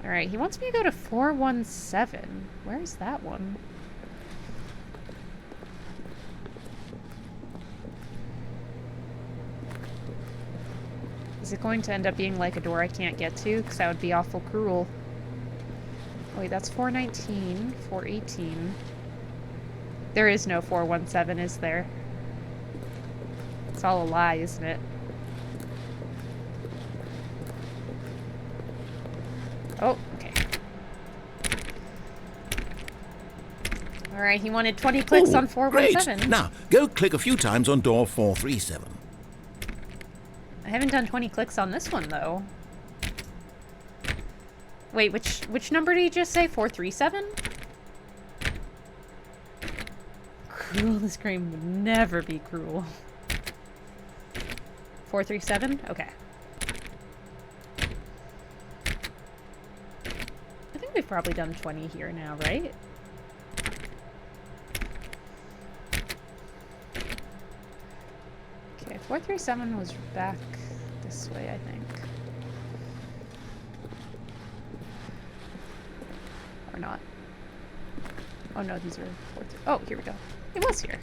Alright, he wants me to go to 417. Where's that one? Is it going to end up being like a door I can't get to? Because that would be awful cruel. Oh, wait, that's 419, 418. There is no 417, is there? It's all a lie, isn't it? Oh, okay. Alright, he wanted 20 clicks on 417. Great. Now, go click a few times on door 437. I haven't done 20 clicks on this one, though. Wait, which number did you just say? 437? Cruel, this game would never be cruel. 437? Okay. I think we've probably done 20 here now, right? Okay, 437 was back this way, I think. Or not. Oh no, these are 4. Oh, here we go. It was here.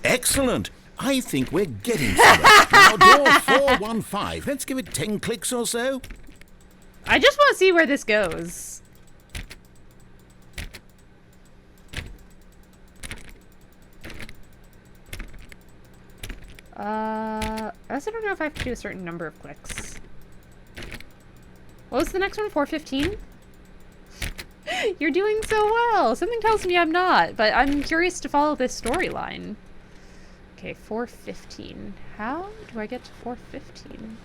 Excellent. I think we're getting somewhere. Now, door 415. Let's give it 10 clicks or so. I just want to see where this goes. I also don't know if I have to do a certain number of clicks. What was the next one? 415? You're doing so well. Something tells me I'm not, but I'm curious to follow this storyline. Okay, 415. How do I get to 415?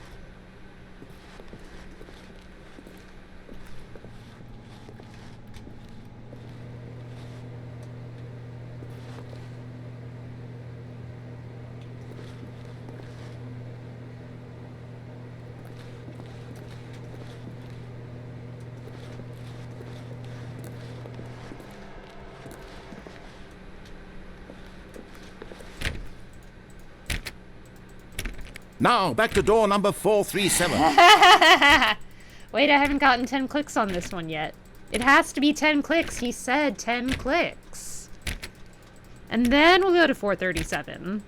Now, back to door number 437. Wait, I haven't gotten 10 clicks on this one yet. It has to be 10 clicks. He said 10 clicks. And then we'll go to 437.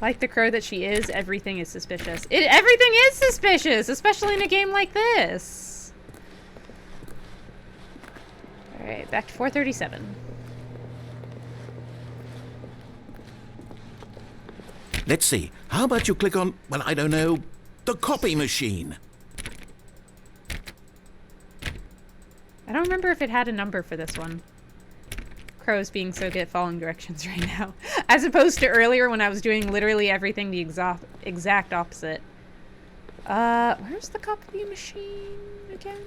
Like the crow that she is, everything is suspicious. Everything is suspicious, especially in a game like this. Alright, back to 437. Let's see. How about you click on, well, I don't know, the copy machine? I don't remember if it had a number for this one. Crow's being so good at following directions right now. As opposed to earlier when I was doing literally everything the exact opposite. Where's the copy machine again?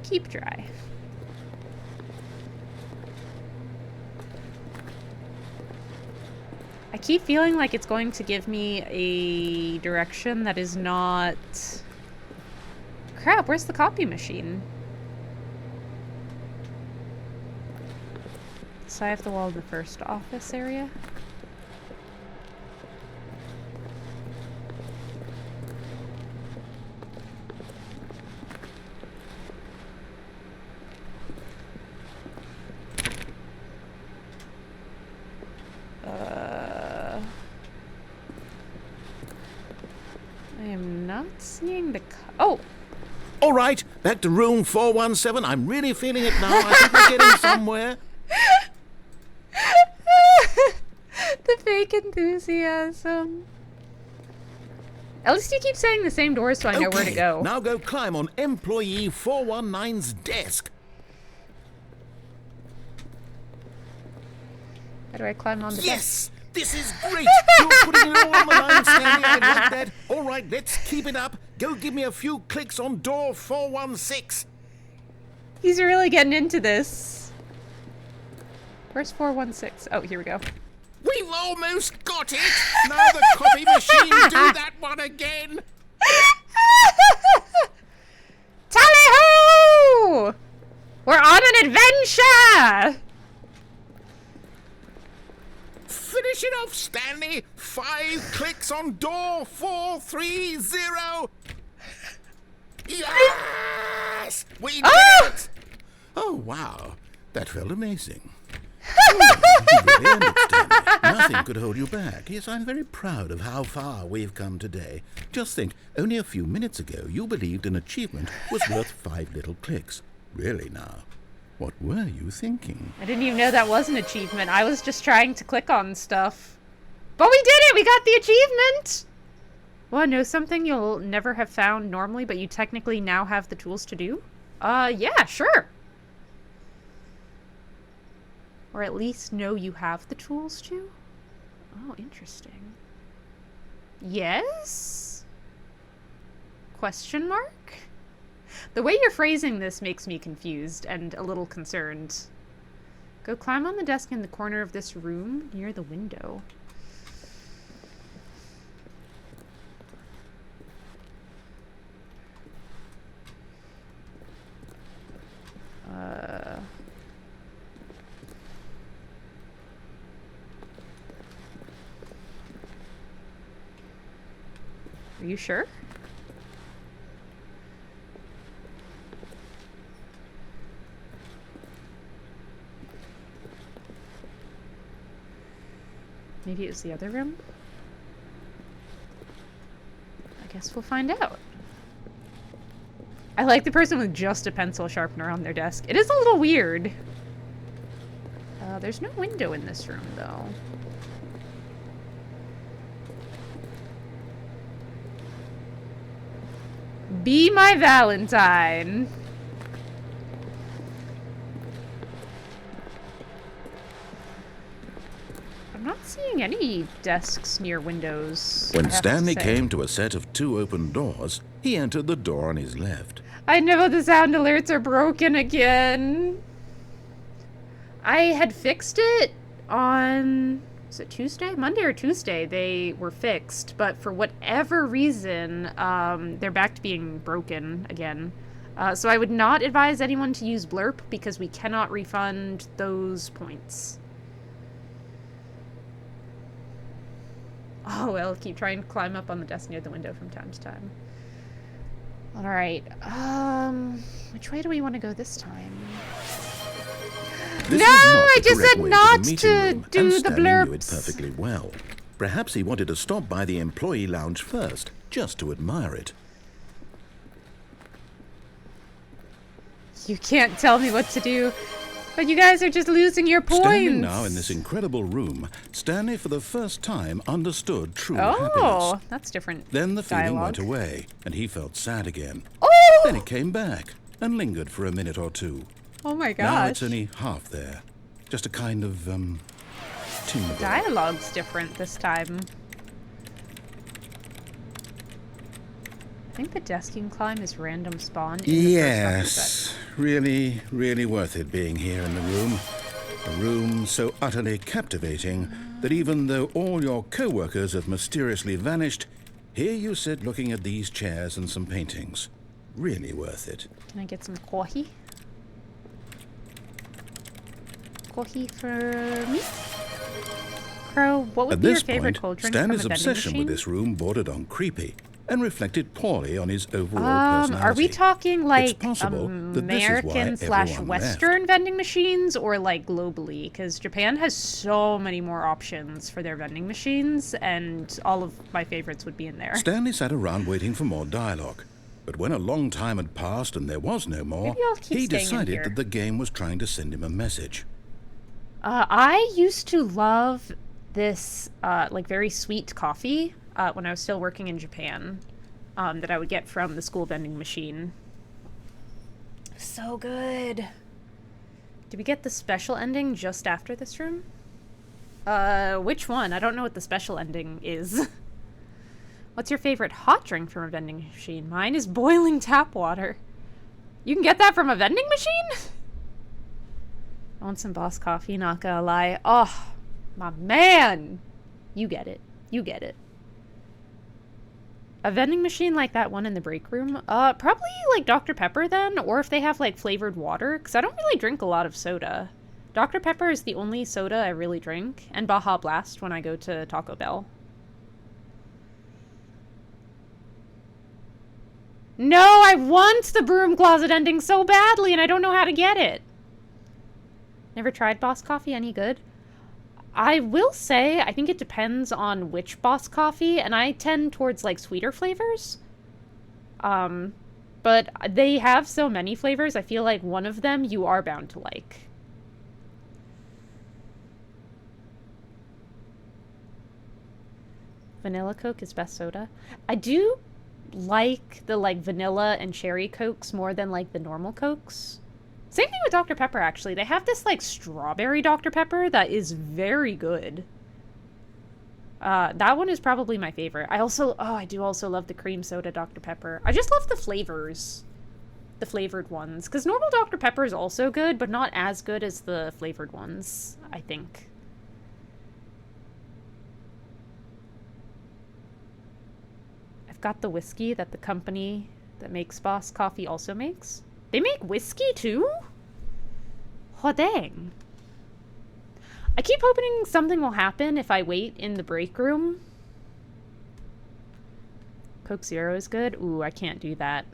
Keep dry. I keep feeling like it's going to give me a direction that is not... Crap, where's the copy machine? Side of the wall of the first office area? I am not seeing the... Oh! All right, back to room 417. I'm really feeling it now. I think we're getting somewhere. The fake enthusiasm. At least you keep saying the same doors so I know where to go. Now go climb on employee 419's desk. How do I climb on the desk? Yes! This is great! You're putting it all on the line, Stanley. I like that. All right, let's keep it up. Go give me a few clicks on door 416. He's really getting into this. Where's 416? Oh, here we go. We've almost got it! Now the copy machine, do that one again! Tally-ho! We're on an adventure! Finish it off, Stanley! 5 clicks on door 430! We did it! Oh, wow. That felt amazing. Oh, you really earned it, Stanley. Nothing could hold you back. Yes, I'm very proud of how far we've come today. Just think, only a few minutes ago you believed an achievement was worth 5 little clicks. Really now, what were you thinking? I didn't even know that was an achievement. I was just trying to click on stuff. But we did it! We got the achievement! Want to know something you'll never have found normally, but you technically now have the tools to do? Yeah, sure. Or at least know you have the tools to? Oh, interesting. Yes? Question mark? The way you're phrasing this makes me confused and a little concerned. Go climb on the desk in the corner of this room near the window. Are you sure? Maybe it was the other room? I guess we'll find out. I like the person with just a pencil sharpener on their desk. It is a little weird. There's no window in this room, though. Be my Valentine. I'm not seeing any desks near windows. When Stanley came to a set of 2 open doors, he entered the door on his left. I know the sound alerts are broken again. I had fixed it on... Was it Tuesday? Monday or Tuesday they were fixed, but for whatever reason, they're back to being broken again. So I would not advise anyone to use Blurp because we cannot refund those points. Oh, well, keep trying to climb up on the desk near the window from time to time. Alright, which way do we want to go this time? This No, was not I the just correct said way not the meeting to room, do and the Stanley knew it blurps. perfectly well. Perhaps he wanted to stop by the employee lounge first, just to admire it. You can't tell me what to do, but you guys are just losing your points. Standing now in this incredible room, Stanley for the first time understood true Oh, happiness. that's different. Then the feeling dialogue. went away, and he felt sad again. Oh! Then it came back, and lingered for a minute or two. Oh my Now it's gosh. only half there. Just a kind of, tingle. Dialogue's different this time. I think the desking climb is random spawn in the first Yes, really, really worth it being here in the room. A room so utterly captivating that even though all your co-workers have mysteriously vanished, here you sit looking at these chairs and some paintings. Really worth it. Can I get some coffee? Coffee for me? Crow, what would At be your this favorite point, cold drink from a Stanley's vending obsession machine? with this room bordered on creepy and reflected poorly on his overall personality. Are we talking like possible that this is why American slash everyone Western vending machines or like globally? Because Japan has so many more options for their vending machines, and all of my favorites would be in there. Stanley sat around waiting for more dialogue. But when a long time had passed and there was no more, Maybe I'll keep he staying in decided here. that the game was trying to send him a message. I used to love this like very sweet coffee when I was still working in Japan that I would get from the school vending machine. So good. Did we get the special ending just after this room? Which one? I don't know what the special ending is. What's your favorite hot drink from a vending machine? Mine is boiling tap water. You can get that from a vending machine? I want some Boss coffee, not gonna lie. Oh, my man! You get it. You get it. A vending machine like that one in the break room? Probably like Dr. Pepper then, or if they have like flavored water, because I don't really drink a lot of soda. Dr. Pepper is the only soda I really drink, and Baja Blast when I go to Taco Bell. No, I want the broom closet ending so badly, and I don't know how to get it. Never tried Boss Coffee? Any good? I will say, I think it depends on which Boss Coffee, and I tend towards, like, sweeter flavors. But they have so many flavors, I feel like one of them you are bound to like. Vanilla Coke is best soda. I do like the, like, vanilla and cherry Cokes more than, like, the normal Cokes. Same thing with Dr. Pepper, actually. They have this, like, strawberry Dr. Pepper that is very good. That one is probably my favorite. I do also love the cream soda Dr. Pepper. I just love the flavors. The flavored ones. Because normal Dr. Pepper is also good, but not as good as the flavored ones, I think. I've got the whiskey that the company that makes Boss Coffee also makes. They make whiskey too? Oh, dang. I keep hoping something will happen if I wait in the break room. Coke Zero is good? Ooh, I can't do that.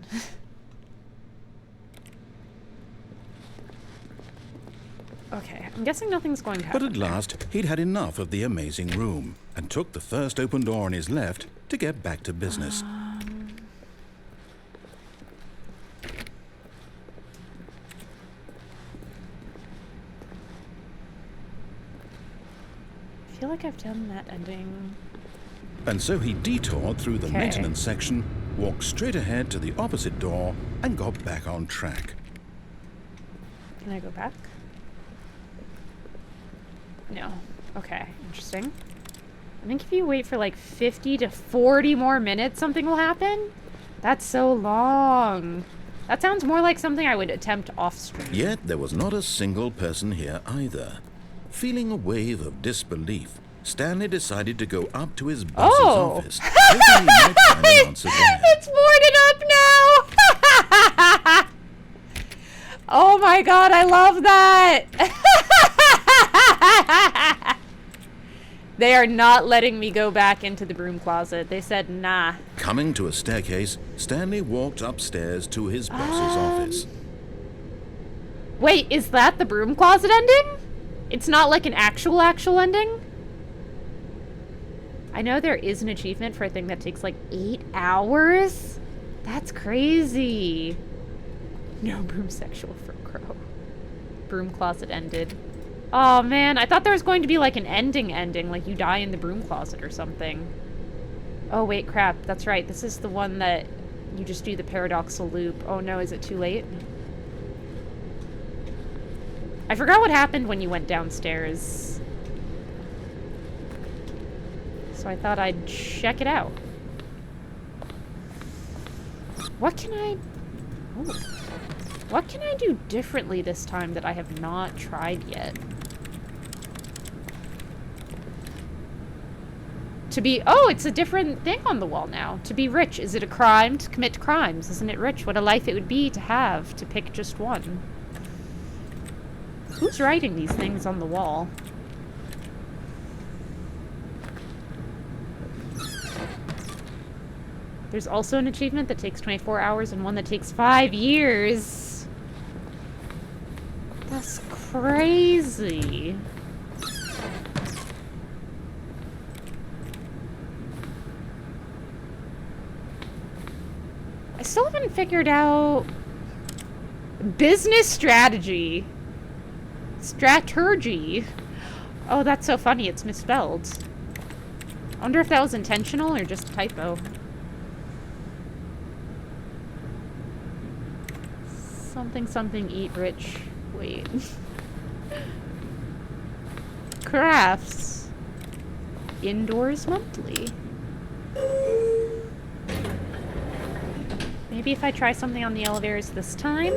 Okay, I'm guessing nothing's going to happen. But at last, he'd had enough of the amazing room and took the first open door on his left to get back to business. I feel like I've done that ending. And so he detoured through the maintenance section, walked straight ahead to the opposite door, and got back on track. Can I go back? No. Okay, interesting. I think if you wait for like 50 to 40 more minutes, something will happen. That's so long. That sounds more like something I would attempt off-stream. Yet there was not a single person here either. Feeling a wave of disbelief, Stanley decided to go up to his boss's office, hoping he might find an answer there. It's boarded up now! Oh my god, I love that! They are not letting me go back into the broom closet. They said, nah. Coming to a staircase, Stanley walked upstairs to his boss's office. Wait, is that the broom closet ending? It's not like an actual ending? I know there is an achievement for a thing that takes like 8 hours. That's crazy. No broom sexual for Crow. Broom closet ended. Oh man, I thought there was going to be like an ending, like you die in the broom closet or something. Oh wait, crap, that's right. This is the one that you just do the paradoxal loop. Oh no, is it too late? I forgot what happened when you went downstairs. So I thought I'd check it out. What can I... Ooh. What can I do differently this time that I have not tried yet? To be... Oh, it's a different thing on the wall now. To be rich. Is it a crime to commit crimes? Isn't it rich? What a life it would be to have, to pick just one. Who's writing these things on the wall? There's also an achievement that takes 24 hours and one that takes 5 years. That's crazy. I still haven't figured out business strategy. Strategy. Oh, that's so funny. It's misspelled. I wonder if that was intentional or just a typo. Something eat rich. Wait. Crafts. Indoors monthly. Maybe if I try something on the elevators this time.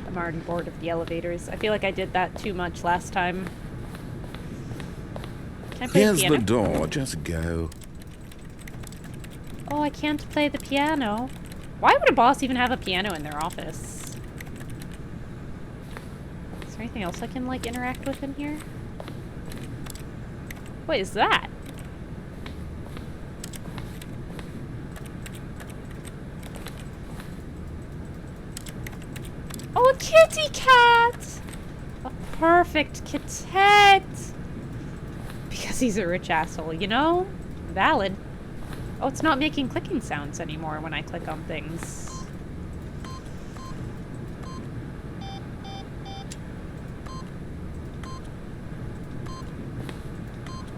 I'm already bored of the elevators. I feel like I did that too much last time. Can I play Here's piano? the door, just go. Oh, I can't play the piano. Why would a boss even have a piano in their office? Is there anything else I can, like, interact with in here? What is that? Oh, a kitty cat! A perfect kittet! Because he's a rich asshole, you know? Valid. Oh, it's not making clicking sounds anymore when I click on things.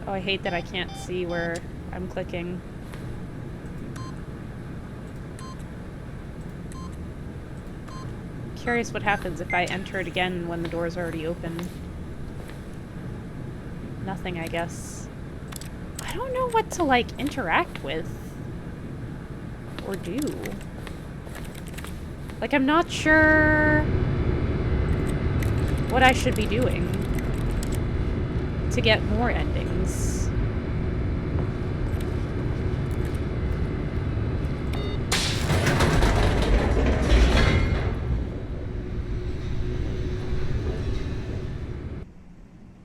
Oh, I hate that I can't see where I'm clicking. Curious what happens if I enter it again when the door's already open. Nothing, I guess. I don't know what to, like, interact with. Or do. Like, I'm not sure what I should be doing to get more endings.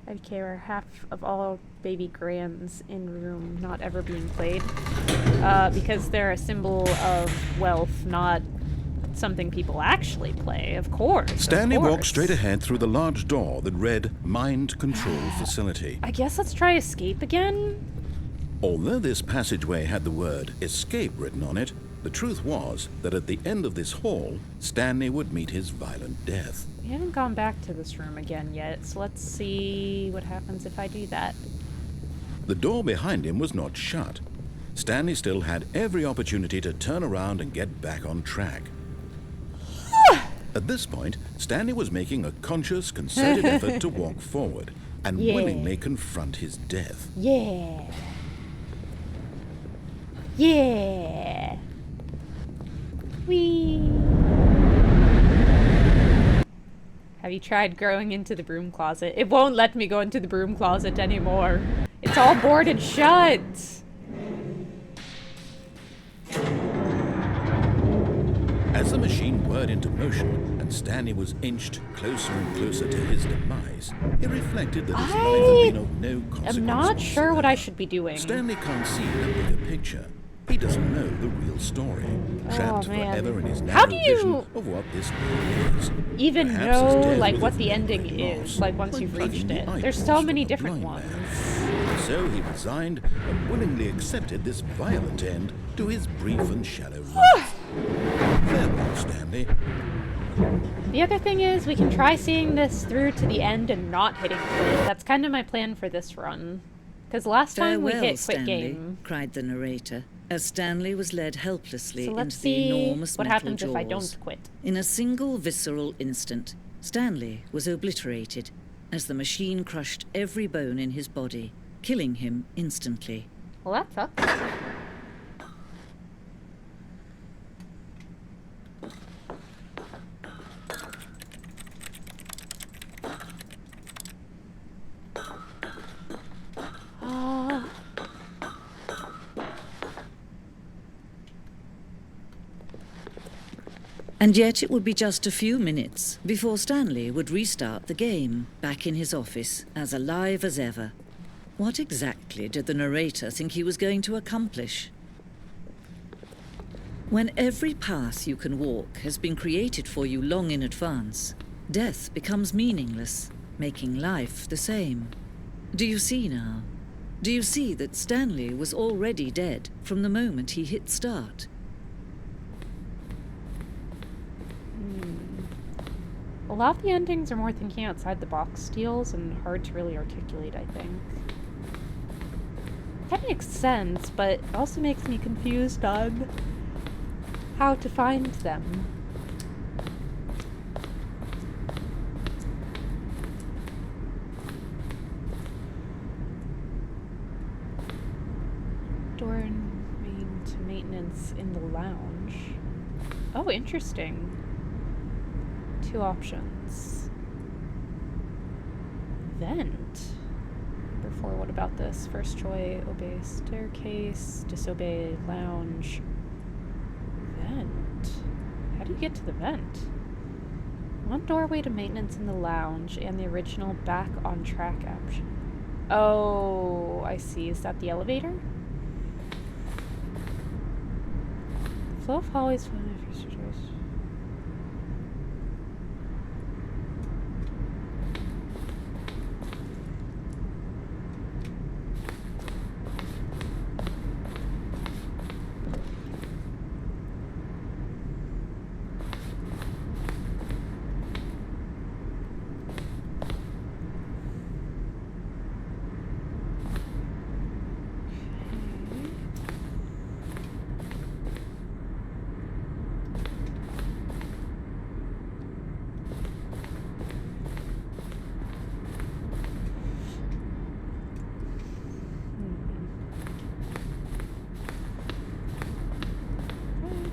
Okay, we're half of all baby grands in room not ever being played. Because they're a symbol of wealth, not something people actually play, of course. Stanley of course. walked straight ahead through the large door that read Mind Control Facility. I guess let's try escape again? Although this passageway had the word escape written on it, the truth was that at the end of this hall, Stanley would meet his violent death. We haven't gone back to this room again yet, so let's see what happens if I do that. The door behind him was not shut. Stanley still had every opportunity to turn around and get back on track. At this point, Stanley was making a conscious, concerted effort to walk forward and willingly confront his death. Yeah. Yeah. Whee. Have you tried growing into the broom closet? It won't let me go into the broom closet anymore. It's all boarded shut. As the machine whirred into motion and Stanley was inched closer and closer to his demise, he reflected that his life had been of no consequence. I'm not sure what I should be doing. Stanley can't see the bigger picture. He doesn't know the real story. Trapped forever in his narrow vision of what this world is. Even Perhaps his know, death like, was what a the ending great is, loss, like, once you've plugging reached the it. There's eyeballs so of many a different blind ones. man. So he resigned and willingly accepted this violent end to his brief and shallow life. Farewell, Stanley. The other thing is, we can try seeing this through to the end and not hitting quit. That's kind of my plan for this run. Because last time we Farewell, hit quit Stanley, game. cried the narrator, as Stanley was led helplessly So let's into the see enormous what metal happens jaws. if I don't quit. In a single visceral instant, Stanley was obliterated as the machine crushed every bone in his body, killing him instantly. Well, that sucks. And yet it would be just a few minutes before Stanley would restart the game, back in his office, as alive as ever. What exactly did the narrator think he was going to accomplish? When every path you can walk has been created for you long in advance, death becomes meaningless, making life the same. Do you see now? Do you see that Stanley was already dead from the moment he hit start? A lot of the endings are more thinking outside the box deals and hard to really articulate, I think. That makes sense, but it also makes me confused on how to find them. Door main to maintenance in the lounge. Oh, interesting. Two options. Vent. Number 4, what about this? First choice, obey staircase, disobey lounge. Vent. How do you get to the vent? One doorway to maintenance in the lounge and the original back on track option. Oh, I see. Is that the elevator? Flow of hallways.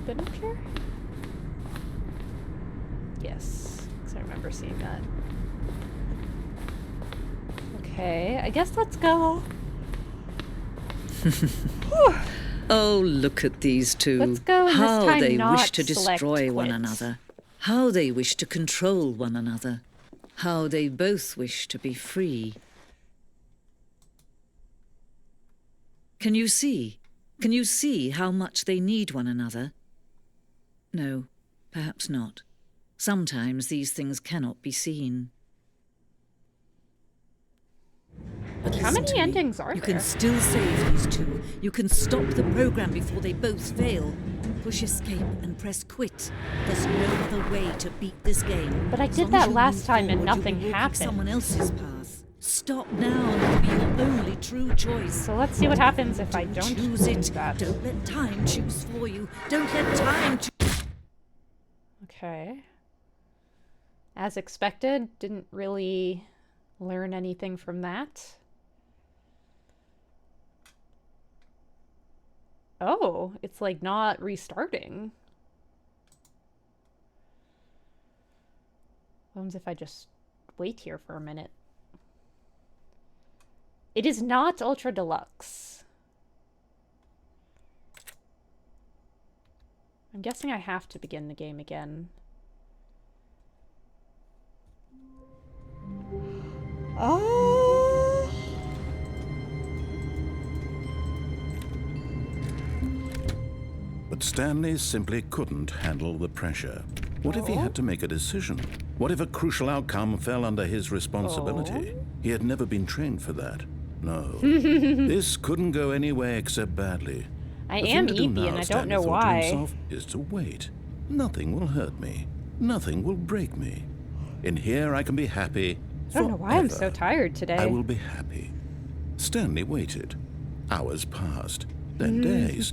Been up here? Yes, because I remember seeing that. Okay, I guess let's go. Oh, look at these two. Let's go, and this How time they not wish to select destroy one quit. another. How they wish to control one another. How they both wish to be free. Can you see? Can you see how much they need one another? No, perhaps not. Sometimes these things cannot be seen. But How listen many to me. endings are You there? can still save these two. You can stop the program before they both fail. Push escape and press quit. There's no other way to beat this game. But I As did long that as you last move time and forward, you'll nothing be walking happened. someone else's path. Stop now and it'll be your only true choice. So let's see what happens if I don't choose do it. that. Don't let time choose for you. Don't let time choose. Okay. As expected, didn't really learn anything from that. Oh, it's like not restarting. What happens if I just wait here for a minute? It is not Ultra Deluxe. I'm guessing I have to begin the game again. Oh. But Stanley simply couldn't handle the pressure. What if he had to make a decision? What if a crucial outcome fell under his responsibility? He had never been trained for that. No. This couldn't go anywhere except badly. I The am thing to do Eepy, now, and I don't Stanley know thought to why. himself, is to wait. Nothing will hurt me. Nothing will break me. In here I can be happy. I don't know why I'm so forever. tired today. I will be happy. Stanley waited. Hours passed, then days.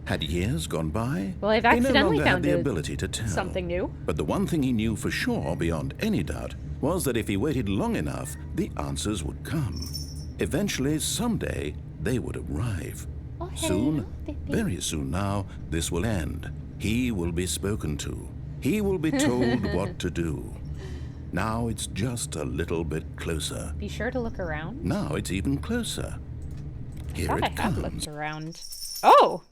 Had years gone by? Well, I've He no accidentally longer had found the ability to tell. something new. But the one thing he knew for sure, beyond any doubt, was that if he waited long enough, the answers would come. Eventually, someday, they would arrive. Oh, Soon, hello, baby. very soon now, this will end. He will be spoken to. He will be told what to do. Now it's just a little bit closer. Be sure to look around. Now it's even closer. Here I thought it I had comes. looked around. Oh!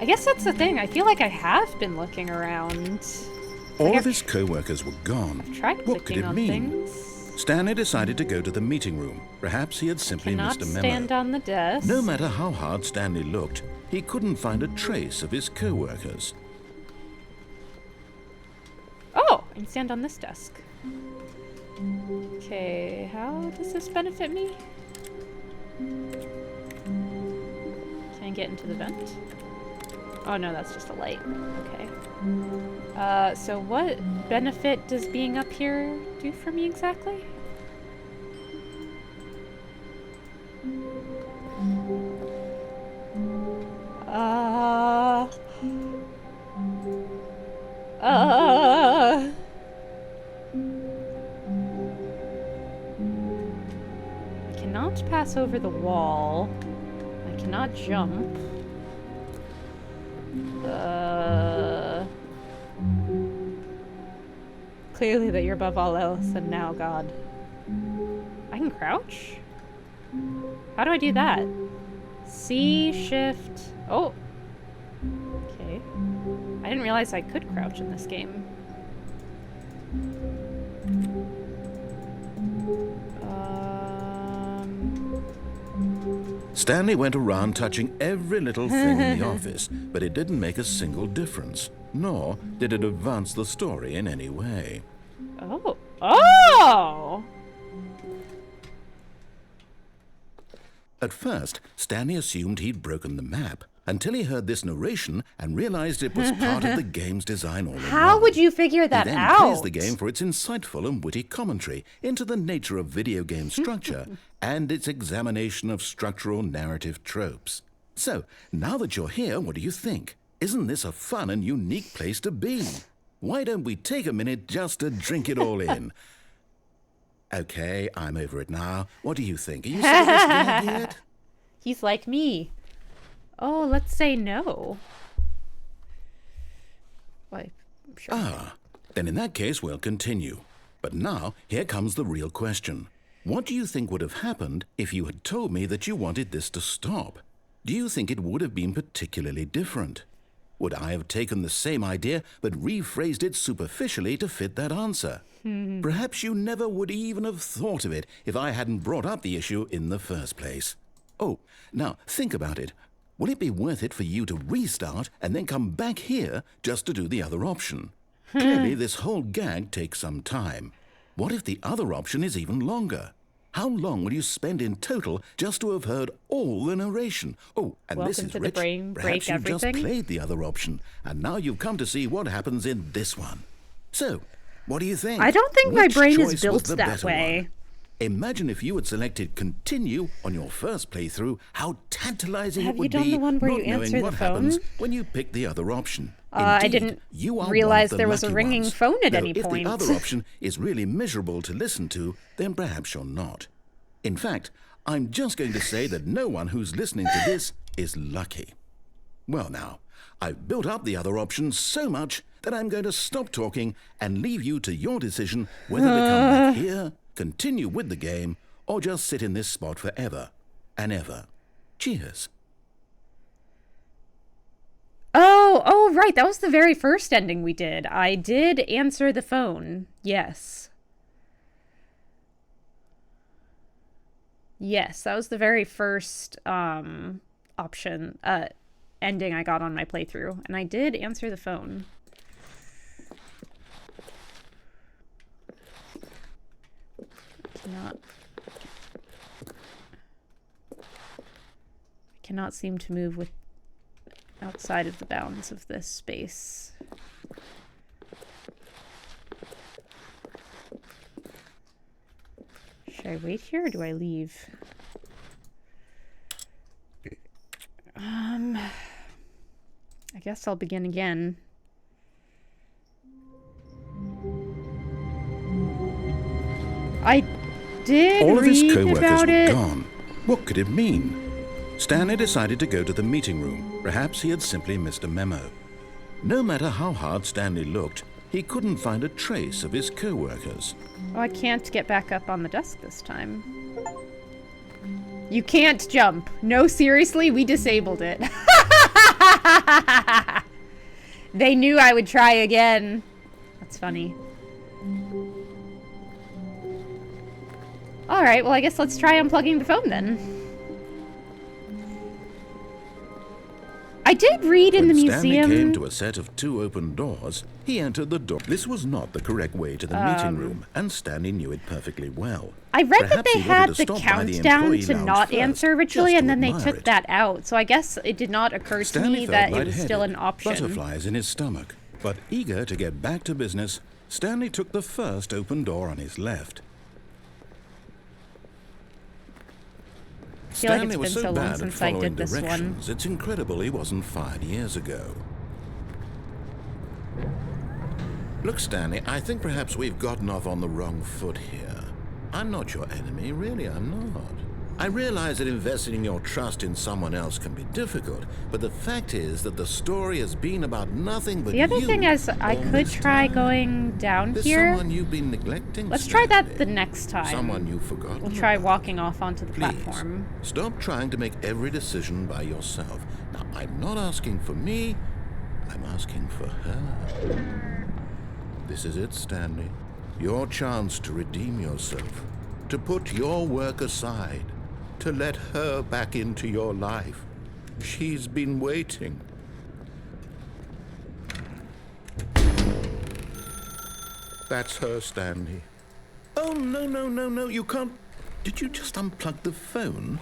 I guess that's the thing. I feel like I have been looking around. All Like of his co-workers were gone. Tried What could clicking it on mean? things. Stanley decided to go to the meeting room. Perhaps he had simply Cannot missed a memo. stand on the desk. No matter how hard Stanley looked, he couldn't find a trace of his co-workers. Oh, I can stand on this desk. Okay, how does this benefit me? Can I get into the vent? Oh no, that's just a light. Okay. So what benefit does being up here do for me exactly? I cannot pass over the wall. I cannot jump. Clearly that you're above all else, and now God. I can crouch? How do I do that? C, shift. Oh. Okay. I didn't realize I could crouch in this game. Stanley went around touching every little thing in the office, but it didn't make a single difference, nor did it advance the story in any way. Oh. Oh! At first, Stanley assumed he'd broken the map, until he heard this narration and realized it was part of the game's design all along. How would you figure that he then out? praised the game for its insightful and witty commentary into the nature of video game structure and its examination of structural narrative tropes. So, now that you're here, what do you think? Isn't this a fun and unique place to be? Why don't we take a minute just to drink it all in? Okay, I'm over it now. What do you think? Are you seriously yet? He's like me. Oh, let's say no. Why? Sure. Ah, then in that case, we'll continue. But now, here comes the real question. What do you think would have happened if you had told me that you wanted this to stop? Do you think it would have been particularly different? Would I have taken the same idea but rephrased it superficially to fit that answer? Perhaps you never would even have thought of it if I hadn't brought up the issue in the first place. Oh, now think about it. Will it be worth it for you to restart and then come back here just to do the other option? Clearly, this whole gag takes some time. What if the other option is even longer? How long will you spend in total just to have heard all the narration? Oh, and Welcome this is to the rich. brain Perhaps break you've just everything. played the other option, and now you've come to see what happens in this one. So, what do you think? I don't think my Which brain choice is was built the that better way. one? Imagine if you had selected continue on your first playthrough, how tantalizing Have it you would done be the one where not you knowing answer the what happens phone? when you pick the other option. I Indeed, didn't you are realize one of the there was a lucky ringing ones. phone at Though any if point. the other option is really miserable to listen to, then perhaps you're not. In fact, I'm just going to say that no one who's listening to this is lucky. Well now, I've built up the other option so much that I'm going to stop talking and leave you to your decision whether to come back here, continue with the game, or just sit in this spot forever and ever. Cheers. Oh, right. That was the very first ending we did. I did answer the phone. Yes. Yes, that was the very first option, ending I got on my playthrough. And I did answer the phone. I cannot seem to move with outside of the bounds of this space. Should I wait here or do I leave? I guess I'll begin again. I did All of his read co-workers about were it. gone. What could it mean? Stanley decided to go to the meeting room. Perhaps he had simply missed a memo. No matter how hard Stanley looked, he couldn't find a trace of his co-workers. Oh, I can't get back up on the desk this time. You can't jump. No, seriously, we disabled it. They knew I would try again. That's funny. Alright, well I guess let's try unplugging the phone then. I did read in the When museum... Stanley came to a set of 2 open doors, he entered the door. This was not the correct way to the meeting room, and Stanley knew it perfectly well. I read that Perhaps they he wanted had to the stop by the countdown employee to lounge not first, answer ritually, just and to then they admire took it. that out. So I guess it did not occur to Stanley me felt that it was lightheaded, still an option. butterflies in his stomach. But eager to get back to business, Stanley took the first open door on his left. I feel like Stanley it's was been so so long bad at since I following did this one. directions, it's incredible he wasn't fired years ago. Look, Stanley, I think perhaps we've gotten off on the wrong foot here. I'm not your enemy, really, I'm not. I realize that investing your trust in someone else can be difficult, but the fact is that the story has been about nothing but The other you thing is, I all could this try time. going down There's here. someone you've been neglecting. Let's try that Stanley. the next time. Someone you've forgotten. We'll try about. walking off onto the Please, platform. stop trying to make every decision by yourself. Now, I'm not asking for me, I'm asking for her. This is it, Stanley. Your chance to redeem yourself, to put your work aside, to let her back into your life. She's been waiting. That's her, Stanley. Oh, no, you can't. Did you just unplug the phone?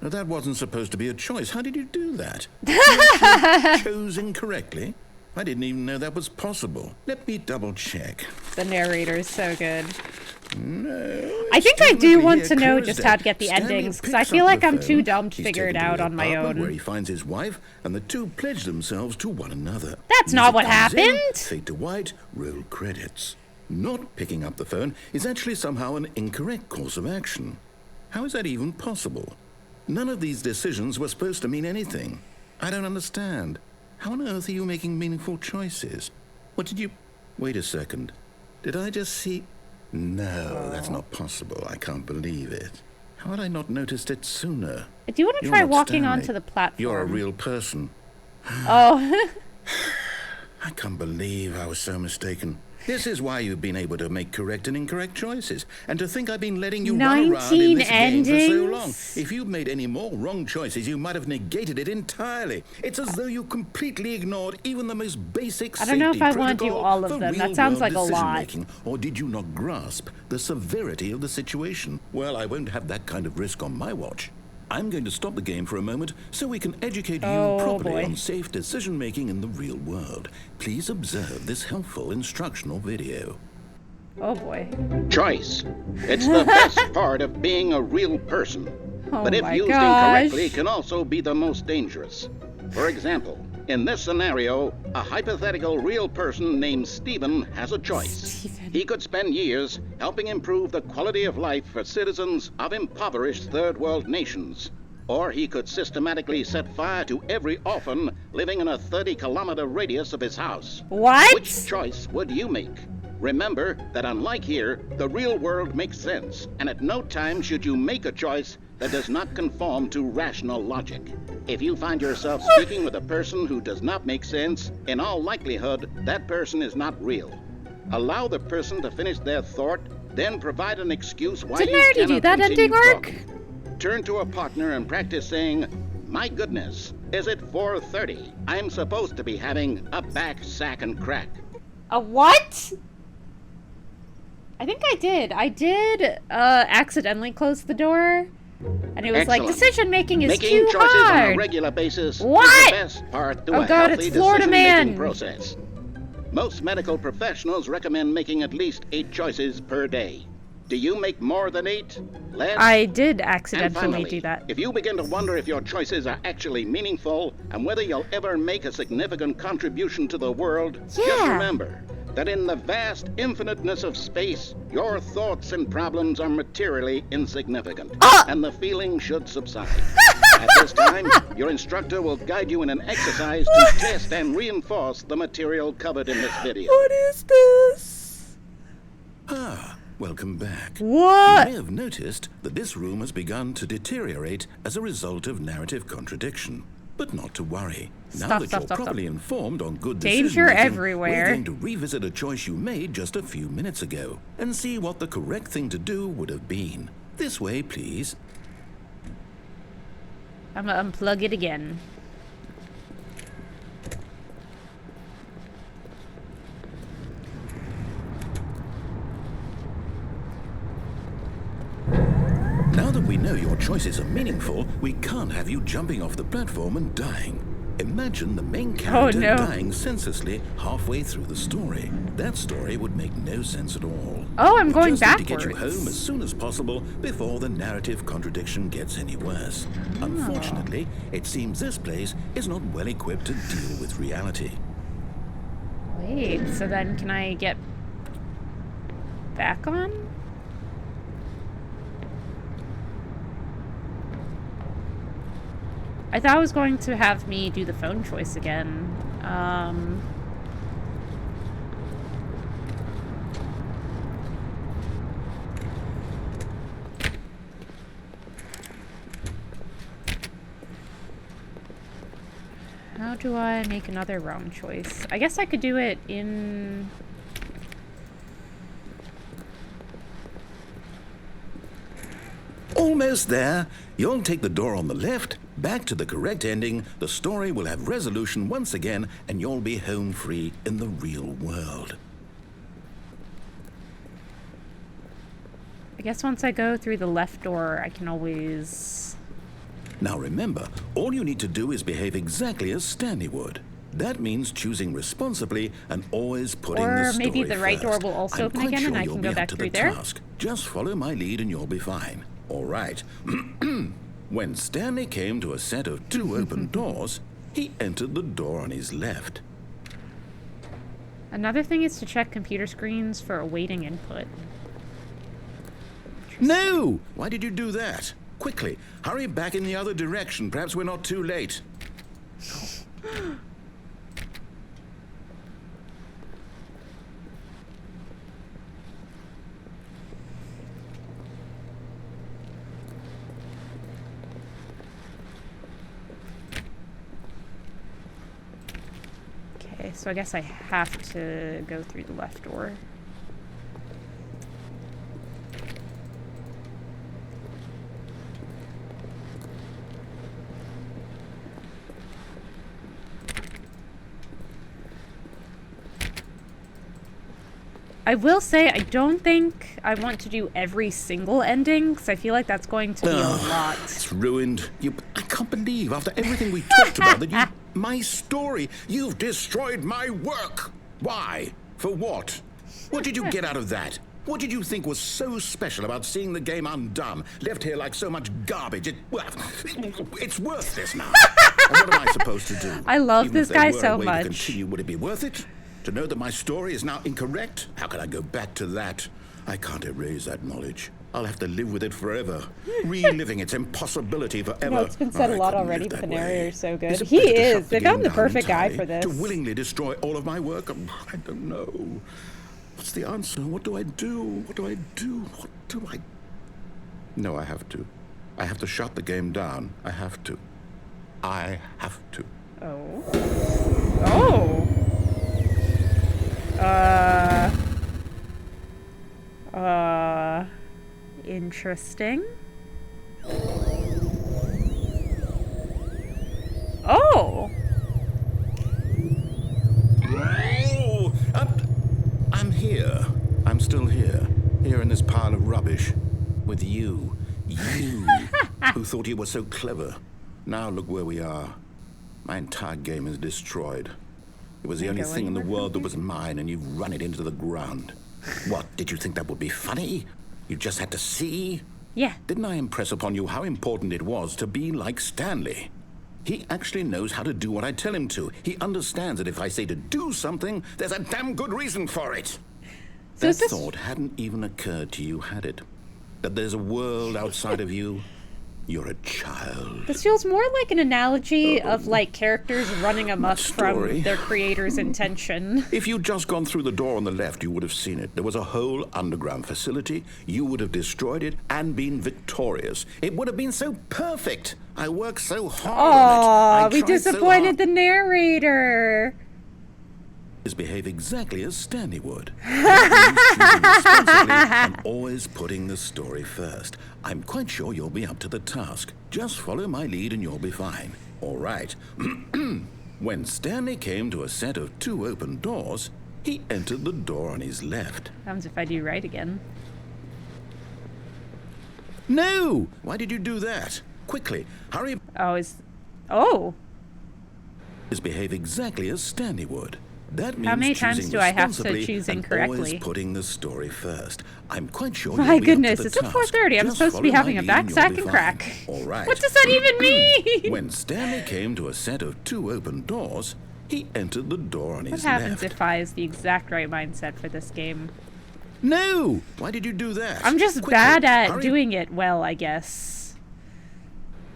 No, that wasn't supposed to be a choice. How did you do that? You actually chose incorrectly? I didn't even know that was possible. Let me double check. The narrator's so good. No. I think I still do over want here, to know closed just it. how to get the Stanley endings, because I picks feel up like the I'm too phone. dumb to He's figure it taken to out the on my apartment own. where he finds his wife, and the two pledge themselves to one another. That's not what Music comes in, happened. fade to white, roll credits. Not picking up the phone is actually somehow an incorrect course of action. How is that even possible? None of these decisions were supposed to mean anything. I don't understand. How on earth are you making meaningful choices? What did you... Wait a second. Did I just see... No, that's not possible. I can't believe it. How had I not noticed it sooner? Do you want to You're try not walking Stanley. onto the platform? You're a real person. Oh. I can't believe I was so mistaken. This is why you've been able to make correct and incorrect choices. And to think I've been letting you run around in 19 this game for so long. endings? If you'd made any more wrong choices, you might have negated it entirely. It's as though you completely ignored even the most basic I don't know if I safety want to do protocol all of for them. That sounds real-world like a lot. decision-making. Or did you not grasp the severity of the situation? Well, I won't have that kind of risk on my watch. I'm going to stop the game for a moment so we can educate you Oh, properly boy. on safe decision-making in the real world. Please observe this helpful instructional video. Oh boy. Choice. It's the best part of being a real person. Oh But if my used gosh. incorrectly, can also be the most dangerous. For example, in this scenario, a hypothetical real person named Stephen has a choice. Stephen. He could spend years helping improve the quality of life for citizens of impoverished third world nations. Or he could systematically set fire to every orphan living in a 30-kilometer radius of his house. What? Which choice would you make? Remember that unlike here, the real world makes sense, and at no time should you make a choice that does not conform to rational logic. If you find yourself speaking with a person who does not make sense, in all likelihood, that person is not real. Allow the person to finish their thought, then provide an excuse why Didn't you I already cannot do that continue ending work? talking. Turn to a partner and practice saying, "My goodness, is it 4:30? I'm supposed to be having a back, sack, and crack." A what? I think I did. I did accidentally close the door. And it was like, Excellent. decision making is Making too choices on a hard. regular basis What? is the best part to Oh a God, healthy it's Florida decision-making Man. process. Most medical professionals recommend making at least 8 choices per day. Do you make more than 8? Less? I did And accidentally finally, do that. if you begin to wonder if your choices are actually meaningful and whether you'll ever make a significant contribution to the world, just Yeah. remember that in the vast infiniteness of space, your thoughts and problems are materially insignificant, and the feeling should subside. At this time, your instructor will guide you in an exercise to test and reinforce the material covered in this video. What is this? Ah, welcome back. What? You may have noticed that this room has begun to deteriorate as a result of narrative contradiction. But not to worry. Now Stop, that stop, you're stop, properly informed on good Danger decision-making, everywhere. we're going to revisit a choice you made just a few minutes ago and see what the correct thing to do would have been. This way, please. I'm gonna unplug it again. Now that we know your choices are meaningful, we can't have you jumping off the platform and dying. Imagine the main character no. dying senselessly halfway through the story. That story would make no sense at all. Oh, I'm We going just need to get you backwards. home as soon as possible before the narrative contradiction gets any worse. Unfortunately, it seems this place is not well equipped to deal with reality. Wait, so then can I get back on? I thought it was going to have me do the phone choice again. How do I make another wrong choice? I guess I could do it in... Almost there. You'll take the door on the left, back to the correct ending, the story will have resolution once again, and you'll be home free in the real world. I guess once I go through the left door, I can always... Now remember, all you need to do is behave exactly as Stanley would. That means choosing responsibly and always putting the story Or maybe the right door first. will also I'm open quite again sure and I you'll can be go up back to through the there. task. Just follow my lead and you'll be fine. All right. When Stanley came to a set of 2 open doors, he entered the door on his left. Another thing is to check computer screens for awaiting input. No! Why did you do that? Quickly, hurry back in the other direction. Perhaps we're not too late. Okay, so I guess I have to go through the left door. I will say, I don't think I want to do every single ending, because I feel like that's going to be a lot. It's ruined. I can't believe, after everything we talked about, that you... My story. You've destroyed my work. Why? For what? What did you get out of that? What did you think was so special about seeing the game undone, left here like so much garbage? It's worthless now. And what am I supposed to do? I love Even this if there guy were so a way much. To continue, would it be worth it? To know that my story is now incorrect? How can I go back to that? I can't erase that knowledge. I'll have to live with it forever, reliving its impossibility forever. No, it's been said Oh, a I lot couldn't already, live but the that way. narrator's so good. Is it He better to is. shut the They found game the down perfect guy entirely? for this. To willingly destroy all of my work? I don't know. What's the answer? What do I do? What do I do? What do I... No, I have to. I have to shut the game down. I have to. I have to. Oh. Oh! Interesting. Oh! Oh! I'm here. I'm still here. Here in this pile of rubbish. With you. You! Who thought you were so clever. Now look where we are. My entire game is destroyed. It was the only thing in the world that was mine, and you've run it into the ground. What, did you think that would be funny? You just had to see? Yeah. Didn't I impress upon you how important it was to be like Stanley? He actually knows how to do what I tell him to. He understands that if I say to do something, there's a damn good reason for it. So That thought hadn't even occurred to you, had it? That there's a world outside of you? You're a child. This feels more like an analogy of, like, characters running amok story. from their creator's intention. If you'd just gone through the door on the left, you would have seen it. There was a whole underground facility. You would have destroyed it and been victorious. It would have been so perfect. I worked so hard Aw, on it. we disappointed the narrator. Is behave exactly as Stanley would. That means choosing responsibly and always putting the story first. I'm quite sure you'll be up to the task. Just follow my lead and you'll be fine. All right. When Stanley came to a set of 2 open doors, he entered the door on his left. What happens if I do right again? No! Why did you do that? Quickly, hurry. Oh! Is behave exactly as Stanley would. That means How many times choosing do I have to responsibly choose and incorrectly? always putting the story first. I'm quite sure My you'll be goodness, up to it's the at task. 4:30. I'm Just supposed to be follow having my a lead back and you'll sack be and fine. crack. All right. What does that even mean? When Stanley came to a set of 2 open doors, he entered the door on What his happens left. if I is the exact right mindset for this game? No! Why did you do that? I'm just Quickly, bad at hurry. doing it well, I guess.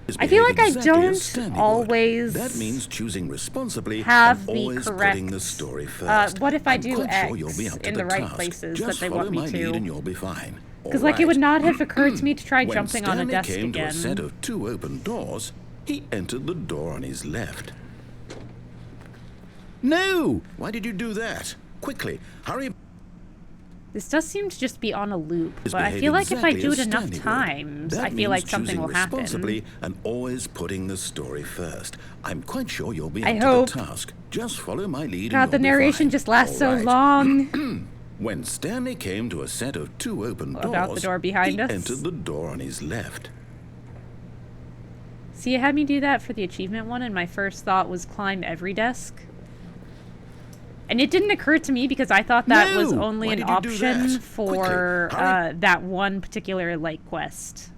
is I feel behave like I exactly as don't Stanley would. always That means choosing responsibly have and the always correct, putting the story first. what if I I'm do quite X sure you'll be up to in the right task. places Just that they follow want me my to? lead and you'll be fine. Because, All like, it would right. not have occurred to me to try When jumping on a Stanley desk came to a set again. of 2 open doors, he entered the door on his left. No! Why did you do that? Quickly, hurry. This does seem to just be on a loop, Is but I behave feel like if I exactly do as it enough Stanley would. times, That I feel means like something choosing will happen. responsibly and always putting the story first. I'm quite sure you'll be I up hope. to the task. Just follow my lead God, and the you'll be narration fine. just lasts so All right. long. When Stanley came to a set of 2 open doors, About the door behind he us? entered the door on his left. See, it had me do that for the achievement one, and my first thought was climb every desk. And it didn't occur to me because I thought that was No! only Why an did you do option that? for Quickly, hurry. that one particular, like, quest.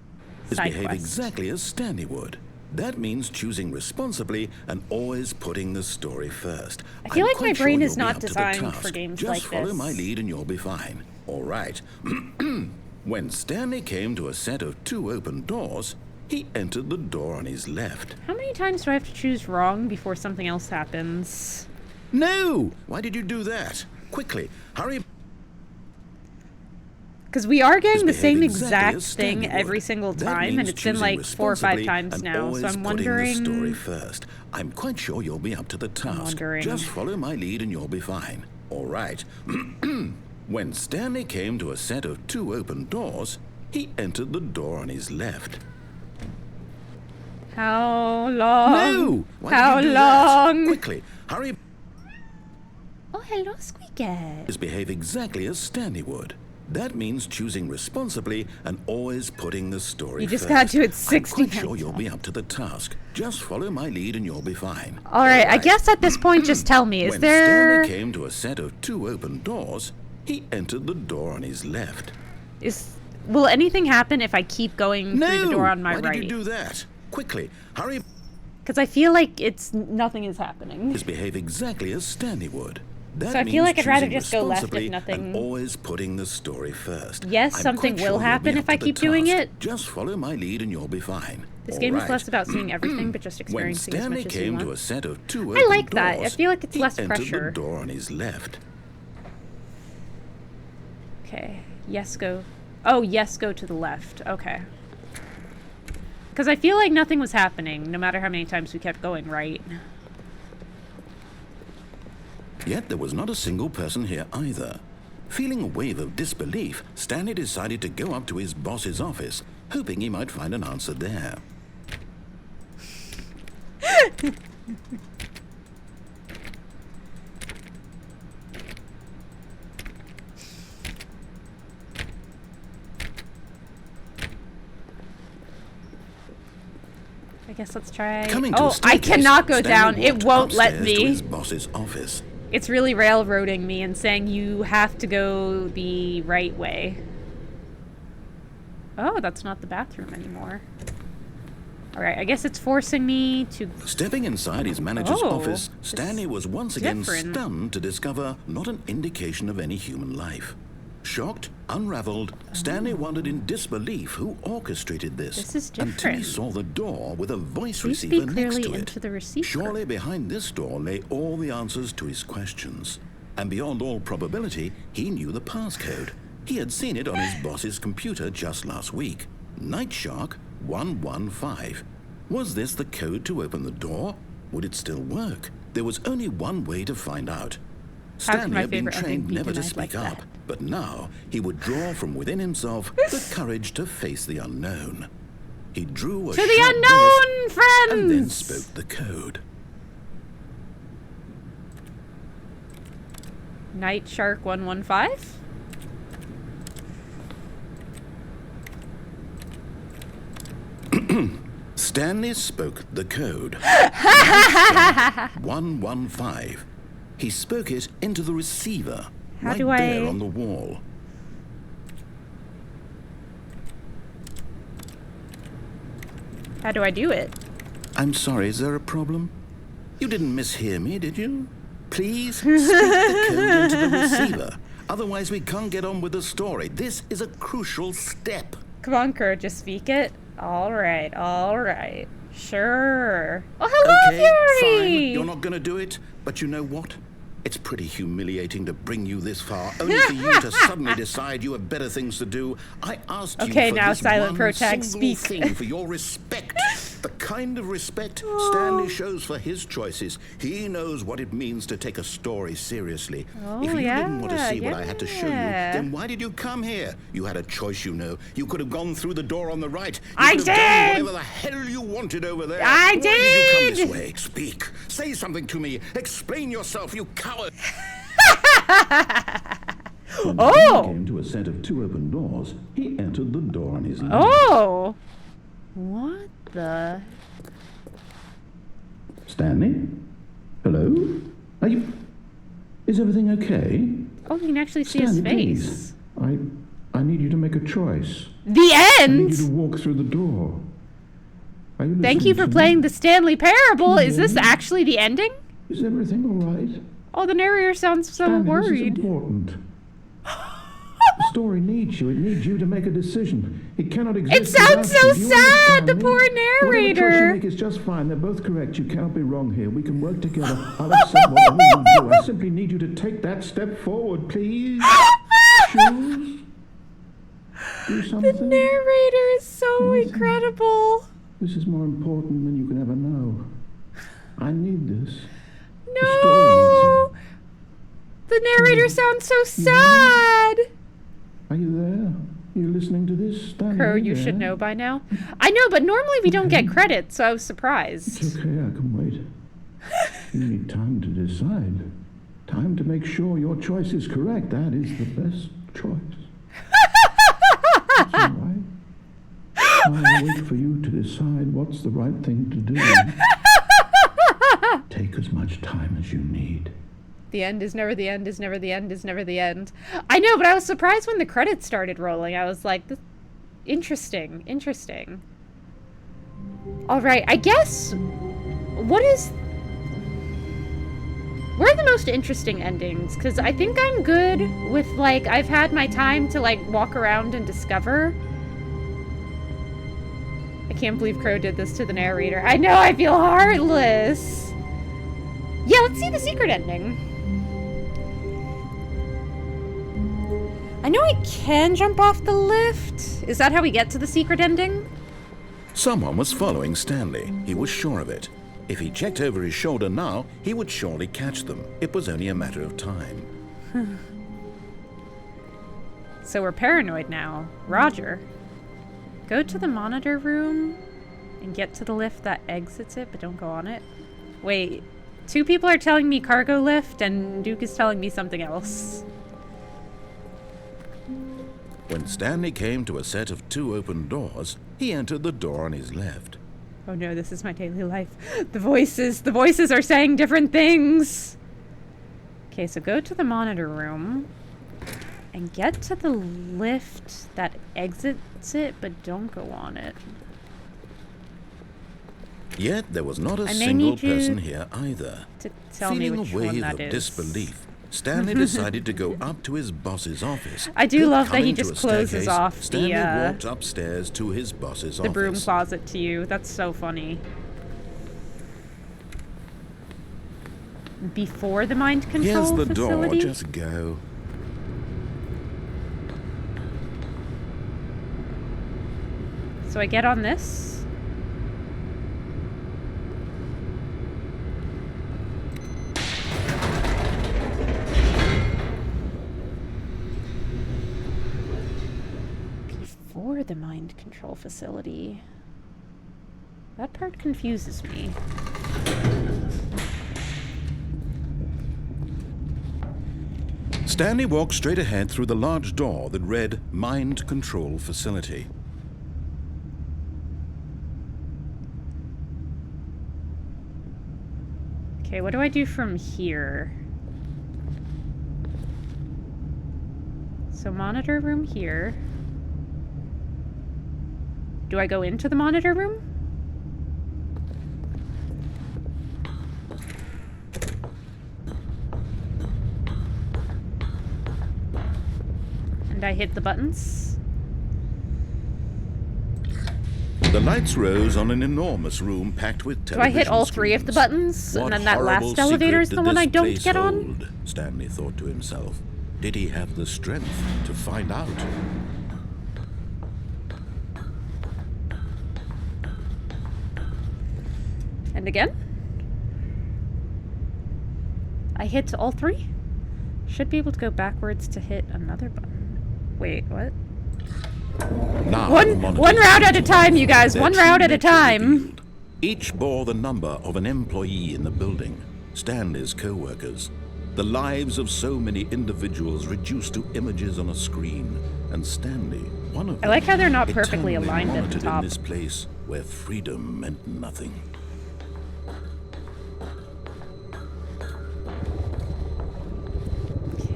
Is Side behave quest. exactly as Stanley would. That means choosing responsibly and always putting the story first. I feel I'm like my quite sure brain you'll is be not up to the designed task. for games Just like follow this. my lead and you'll be fine. All right. When Stanley came to a set of 2 open doors, he entered the door on his left. How many times do I have to choose wrong before something else happens? No! Why did you do that? Quickly, hurry. Because we are getting the Behave same exactly exact as thing Stanley every would. single That time, and means it's been choosing like 4 or 5 responsibly times and now, so always I'm putting the story wondering... first. I'm quite sure you'll be up to the task. wondering. Just follow my lead and you'll be fine. All right. When Stanley came to a set of 2 open doors, he entered the door on his left. How long? No! Why How did you do long? That? Quickly, hurry. Oh, hello, Squeaket. Is behave exactly as Stanley would. That means choosing responsibly and always putting the story You just first. gotta do it 60 I'm quite sure times. you'll be up to the task. Just follow my lead and you'll be fine. All right, I guess at this point, just tell me, is When there... Stanley came to a set of 2 open doors, he entered the door on his left. Will anything happen if I keep going through the door on my Why right? did you do that? Quickly, hurry. Because I feel like nothing is happening. Is behave exactly as Stanley would. That So I feel means like I'd rather choosing just go left if responsibly nothing- and always putting the story first. Yes, I'm something quite sure will you'll happen be if up I to the keep doing task. it. Just follow my lead and you'll be fine. This All game is right. less about seeing everything, but just When experiencing as Stanley much as you came to a want. set of 2 I open like that. I doors, feel like it's he less entered pressure. the door on his left. Okay, yes, go. Oh, yes, go to the left. Okay. Because I feel like nothing was happening, no matter how many times we kept going right. Yet there was not a single person here either. Feeling a wave of disbelief, Stanley decided to go up to his boss's office, hoping he might find an answer there. I guess let's try... Coming to Oh, a I staircase, cannot go Stanley down. It walked won't let upstairs to me. his boss's office. It's really railroading me and saying you have to go the right way. Oh, that's not the bathroom anymore. Alright, I guess it's forcing me to... Stepping inside his manager's Oh, office, this Stanley was once again different. stunned to discover not an indication of any human life. Shocked, unraveled, Stanley wondered in disbelief who orchestrated this. This is Until he different. saw the door with a voice Please receiver speak next clearly to it. into the receiver. Surely behind this door lay all the answers to his questions. And beyond all probability, he knew the passcode. He had seen it on his boss's computer just last week. Night Shark 115. Was this the code to open the door? Would it still work? There was only one way to find out. How could Stanley my had been favorite ending trained be never to denied like speak up, that? but now he would draw from within himself the courage to face the unknown. He drew a To the short unknown, breath and then friends! spoke the code. Night Shark 115? Stanley spoke the code. Night Shark 115. He spoke it into the receiver, How right do I- there on the wall. How do I do it? I'm sorry, is there a problem? You didn't mishear me, did you? Please speak the code into the receiver. Otherwise, we can't get on with the story. This is a crucial step. Come on, Kurt, just speak it. All right. Sure. Oh, hello, Okay, Fury! fine. You're not going to do it, but you know what? It's pretty humiliating to bring you this far, only for you to suddenly decide you have better things to do. I asked you Okay, for now this Silent one Protag, single speak. thing, for your respect. The kind of respect Stanley shows for his choices. He knows what it means to take a story seriously. Oh, If you yeah, didn't want to see what I had to show you, yeah. then why did you come here? You had a choice, you know. You could have gone through the door on the right. You I could have done did! whatever the hell you wanted over there. I Why did you come did! this way? Speak. Say something to me. Explain yourself, you coward. When Oh! Stanley came to a set of 2 open doors, he entered the door on his left. Oh! What the? Stanley? Hello? Are you... Is everything okay? Oh, you can actually see Stanley, his face. please. I need you to make a choice. The I need end? you to walk through the door. Are you Thank you listening for to me? playing the Stanley Parable. Is this Yeah. actually the ending? Is everything all right? Oh, the narrator sounds so Stanley, worried. This is important. The story needs you. It needs you to make a decision. It cannot exist. It sounds without so you. Do you sad, the understand me? poor Whatever choice narrator. you make is just fine. They're both correct. You cannot be wrong here. We can work together. I'll accept whatever you do. I simply need you to take that step forward, please. Choose. Do The something. narrator is so Please. incredible. This is more important than you can ever know. I need this. No! The narrator sounds so sad. Are you there? Are you listening to this, Stanley? Crow, you Yeah? should know by now. I know, but normally we don't get credit, so I was surprised. It's okay, I can wait. You need time to decide. Time to make sure your choice is correct. That is the best choice. That's all right. I'll wait for you to decide what's the right thing to do. Take as much time as you need. The end is never the end, is never the end, is never the end. I know, but I was surprised when the credits started rolling. I was like, interesting. All right, I guess, what are the most interesting endings? Because I think I'm good with, like, I've had my time to, like, walk around and discover. I can't believe Crow did this to the narrator. I know, I feel heartless. Yeah, let's see the secret ending. I know I can jump off the lift. Is that how we get to the secret ending? Someone was following Stanley. He was sure of it. If he checked over his shoulder now, he would surely catch them. It was only a matter of time. So we're paranoid now. Roger. Go to the monitor room and get to the lift that exits it, but don't go on it. Wait, 2 people are telling me cargo lift, and Duke is telling me something else. When Stanley came to a set of 2 open doors, he entered the door on his left. Oh no, this is my daily life. The voices are saying different things. Okay, so go to the monitor room and get to the lift that exits it, but don't go on it. Yet there was not a I may single need you person here either. To tell me Feeling which a wave one that of is. disbelief, Stanley decided to go up to his boss's office. I do But love that he coming to just a closes staircase, off the, Stanley walked upstairs to his boss's The office. broom closet to you. That's so funny. Before the mind control Here's the facility? door, just go. So I get on this. Before the mind control facility. That part confuses me. Stanley walked straight ahead through the large door that read Mind Control Facility. Okay, what do I do from here? So monitor room here. Do I go into the monitor room? And I hit the buttons? The The lights rose on an enormous room packed with Do television I hit all three of the screens. buttons? What And then that horrible last elevator is secret the did one this I don't place get on? hold? Stanley thought to himself. Did he have the strength to find out? And again? I hit all three? Should be able to go backwards to hit another button. Wait, what? Now One the monitors route at a time, you guys. their One true route at a nature time. revealed. Each bore the number of an employee in the building, Stanley's co-workers. The lives of so many individuals reduced to images on a screen, and Stanley, one of them, I like how they're not perfectly eternally aligned at the monitored top. in this place where freedom meant nothing.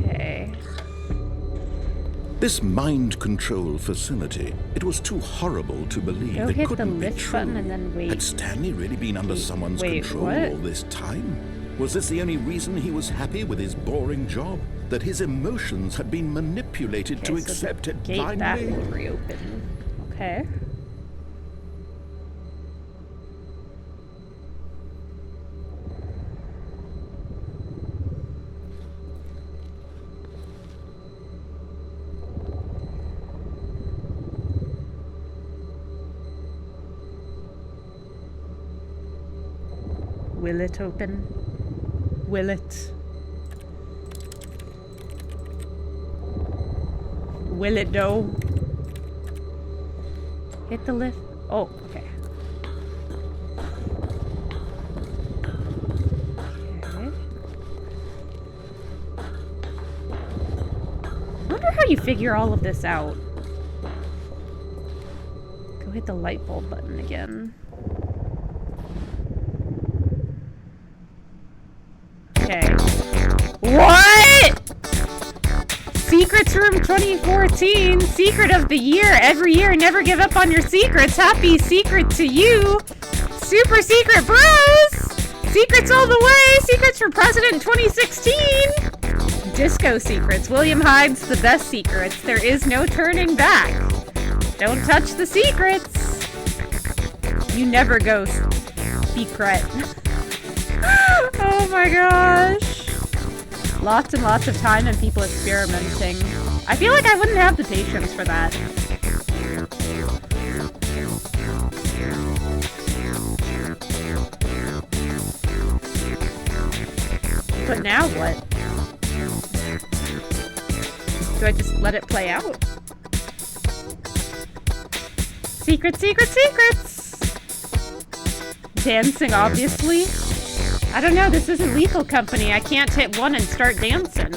Okay. This mind control facility, it was too horrible to believe. Go It hit the couldn't be lift true. button and then wait. Had Stanley really been under someone's wait, control what? all this time? Was this the only reason he was happy with his boring job? That his emotions had been manipulated to Okay, so the accept it gate that blindly? will reopen. Okay. Will it open? Will it? Will it though? Hit the lift. Oh, okay. Okay. I wonder how you figure all of this out. Go hit the light bulb button again. Okay. What? Secrets Room 2014. Secret of the year. Every year, never give up on your secrets. Happy secret to you. Super secret bros. Secrets all the way. Secrets for President 2016. Disco secrets. William hides the best secrets. There is no turning back. Don't touch the secrets. You never go secret. Oh my gosh. Lots and lots of time and people experimenting. I feel like I wouldn't have the patience for that. But now what? Do I just let it play out? Secret, secret, secrets! Dancing, obviously. I don't know, this isn't Lethal Company. I can't hit one and start dancing.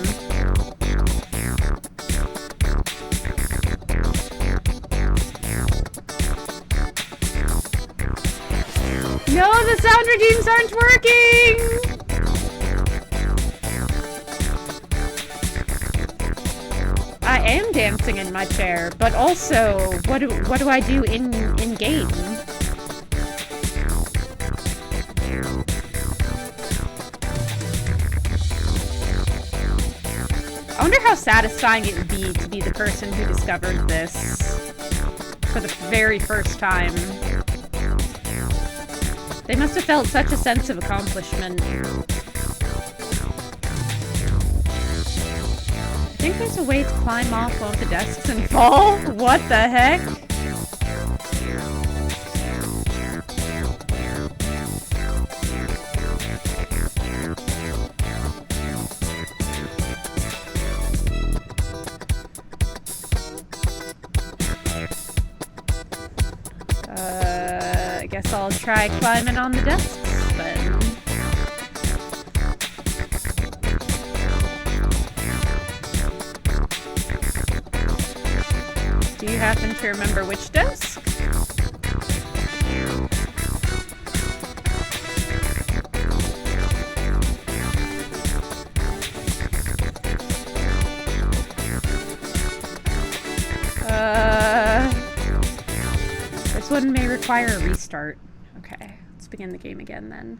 No, the sound redeems aren't working! I am dancing in my chair, but also, what do I do in game? I wonder how satisfying it would be to be the person who discovered this for the very first time. They must have felt such a sense of accomplishment. I think there's a way to climb off one of the desks and fall? What the heck? I guess I'll try climbing on the desks then. Do you happen to remember which desk? This one may require a restart. Okay, let's begin the game again then.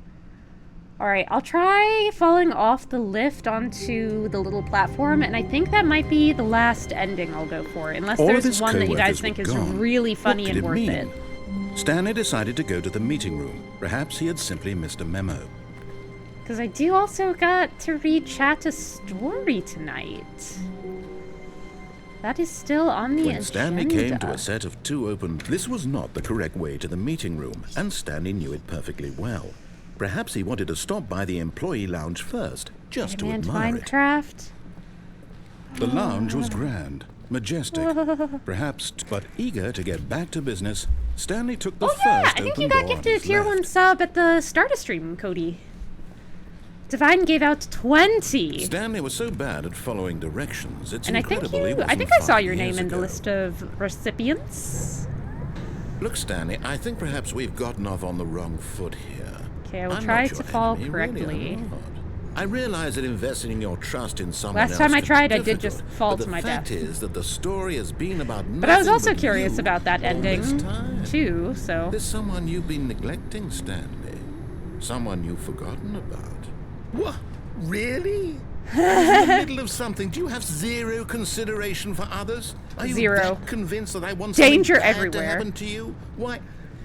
Alright, I'll try falling off the lift onto the little platform, and I think that might be the last ending I'll go for, unless All of there's his one that you guys co-workers think were is gone. really funny What and could it worth mean? it. Stanley decided to go to the meeting room. Perhaps he had simply missed a memo. Because I do also got to read Chatta's story tonight. That is still on the When agenda. Stanley came to a set of 2 open, this was not the correct way to the meeting room, and Stanley knew it perfectly well. Perhaps he wanted to stop by the employee lounge first, just to admire it. Minecraft. The lounge was grand, majestic, perhaps, but eager to get back to business, Stanley took the Oh yeah, first I think open you got door on gifted a his tier 1 left. sub at the start of stream, Cody. Divine gave out 20. Stanley was so bad at following directions, it's And I think incredible he I wasn't think I saw 5 your name years in the ago. list of recipients. Look, Stanley, I think perhaps we've gotten off on the wrong foot here. Okay, I will I'm try not to your fall enemy, really, correctly. I'm not. I realize that investing your trust in someone Last else time I can tried, be I did difficult, just fall but to my the fact death. is that the story has been about But I was nothing also but curious you about that all this ending, time. too, so... There's someone you've been neglecting, Stanley. Someone you've forgotten about. What? Really? You're in the middle of something. Do you have zero consideration for others? Are you Zero. that convinced that I want Danger something bad to everywhere. happen to you? Why,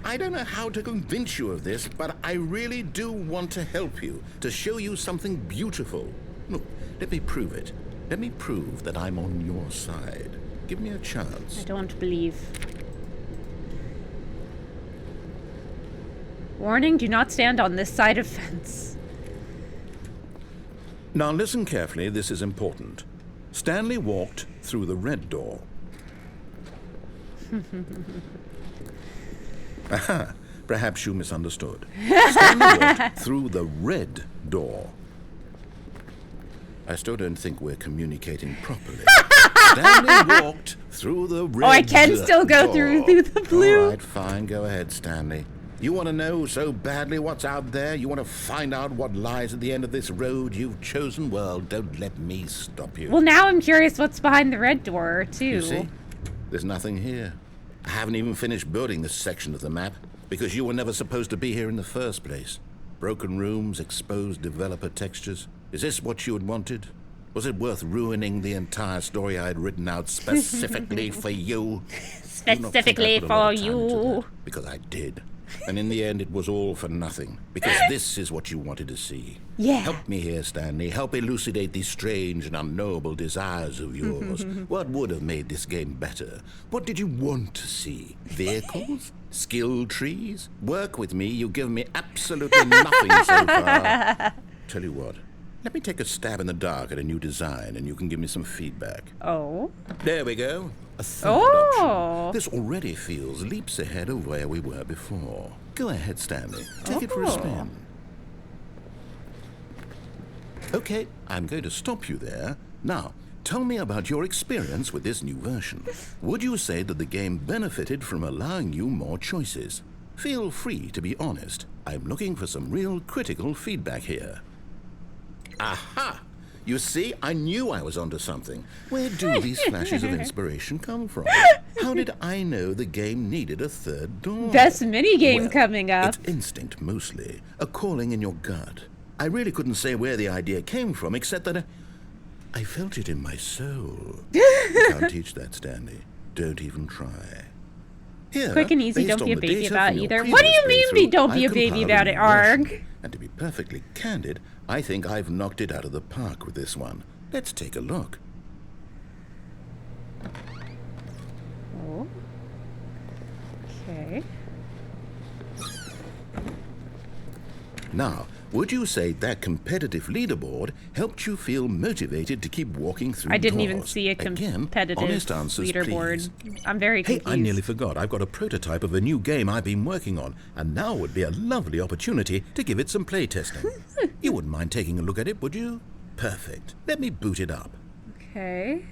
I don't know how to convince you of this, but I really do want to help you, to show you something beautiful. Look, let me prove it. Let me prove that I'm on your side. Give me a I chance. don't believe. Warning, do not stand on this side of fence. Now listen carefully, this is important. Stanley walked through the red door. Aha, perhaps you misunderstood. Stanley walked through the red door. I still don't think we're communicating properly. Stanley walked through the red door. Oh, I can still go through the blue. All right, fine, go ahead, Stanley. You want to know so badly what's out there? You want to find out what lies at the end of this road you've chosen? Well, don't let me stop you. Well, now I'm curious what's behind the red door, too. You see? There's nothing here. I haven't even finished building this section of the map, because you were never supposed to be here in the first place. Broken rooms, exposed developer textures. Is this what you had wanted? Was it worth ruining the entire story I had written out specifically for you? Do not think I Specifically put a lot for of time into you. that, because I did. And in the end, it was all for nothing, because this is what you wanted to see. Yeah. Help me here, Stanley. Help elucidate these strange and unknowable desires of yours. What would have made this game better? What did you want to see? Vehicles? Skill trees? Work with me. You've given me absolutely nothing so far. Tell you what. Let me take a stab in the dark at a new design, and you can give me some feedback. Oh. There we go. A third Oh. option. This already feels leaps ahead of where we were before. Go ahead, Stanley. Take it for a Oh. spin. Okay, I'm going to stop you there. Now, tell me about your experience with this new version. Would you say that the game benefited from allowing you more choices? Feel free to be honest. I'm looking for some real critical feedback here. Aha! You see, I knew I was onto something. Where do these flashes of inspiration come from? How did I know the game needed a third door? Best minigame Well, coming up. It's instinct, mostly. A calling in your gut. I really couldn't say where the idea came from, except that I felt it in my soul. You can't teach that, Stanley. Don't even try. Here, Quick and easy, based don't be on a the baby data about from your either. What do you previous mean, playthrough, don't be a I've baby compiled about a it, new version. Arg? And to be perfectly candid, I think I've knocked it out of the park with this one. Let's take a look. Oh. Okay. Now, would you say that competitive leaderboard helped you feel motivated to keep walking through I didn't even doors? see a Again, competitive honest answers, leaderboard. please. I'm very Hey, confused. I nearly forgot. I've got a prototype of a new game I've been working on, and now would be a lovely opportunity to give it some playtesting. You wouldn't mind taking a look at it, would you? Perfect. Let me boot it up. Okay.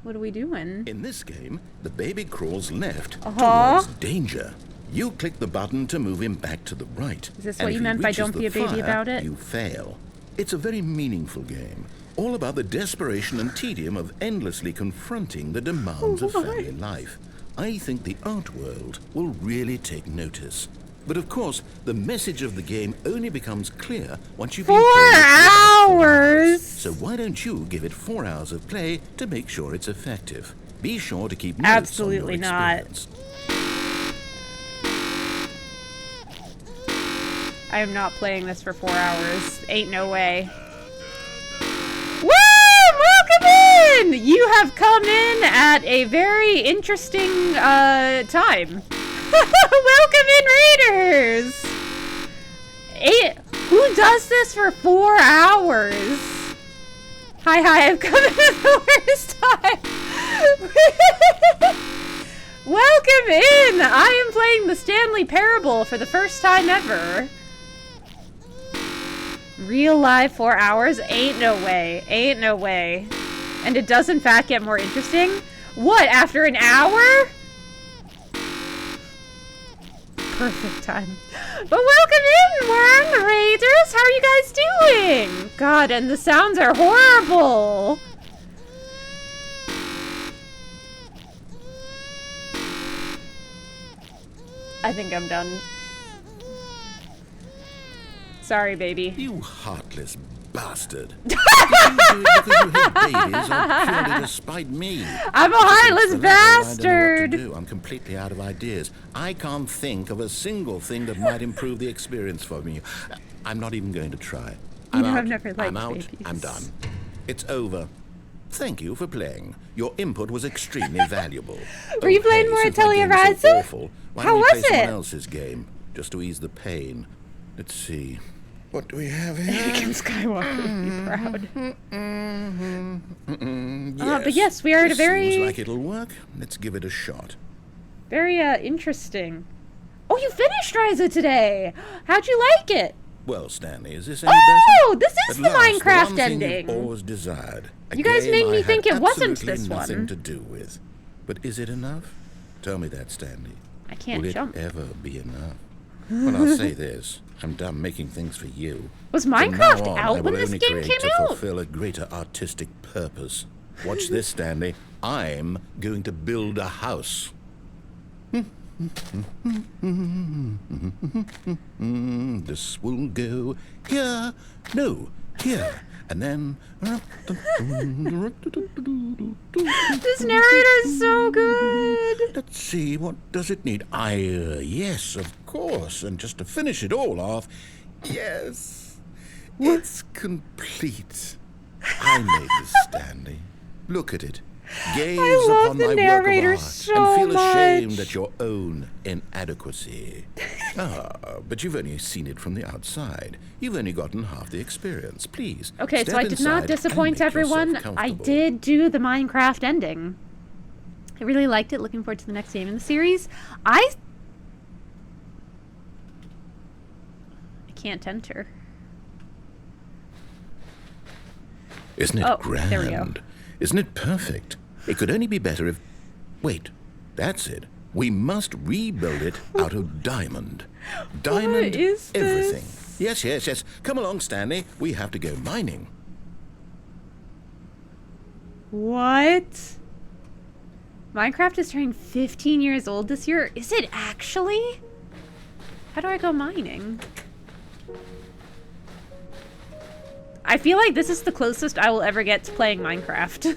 What are we doing? In this game, the baby crawls left Uh-huh. towards danger. You click the button to move him back to the right. Is this And what if you he meant by reaches don't the be a baby fire, about it? You fail. It's a very meaningful game, all about the desperation and tedium of endlessly confronting the demands of family life. I think the art world will really take notice. But of course, the message of the game only becomes clear once you've been 4 playing it for hours! So why don't you give it 4 hours of play to make sure it's effective? Be sure to keep notes Absolutely on your not. experience. I am not playing this for 4 hours. Ain't no way. Woo! Welcome in! You have come in at a very interesting time. Welcome in, Raiders! Who does this for 4 hours? Hi, I've come in at the worst time. Welcome in! I am playing the Stanley Parable for the first time ever. Real life 4 hours? Ain't no way. Ain't no way. And it does in fact get more interesting? What, after an hour? Perfect time. But welcome in, Worm Raiders! How are you guys doing? God, and the sounds are horrible! I think I'm done. Sorry, baby. You heartless bastard. Did you do it because you hate babies or purely to spite me? I'm a heartless bastard! I don't know what to do. I'm completely out of ideas. I can't think of a single thing that might improve the experience for me. I'm not even going to try. You know, I've never liked I'm out. babies. I'm done. It's over. Thank you for playing. Your input was extremely valuable. Were you playing more since my Atelier game is so Rising? awful, why How don't we was play someone it? else's game, just to ease the pain? Let's see. What do we have here? Anakin Skywalker would be proud. Yes. But yes, we are at a This very... seems like it'll work. Let's give it a shot. Very, interesting. Oh, you finished Ryza today! How'd you like it? Well, Stanley, is this any Oh, better? this is At the last, Minecraft the one thing ending. you've always desired. A You guys game made me I had think it wasn't absolutely this nothing one. to do with. But is it enough? Tell me that, Stanley. I can't Will jump. it ever be enough? Well, I'll say this. I'm done making things for you. Was From now Minecraft on, I out will when this only game create came to out? fulfill a greater artistic purpose. Watch this, Stanley. I'm going to build a house. This will go here. No, here. And then... This narrator is so good! Let's see, what does it need? Yes, of course. And just to finish it all off, yes, it's complete. I made this, Stanley. Look at it. Gaze love upon the my narrator work of art so and feel ashamed much. at your own inadequacy. But you've only seen it from the outside. You've only gotten half the experience. Please. Okay, so step I did inside not and disappoint make yourself everyone. I comfortable. did do the Minecraft ending. I really liked it. Looking forward to the next game in the series. I can't enter. Isn't it Oh, grand? there we go. Isn't it perfect? It could only be better if... Wait, that's it. We must rebuild it out of diamond. Diamond is everything. this? Yes. Come along, Stanley. We have to go mining. What? Minecraft is turning 15 years old this year? Is it actually? How do I go mining? I feel like this is the closest I will ever get to playing Minecraft.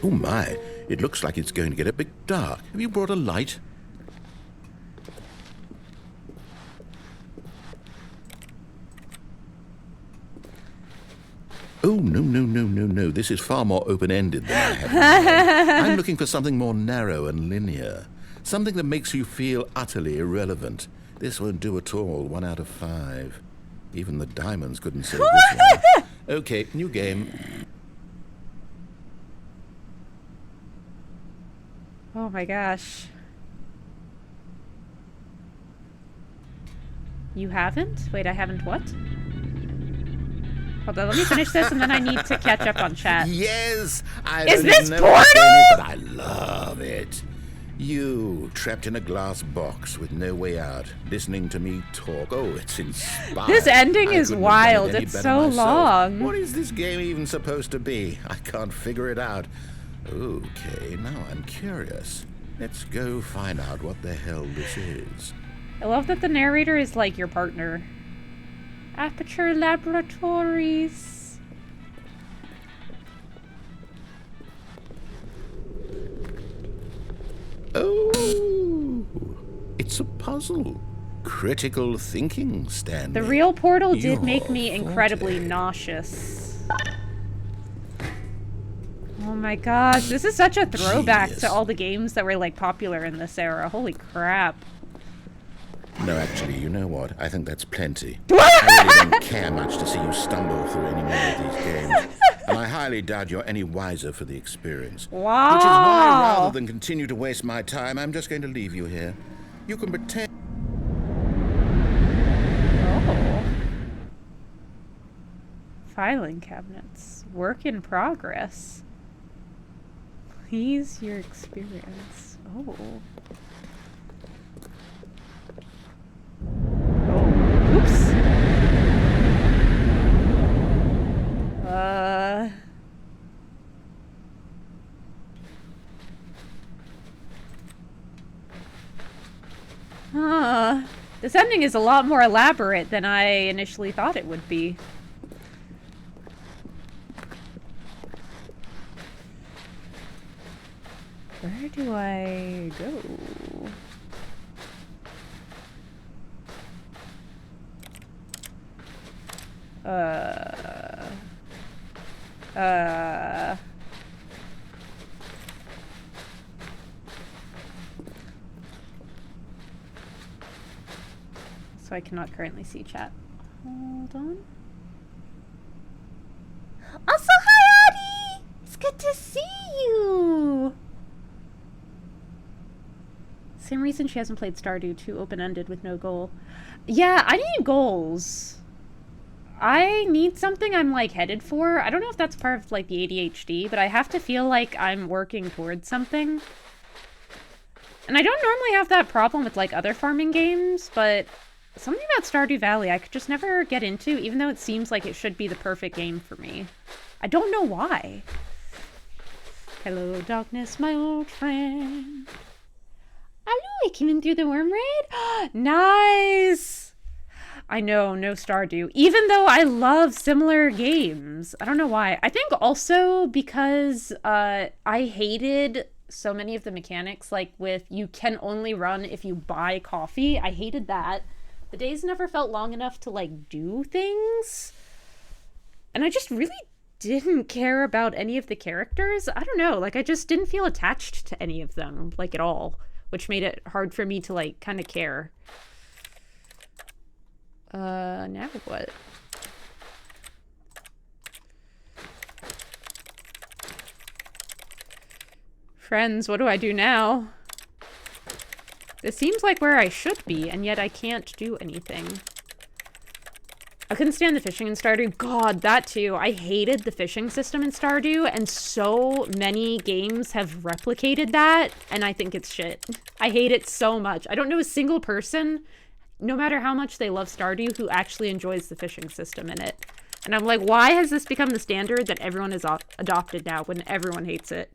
Oh my, it looks like it's going to get a bit dark. Have you brought a light? Oh, no. This is far more open-ended than I had in mind. I'm looking for something more narrow and linear. Something that makes you feel utterly irrelevant. This won't do at all. 1 out of 5. Even the diamonds couldn't save this one. Okay, new game. Oh my gosh. You haven't? Wait, I haven't what? Hold on, let me finish this and then I need to catch up on chat. Yes! I Is don't this even know what Portal? game it is, but I love it. You, trapped in a glass box with no way out, listening to me talk. Oh, it's inspiring. This ending I is couldn't have done wild. it any It's better so myself. long. What is this game even supposed to be? I can't figure it out. Okay, now I'm curious. Let's go find out what the hell this is. I love that the narrator is like your partner. Aperture Laboratories. Oh, it's a puzzle. critical thinking, Stanley. The real portal did Your make me incredibly forte. nauseous. Oh my gosh, this is such a throwback Genius. to all the games that were like popular in this era. Holy crap. No, actually, you know what? I think that's plenty. I really don't care much to see you stumble through any more of these games. And I highly doubt you're any wiser for the experience. Wow. Which is why, rather than continue to waste my time, I'm just going to leave you here. You can pretend... Oh. Filing cabinets. Work in progress. Please your experience. Oh. Oh. Oops. This ending is a lot more elaborate than I initially thought it would be. Where do I go? So I cannot currently see chat. Hold on. Also, hi, Addie! It's good to see you! Same reason she hasn't played Stardew, too open-ended with no goal. Yeah, I need goals. I need something I'm, like, headed for. I don't know if that's part of, like, the ADHD, but I have to feel like I'm working towards something. And I don't normally have that problem with, like, other farming games, but something about Stardew Valley I could just never get into, even though it seems like it should be the perfect game for me. I don't know why. Hello, darkness, my old friend. Hello, I came in through the worm raid. Nice! I know, no Stardew. Even though I love similar games. I don't know why. I think also because I hated so many of the mechanics, like with you can only run if you buy coffee. I hated that. The days never felt long enough to, like, do things. And I just really didn't care about any of the characters. I don't know, like, I just didn't feel attached to any of them, like, at all. Which made it hard for me to, like, kind of care. Now what? Friends, what do I do now? This seems like where I should be, and yet I can't do anything. I couldn't stand the fishing in Stardew. God, that too. I hated the fishing system in Stardew, and so many games have replicated that, and I think it's shit. I hate it so much. I don't know a single person, no matter how much they love Stardew, who actually enjoys the fishing system in it. And I'm like, why has this become the standard that everyone has adopted now when everyone hates it?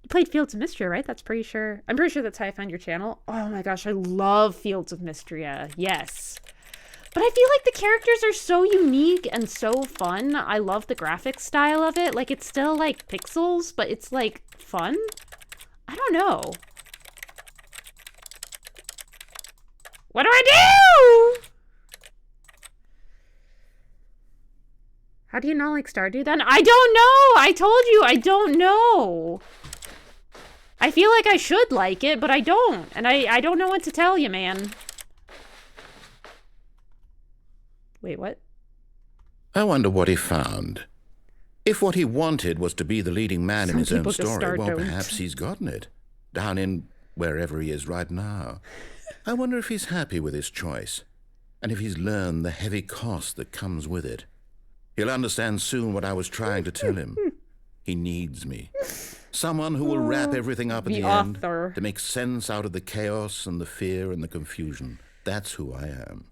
You played Fields of Mystria, right? I'm pretty sure that's how I found your channel. Oh my gosh, I love Fields of Mystria. Yes. But I feel like the characters are so unique and so fun. I love the graphic style of it. Like, it's still, like, pixels, but it's, like, fun. I don't know. What do I do? How do you not like Stardew then? I don't know! I told you, I don't know. I feel like I should like it, but I don't. And I don't know what to tell you, man. Wait, what? I wonder what he found. If what he wanted was to be the leading man in his own story, well, perhaps he's gotten it. Down in wherever he is right now. I wonder if he's happy with his choice. And if he's learned the heavy cost that comes with it. He'll understand soon what I was trying to tell him. He needs me. Someone who will wrap everything up at the end to make sense out of the chaos and the fear and the confusion. That's who I am.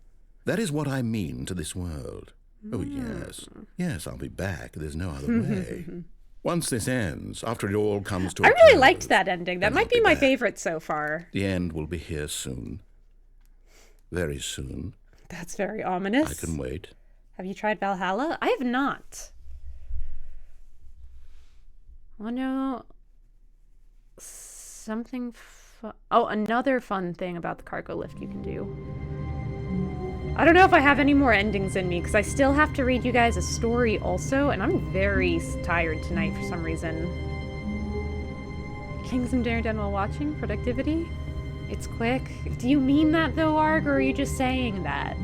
That is what I mean to this world. Oh, yes. Yes, I'll be back. There's no other way. Once this ends, after it all comes to a close, I really liked that ending. That might be my favorite so far. The end will be here soon. Very soon. That's very ominous. I can wait. Have you tried Valhalla? I have not. Oh no. Something Oh, another fun thing about the cargo lift you can do. I don't know if I have any more endings in me, because I still have to read you guys a story also, and I'm very tired tonight for some reason. Kingdom Daredevil while watching? Productivity? It's quick. Do you mean that though, Arg, or are you just saying that?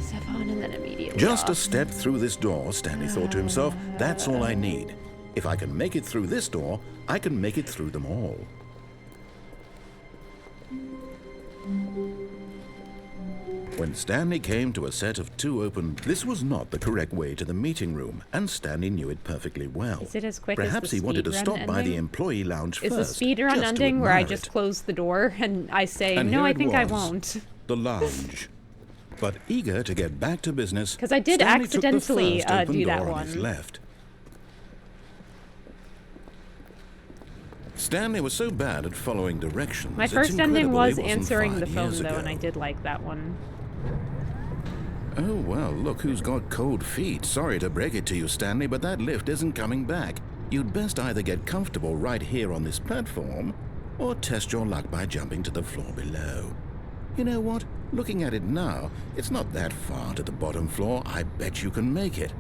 Step on and then immediately Just a off. step through this door, Stanley thought to himself. That's all I need. If I can make it through this door, I can make it through them all. When Stanley came to a set of 2 open, this was not the correct way to the meeting room, and Stanley knew it perfectly well. Is it as quick as Perhaps the he wanted to speedrun stop by the ending? employee lounge Is first. the speedrun just to ending where I admire just it. close the door and I say, And no, here I it think I was, won't? The lounge. But eager to get back to business, 'Cause I did Stanley took the accidentally, first open do door that on his one. left. Stanley was so bad at following directions. My it's first ending incredible was he wasn't answering the 5 phone years though, ago. and I did like that one. Oh, well, look who's got cold feet. Sorry to break it to you, Stanley, but that lift isn't coming back. You'd best either get comfortable right here on this platform, or test your luck by jumping to the floor below. You know what? Looking at it now, it's not that far to the bottom floor. I bet you can make it.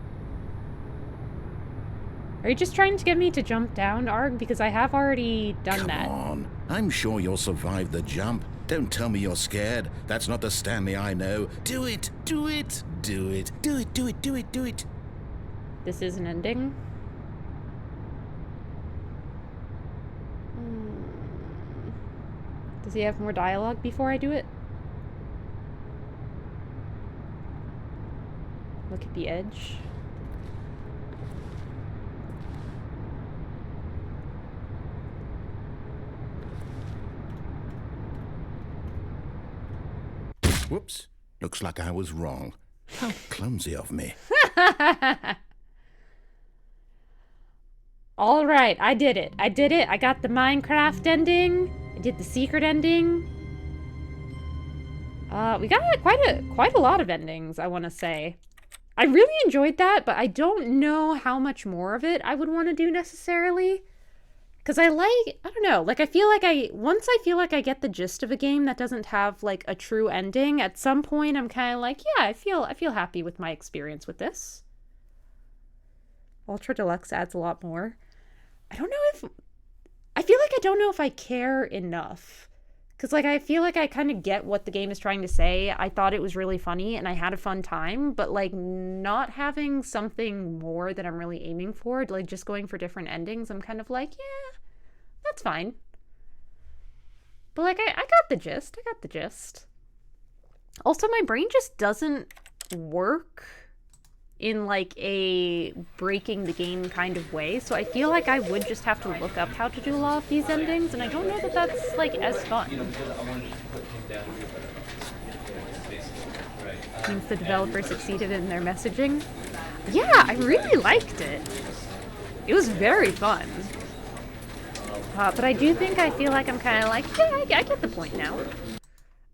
Are you just trying to get me to jump down, Arg? Because I have already done Come that. on. I'm sure you'll survive the jump. Don't tell me you're scared. That's not the Stanley I know. Do it! Do it! Do it! Do it! Do it! Do it! Do it! This is an ending. Does he have more dialogue before I do it? Look at the edge. Whoops. Looks like I was wrong. How clumsy of me. All right, I did it. I did it. I got the Minecraft ending. I did the secret ending. We got quite a lot of endings, I want to say. I really enjoyed that, but I don't know how much more of it I would want to do necessarily. Because I don't know, like once I feel like I get the gist of a game that doesn't have like a true ending, at some point I'm kind of like, yeah, I feel happy with my experience with this. Ultra Deluxe adds a lot more. I feel like I don't know if I care enough. Because, like, I feel like I kind of get what the game is trying to say. I thought it was really funny, and I had a fun time. But, like, not having something more that I'm really aiming for, like, just going for different endings, I'm kind of like, yeah, that's fine. But, like, I got the gist. I got the gist. Also, my brain just doesn't work in, like, a breaking the game kind of way. So I feel like I would just have to look up how to do a lot of these endings, and I don't know that that's, like, as fun. You know, because I wanted to put him down here, but basically, right. Means the developer succeeded in their messaging. Yeah, I really liked it. It was very fun. But I do think I feel like I'm kind of like, yeah, I get the point now.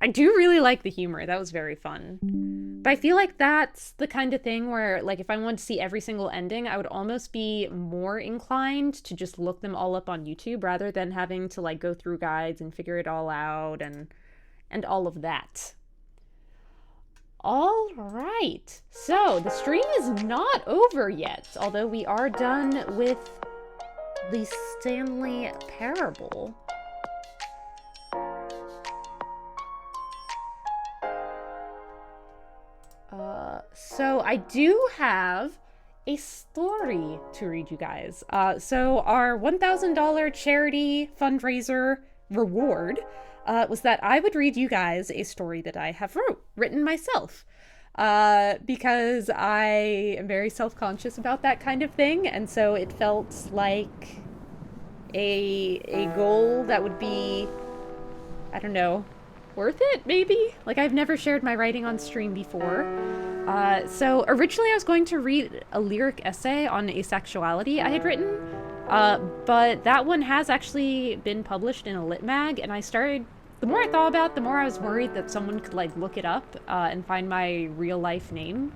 I do really like the humor. That was very fun. But I feel like that's the kind of thing where, like, if I wanted to see every single ending, I would almost be more inclined to just look them all up on YouTube rather than having to, like, go through guides and figure it all out and all of that. All right. So, the stream is not over yet, although we are done with the Stanley Parable. So I do have a story to read you guys. So our $1,000 charity fundraiser reward was that I would read you guys a story that I have written myself. Because I am very self-conscious about that kind of thing, and so it felt like a goal that would be, I don't know, worth it, maybe? Like, I've never shared my writing on stream before. So originally I was going to read a lyric essay on asexuality I had written, but that one has actually been published in a lit mag, and the more I thought about it, the more I was worried that someone could, like, look it up and find my real life name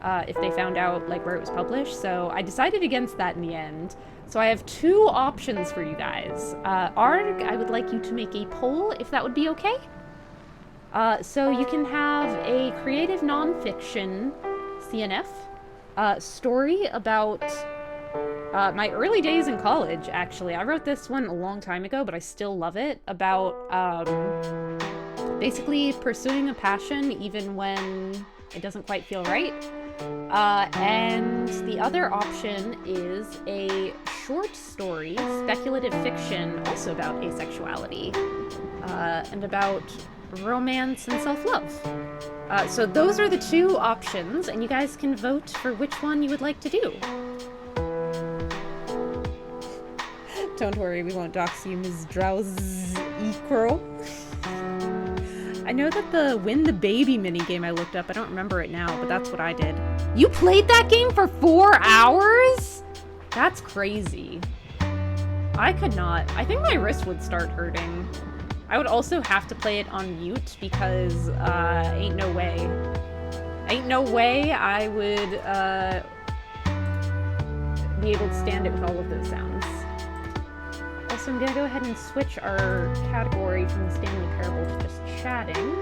if they found out, like, where it was published. So I decided against that in the end. So I have 2 options for you guys. Arg, I would like you to make a poll, if that would be okay. So you can have a creative nonfiction CNF story about my early days in college, actually. I wrote this one a long time ago, but I still love it. About basically pursuing a passion even when it doesn't quite feel right. And the other option is a short story, speculative fiction, also about asexuality, and about romance and self-love. So those are the 2 options, and you guys can vote for which one you would like to do. Don't worry, we won't dox you, Ms. Drowsy-Crow. I know that the Win the Baby minigame I looked up, I don't remember it now, but that's what I did. You played that game for 4 hours? That's crazy. I could not. I think my wrist would start hurting. I would also have to play it on mute because ain't no way. Ain't no way I would be able to stand it with all of those sounds. Also, I'm gonna go ahead and switch our category from the Stanley Parable to just chatting.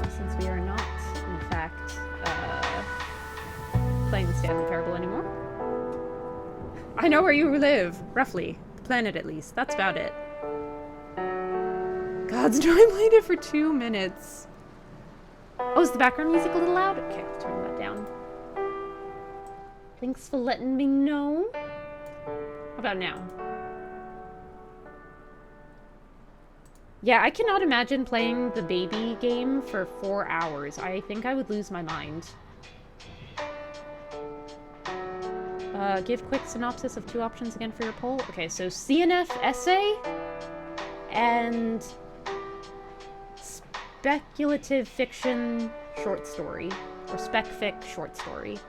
Since we are not, in fact, playing the Stanley Parable anymore. I know where you live, roughly. The planet, at least. That's about it. Gods, no, I played it for 2 minutes. Oh, is the background music a little loud? Okay, I'll turn that down. Thanks for letting me know. How about now? Yeah, I cannot imagine playing the baby game for 4 hours. I think I would lose my mind. Give quick synopsis of 2 options again for your poll. Okay, so CNF essay and speculative fiction short story, or spec-fic short story.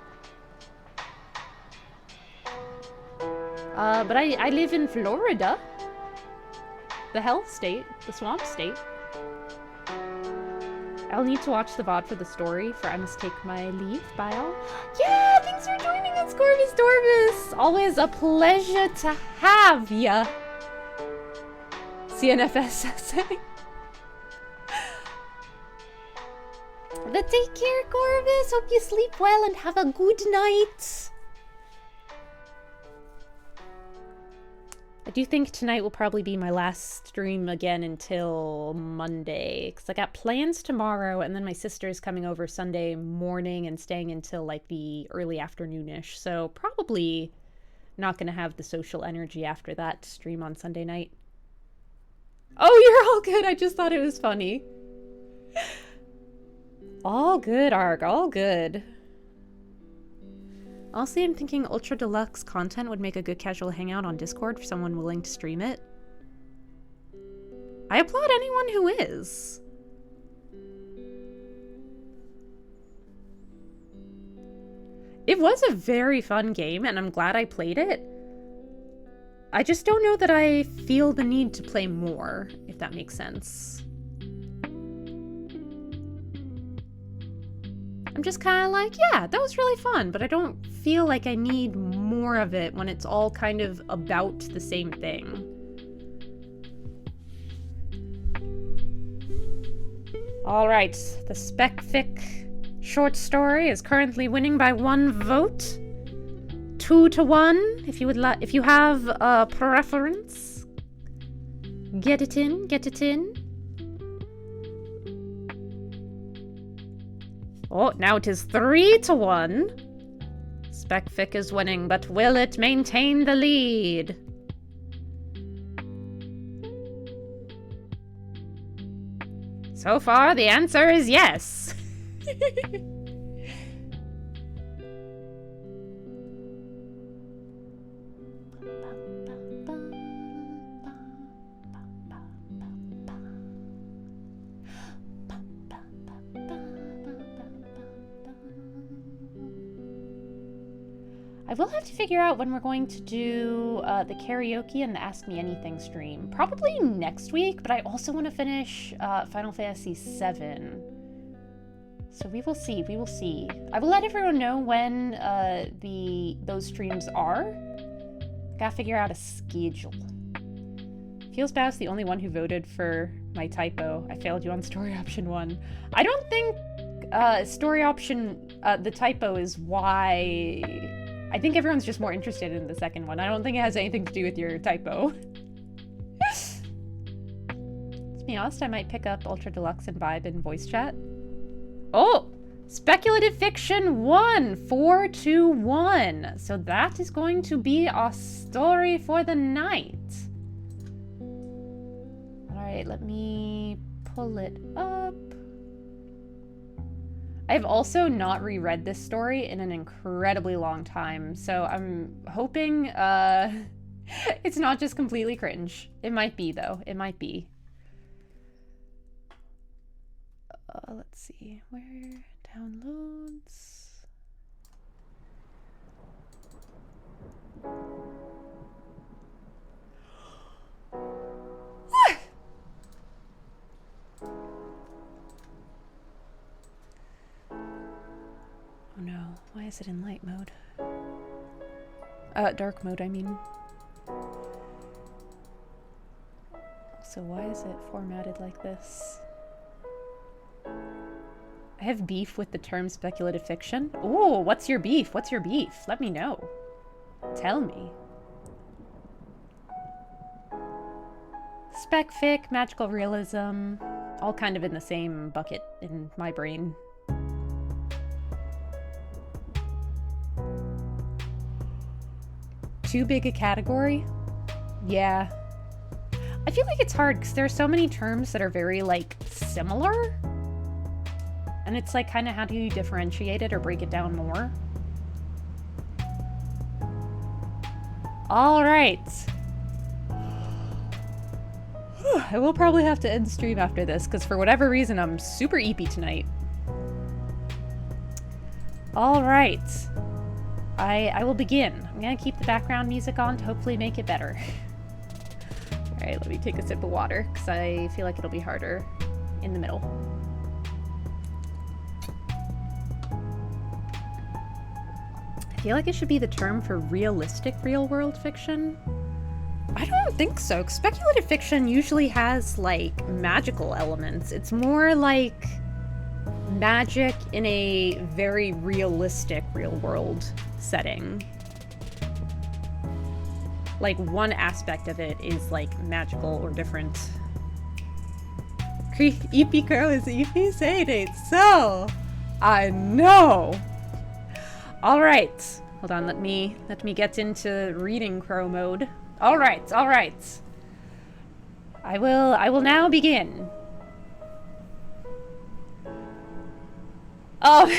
But I live in Florida. The hell state, the swamp state. I'll need to watch the VOD for the story, for I must take my leave. Bye all. Yeah, thanks for joining us, Corvus Dorvis. Always a pleasure to have ya. CNFSSA. But take care, Corvus. Hope you sleep well and have a good night. I do think tonight will probably be my last stream again until Monday, because I got plans tomorrow, and then my sister's coming over Sunday morning and staying until like the early afternoonish, so probably not going to have the social energy after that stream on Sunday night. Oh, you're all good. I just thought it was funny. All good, Arg. All good. Honestly, I'm thinking Ultra Deluxe content would make a good casual hangout on Discord for someone willing to stream it. I applaud anyone who is. It was a very fun game, and I'm glad I played it. I just don't know that I feel the need to play more, if that makes sense. I'm just kind of like, yeah, that was really fun, but I don't feel like I need more of it when it's all kind of about the same thing. All right, the spec-fic short story is currently winning by 1 vote. 2-1, if you would like, if you have a preference. Get it in, get it in. Oh, now it is 3-1. Spec-fic is winning, but will it maintain the lead? So far, the answer is yes. I will have to figure out when we're going to do the karaoke and the Ask Me Anything stream. Probably next week, but I also want to finish Final Fantasy VII. So we will see, we will see. I will let everyone know when those streams are. Gotta figure out a schedule. Feels bad as the only one who voted for my typo. I failed you on story option 1. I don't think story option, the typo is why... I think everyone's just more interested in the second one. I don't think it has anything to do with your typo. To be honest, I might pick up Ultra Deluxe and Vibe in voice chat. Oh! Speculative Fiction 1! 421. So that is going to be our story for the night. Alright, let me pull it up. I've also not reread this story in an incredibly long time, so I'm hoping it's not just completely cringe. It might be, though. It might be. Let's see. Where? Downloads. Oh no, why is it in light mode? Dark mode, I mean. So why is it formatted like this? I have beef with the term speculative fiction. Ooh, what's your beef? What's your beef? Let me know. Tell me. Spec fic, magical realism, all kind of in the same bucket in my brain. Too big a category? Yeah. I feel like it's hard because there are so many terms that are very, like, similar. And it's like, kind of, how do you differentiate it or break it down more? All right. I will probably have to end stream after this because for whatever reason, I'm super eepy tonight. All right. I will begin. I'm gonna keep the background music on to hopefully make it better. All right, let me take a sip of water because I feel like it'll be harder in the middle. I feel like it should be the term for realistic real-world fiction. I don't think so. Speculative fiction usually has, like, magical elements. It's more like magic in a very realistic real-world setting. Like, one aspect of it is, like, magical or different. EP Crow is EP Saying it, so I know. All right, hold on. Let me get into reading Crow mode. All right. I will now begin. Oh,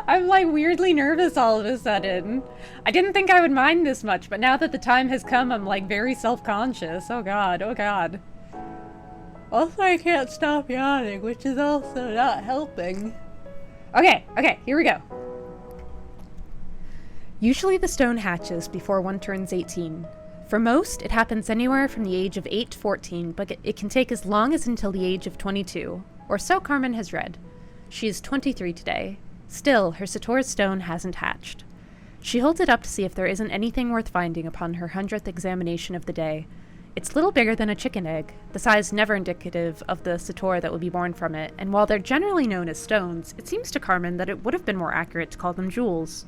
I'm like weirdly nervous all of a sudden. I didn't think I would mind this much, but now that the time has come, I'm like very self-conscious. Oh god. Also, I can't stop yawning, which is also not helping. Okay, here we go. Usually the stone hatches before one turns 18. For most, it happens anywhere from the age of 8 to 14, but it can take as long as until the age of 22. Or so Carmen has read. She is 23 today. Still, her Sator's stone hasn't hatched. She holds it up to see if there isn't anything worth finding upon her 100th examination of the day. It's little bigger than a chicken egg, the size never indicative of the Sator that would be born from it, and while they're generally known as stones, it seems to Carmen that it would have been more accurate to call them jewels.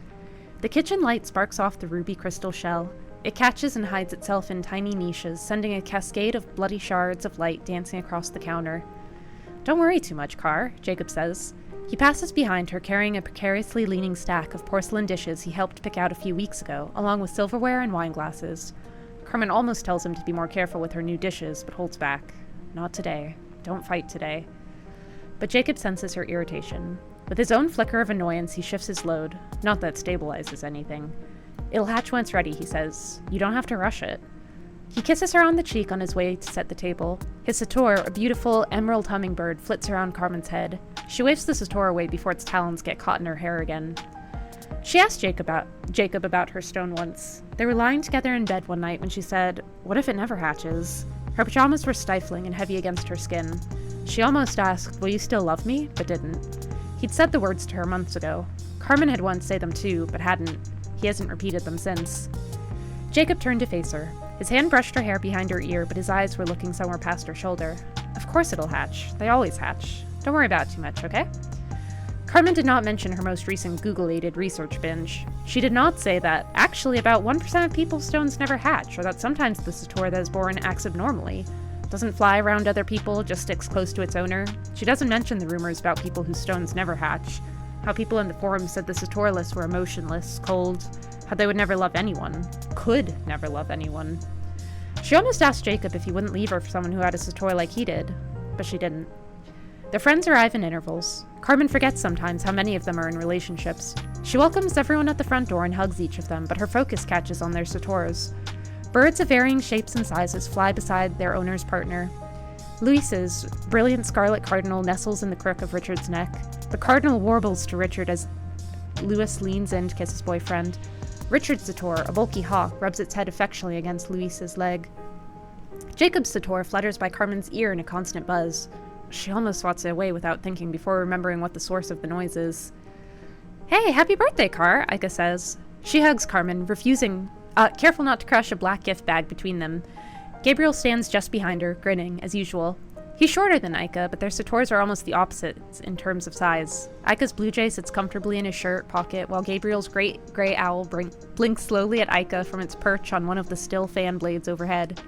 The kitchen light sparks off the ruby crystal shell. It catches and hides itself in tiny niches, sending a cascade of bloody shards of light dancing across the counter. Don't worry too much, Car, Jacob says. He passes behind her, carrying a precariously leaning stack of porcelain dishes he helped pick out a few weeks ago, along with silverware and wine glasses. Carmen almost tells him to be more careful with her new dishes, but holds back. Not today. Don't fight today. But Jacob senses her irritation. With his own flicker of annoyance, he shifts his load. Not that stabilizes anything. It'll hatch when it's ready, he says. You don't have to rush it. He kisses her on the cheek on his way to set the table. His Sator, a beautiful emerald hummingbird, flits around Carmen's head. She waves the Sator away before its talons get caught in her hair again. She asked Jacob about her stone once. They were lying together in bed one night when she said, "What if it never hatches?" Her pajamas were stifling and heavy against her skin. She almost asked, "Will you still love me?" but didn't. He'd said the words to her months ago. Carmen had once said them too, but hadn't. He hasn't repeated them since. Jacob turned to face her. His hand brushed her hair behind her ear, but his eyes were looking somewhere past her shoulder. Of course it'll hatch. They always hatch. Don't worry about it too much, okay? Carmen did not mention her most recent Google-aided research binge. She did not say that, actually, about 1% of people's stones never hatch, or that sometimes the sator that is born acts abnormally. Doesn't fly around other people, just sticks close to its owner. She doesn't mention the rumors about people whose stones never hatch. How people in the forum said the satorless were emotionless, cold, how they would never love anyone. Could never love anyone. She almost asked Jacob if he wouldn't leave her for someone who had a sator like he did, but she didn't. Their friends arrive in intervals. Carmen forgets sometimes how many of them are in relationships. She welcomes everyone at the front door and hugs each of them, but her focus catches on their sators. Birds of varying shapes and sizes fly beside their owner's partner. Luis's brilliant scarlet cardinal nestles in the crook of Richard's neck. The cardinal warbles to Richard as Louis leans in to kiss his boyfriend. Richard's sator, a bulky hawk, rubs its head affectionately against Luis's leg. Jacob's sator flutters by Carmen's ear in a constant buzz. She almost swats it away without thinking before remembering what the source of the noise is. "Hey, happy birthday, Car," Ika says. She hugs Carmen, careful not to crush a black gift bag between them. Gabriel stands just behind her, grinning, as usual. He's shorter than Ika, but their sators are almost the opposites in terms of size. Ika's blue jay sits comfortably in his shirt pocket, while Gabriel's great gray owl blinks slowly at Ika from its perch on one of the still fan blades overhead.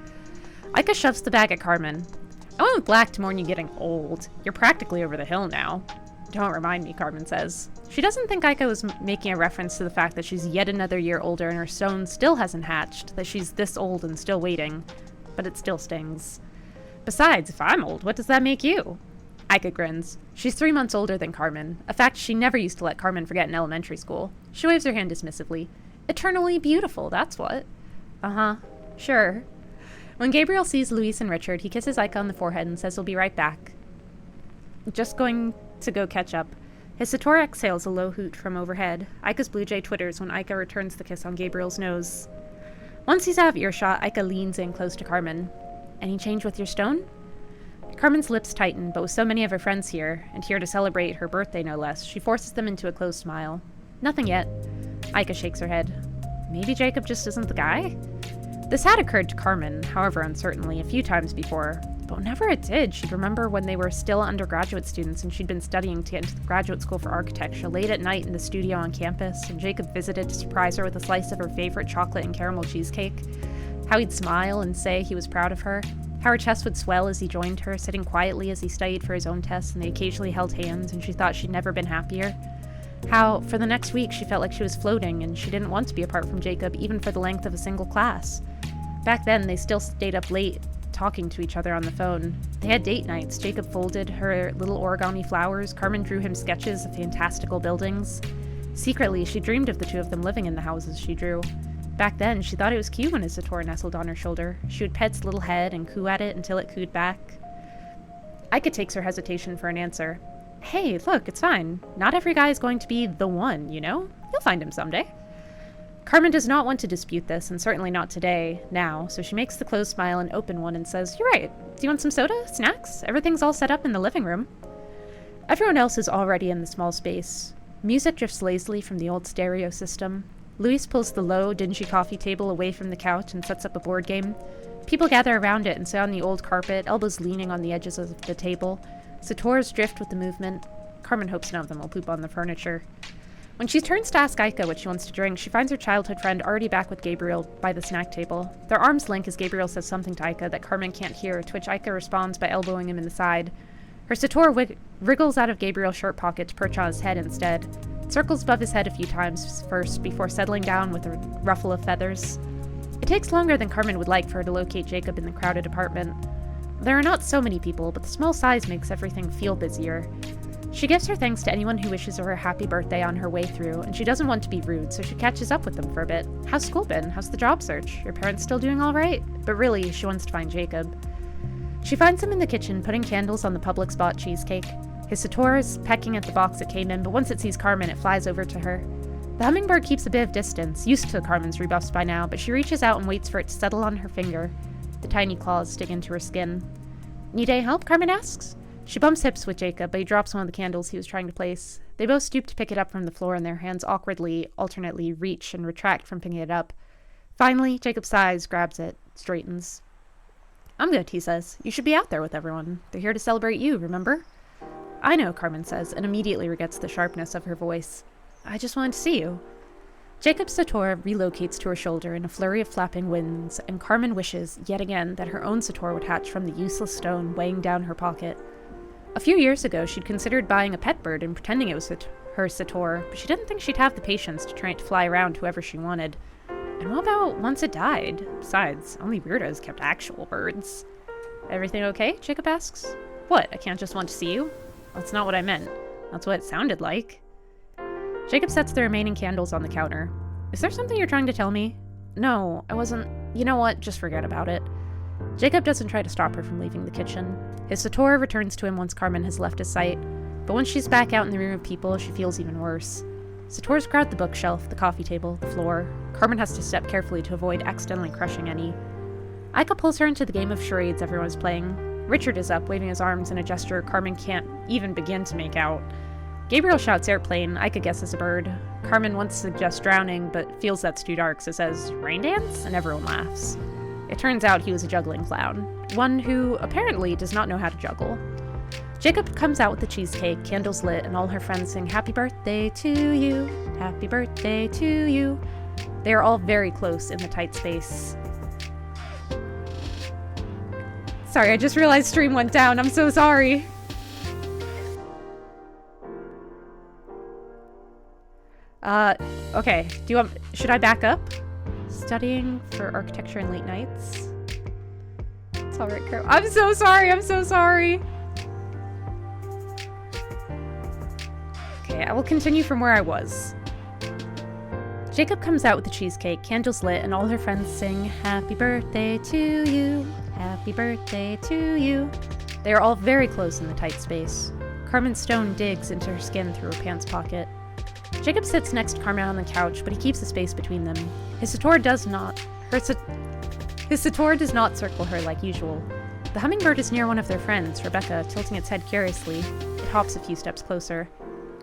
Ika shoves the bag at Carmen. "I went with black to mourn you getting old. You're practically over the hill now." "Don't remind me," Carmen says. She doesn't think Ika was making a reference to the fact that she's yet another year older and her stone still hasn't hatched, that she's this old and still waiting. But it still stings. "Besides, if I'm old, what does that make you?" Ika grins. She's 3 months older than Carmen, a fact she never used to let Carmen forget in elementary school. She waves her hand dismissively. "Eternally beautiful, that's what." "Uh-huh. Sure." When Gabriel sees Luis and Richard, he kisses Ika on the forehead and says he'll be right back. Just going to go catch up. His sator exhales a low hoot from overhead. Ika's blue jay twitters when Ika returns the kiss on Gabriel's nose. Once he's out of earshot, Ika leans in close to Carmen. "Any change with your stone?" Carmen's lips tighten, but with so many of her friends here, and here to celebrate her birthday no less, she forces them into a closed smile. "Nothing yet." Ika shakes her head. Maybe Jacob just isn't the guy? This had occurred to Carmen, however uncertainly, a few times before, but whenever it did, she'd remember when they were still undergraduate students and she'd been studying to get into the graduate school for architecture late at night in the studio on campus, and Jacob visited to surprise her with a slice of her favorite chocolate and caramel cheesecake. How he'd smile and say he was proud of her. How her chest would swell as he joined her, sitting quietly as he studied for his own tests, and they occasionally held hands, and she thought she'd never been happier. How, for the next week, she felt like she was floating, and she didn't want to be apart from Jacob, even for the length of a single class. Back then, they still stayed up late, talking to each other on the phone. They had date nights. Jacob folded her little origami flowers. Carmen drew him sketches of fantastical buildings. Secretly, she dreamed of the two of them living in the houses she drew. Back then, she thought it was cute when his sator nestled on her shoulder. She would pet its little head and coo at it until it cooed back. Ika takes her hesitation for an answer. "Hey, look, it's fine. Not every guy is going to be the one, you know? You'll find him someday." Carmen does not want to dispute this, and certainly not today, now, so she makes the closed smile and open one and says, "You're right. Do you want some soda? Snacks? Everything's all set up in the living room." Everyone else is already in the small space. Music drifts lazily from the old stereo system. Luis pulls the low, dingy coffee table away from the couch and sets up a board game. People gather around it and sit on the old carpet, elbows leaning on the edges of the table. Sators drift with the movement. Carmen hopes none of them will poop on the furniture. When she turns to ask Ika what she wants to drink, she finds her childhood friend already back with Gabriel by the snack table. Their arms link as Gabriel says something to Ika that Carmen can't hear, to which Ika responds by elbowing him in the side. Her sator wriggles out of Gabriel's shirt pocket to perch on his head instead. It circles above his head a few times first, before settling down with a ruffle of feathers. It takes longer than Carmen would like for her to locate Jacob in the crowded apartment. There are not so many people, but the small size makes everything feel busier. She gives her thanks to anyone who wishes her a happy birthday on her way through, and she doesn't want to be rude, so she catches up with them for a bit. How's school been? How's the job search? Your parents still doing all right? But really, she wants to find Jacob. She finds him in the kitchen, putting candles on the Publix bought cheesecake. His sator is pecking at the box it came in, but once it sees Carmen, it flies over to her. The hummingbird keeps a bit of distance, used to Carmen's rebuffs by now, but she reaches out and waits for it to settle on her finger. The tiny claws dig into her skin. "Need any help?" Carmen asks. She bumps hips with Jacob, but he drops one of the candles he was trying to place. They both stoop to pick it up from the floor, and their hands awkwardly, alternately reach and retract from picking it up. Finally, Jacob sighs, grabs it, straightens. I'm good, he says. You should be out there with everyone. They're here to celebrate you, remember? I know, Carmen says, and immediately regrets the sharpness of her voice. I just wanted to see you. Jacob Sator relocates to her shoulder in a flurry of flapping wings, and Carmen wishes, yet again, that her own Sator would hatch from the useless stone weighing down her pocket. A few years ago, she'd considered buying a pet bird and pretending it was her Sator, but she didn't think she'd have the patience to try it to fly around whoever she wanted. And what about once it died? Besides, only weirdos kept actual birds. Everything okay? Jacob asks. What, I can't just want to see you? That's not what I meant. That's what it sounded like. Jacob sets the remaining candles on the counter. Is there something you're trying to tell me? No, I wasn't. You know what? Just forget about it. Jacob doesn't try to stop her from leaving the kitchen. His Sator returns to him once Carmen has left his sight, but once she's back out in the room of people, she feels even worse. Sators crowd the bookshelf, the coffee table, the floor. Carmen has to step carefully to avoid accidentally crushing any. Aika pulls her into the game of charades everyone's playing. Richard is up, waving his arms in a gesture Carmen can't even begin to make out. Gabriel shouts airplane, Aika guesses a bird. Carmen wants to suggest drowning, but feels that's too dark, so says, rain dance? And everyone laughs. It turns out he was a juggling clown, one who apparently does not know how to juggle. Jacob comes out with the cheesecake, candles lit, and all her friends sing happy birthday to you, happy birthday to you. They are all very close in the tight space. Sorry, I just realized stream went down. I'm so sorry. Okay. Should I back up? Studying for architecture in late nights. It's alright, Carol. I'm so sorry. Okay, I will continue from where I was. Jacob comes out with the cheesecake, candles lit, and all her friends sing happy birthday to you, happy birthday to you. They are all very close in the tight space. Carmen's stone digs into her skin through her pants pocket. Jacob sits next to Carmen on the couch, but he keeps a space between them. His Sator does not circle her like usual. The hummingbird is near one of their friends, Rebecca, tilting its head curiously. It hops a few steps closer.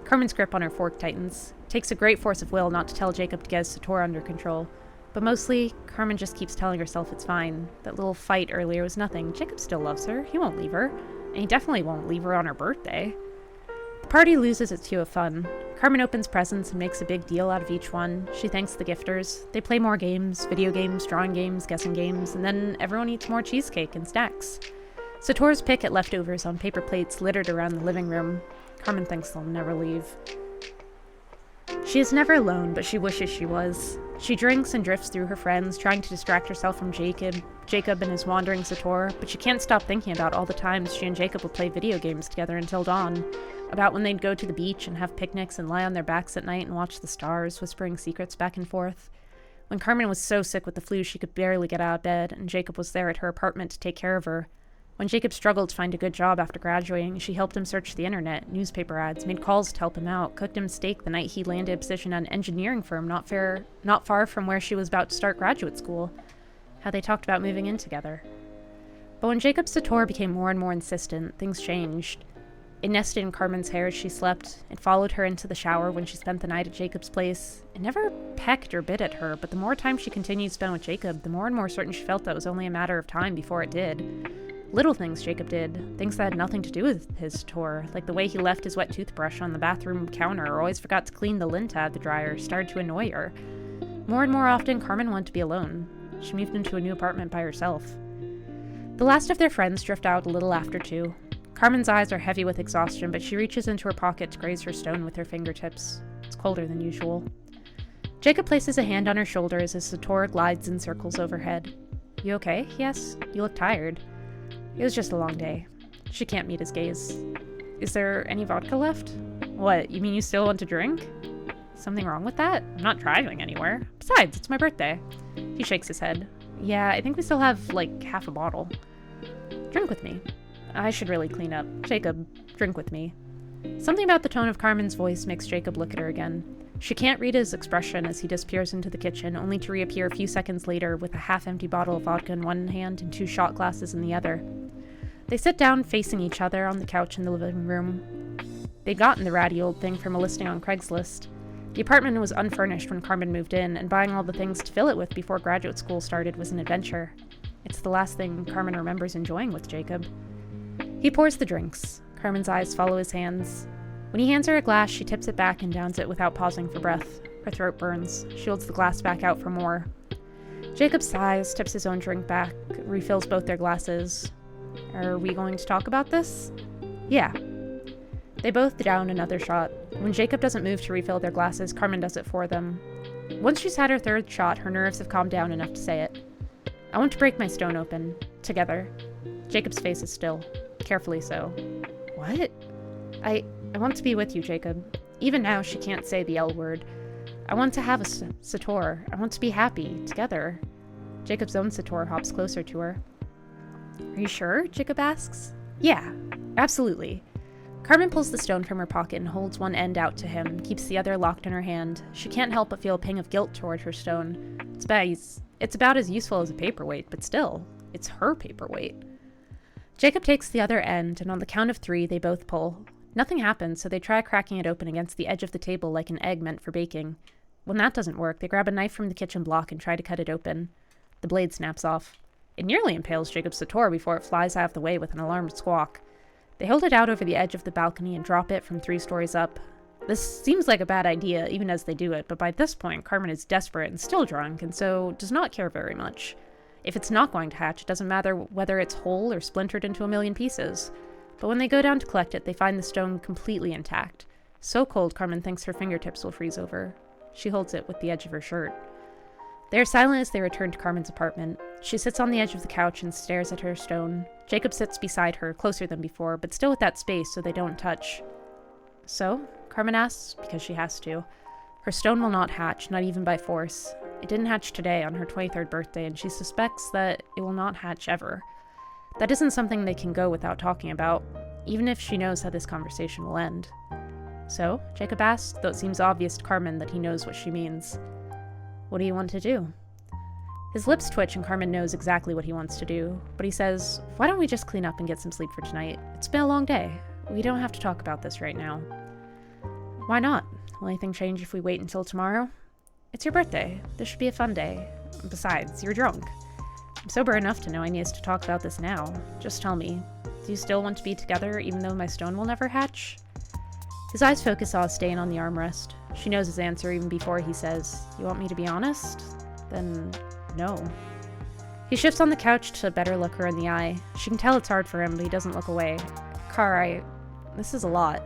Carmen's grip on her fork tightens. It takes a great force of will not to tell Jacob to get his Sator under control. But mostly, Carmen just keeps telling herself it's fine. That little fight earlier was nothing. Jacob still loves her. He won't leave her. And he definitely won't leave her on her birthday. The party loses its hue of fun. Carmen opens presents and makes a big deal out of each one. She thanks the gifters. They play more games, video games, drawing games, guessing games, and then everyone eats more cheesecake and snacks. Sators pick at leftovers on paper plates littered around the living room. Carmen thinks they'll never leave. She is never alone, but she wishes she was. She drinks and drifts through her friends, trying to distract herself from Jacob and his wandering Sator, but she can't stop thinking about all the times she and Jacob would play video games together until dawn. About when they'd go to the beach and have picnics and lie on their backs at night and watch the stars, whispering secrets back and forth. When Carmen was so sick with the flu she could barely get out of bed, and Jacob was there at her apartment to take care of her. When Jacob struggled to find a good job after graduating, she helped him search the internet, newspaper ads, made calls to help him out, cooked him steak the night he landed a position at an engineering firm not far from where she was about to start graduate school. How they talked about moving in together. But when Jacob's Sator became more and more insistent, things changed. It nested in Carmen's hair as she slept. It followed her into the shower when she spent the night at Jacob's place. It never pecked or bit at her, but the more time she continued to spend with Jacob, the more and more certain she felt that it was only a matter of time before it did. Little things Jacob did, things that had nothing to do with his Sator, like the way he left his wet toothbrush on the bathroom counter or always forgot to clean the lint out of the dryer, started to annoy her. More and more often, Carmen wanted to be alone. She moved into a new apartment by herself. The last of their friends drift out a little after 2. Carmen's eyes are heavy with exhaustion, but she reaches into her pocket to graze her stone with her fingertips. It's colder than usual. Jacob places a hand on her shoulder as his Sator glides in circles overhead. You okay? He asks. You look tired. It was just a long day. She can't meet his gaze. Is there any vodka left? What, you mean you still want to drink? Something wrong with that? I'm not driving anywhere. Besides, it's my birthday. He shakes his head. Yeah, I think we still have, like, half a bottle. Drink with me. I should really clean up. Jacob, drink with me. Something about the tone of Carmen's voice makes Jacob look at her again. She can't read his expression as he disappears into the kitchen, only to reappear a few seconds later with a half-empty bottle of vodka in one hand and 2 shot glasses in the other. They sit down facing each other on the couch in the living room. They'd gotten the ratty old thing from a listing on Craigslist. The apartment was unfurnished when Carmen moved in, and buying all the things to fill it with before graduate school started was an adventure. It's the last thing Carmen remembers enjoying with Jacob. He pours the drinks. Carmen's eyes follow his hands. When he hands her a glass, she tips it back and downs it without pausing for breath. Her throat burns. She holds the glass back out for more. Jacob sighs, tips his own drink back, refills both their glasses. Are we going to talk about this? Yeah. They both down another shot. When Jacob doesn't move to refill their glasses, Carmen does it for them. Once she's had her third shot, her nerves have calmed down enough to say it. I want to break my stone open. Together. Jacob's face is still. Carefully so. What? I want to be with you, Jacob. Even now, she can't say the L word. I want to have a Sator. I want to be happy. Together. Jacob's own Sator hops closer to her. Are you sure? Jacob asks. Yeah, absolutely. Carmen pulls the stone from her pocket and holds one end out to him, keeps the other locked in her hand. She can't help but feel a pang of guilt toward her stone. It's about as useful as a paperweight, but still, it's her paperweight. Jacob takes the other end, and on the count of 3, they both pull. Nothing happens, so they try cracking it open against the edge of the table like an egg meant for baking. When that doesn't work, they grab a knife from the kitchen block and try to cut it open. The blade snaps off. It nearly impales Jacob's Sator before it flies out of the way with an alarmed squawk. They hold it out over the edge of the balcony and drop it from 3 stories up. This seems like a bad idea, even as they do it, but by this point, Carmen is desperate and still drunk, and so does not care very much. If it's not going to hatch, it doesn't matter whether it's whole or splintered into a million pieces. But when they go down to collect it, they find the stone completely intact. So cold, Carmen thinks her fingertips will freeze over. She holds it with the edge of her shirt. They are silent as they return to Carmen's apartment. She sits on the edge of the couch and stares at her stone. Jacob sits beside her, closer than before, but still with that space so they don't touch. So, Carmen asks, because she has to. Her stone will not hatch, not even by force. It didn't hatch today on her 23rd birthday, and she suspects that it will not hatch ever. That isn't something they can go without talking about, even if she knows how this conversation will end. So, Jacob asks, though it seems obvious to Carmen that he knows what she means. What do you want to do? His lips twitch and Carmen knows exactly what he wants to do, but he says, why don't we just clean up and get some sleep for tonight? It's been a long day. We don't have to talk about this right now. Why not? Will anything change if we wait until tomorrow? It's your birthday. This should be a fun day. Besides, you're drunk. I'm sober enough to know I need to talk about this now. Just tell me, do you still want to be together even though my stone will never hatch? His eyes focus on a stain on the armrest. She knows his answer even before he says, you want me to be honest? Then, no. He shifts on the couch to better look her in the eye. She can tell it's hard for him, but he doesn't look away. This is a lot.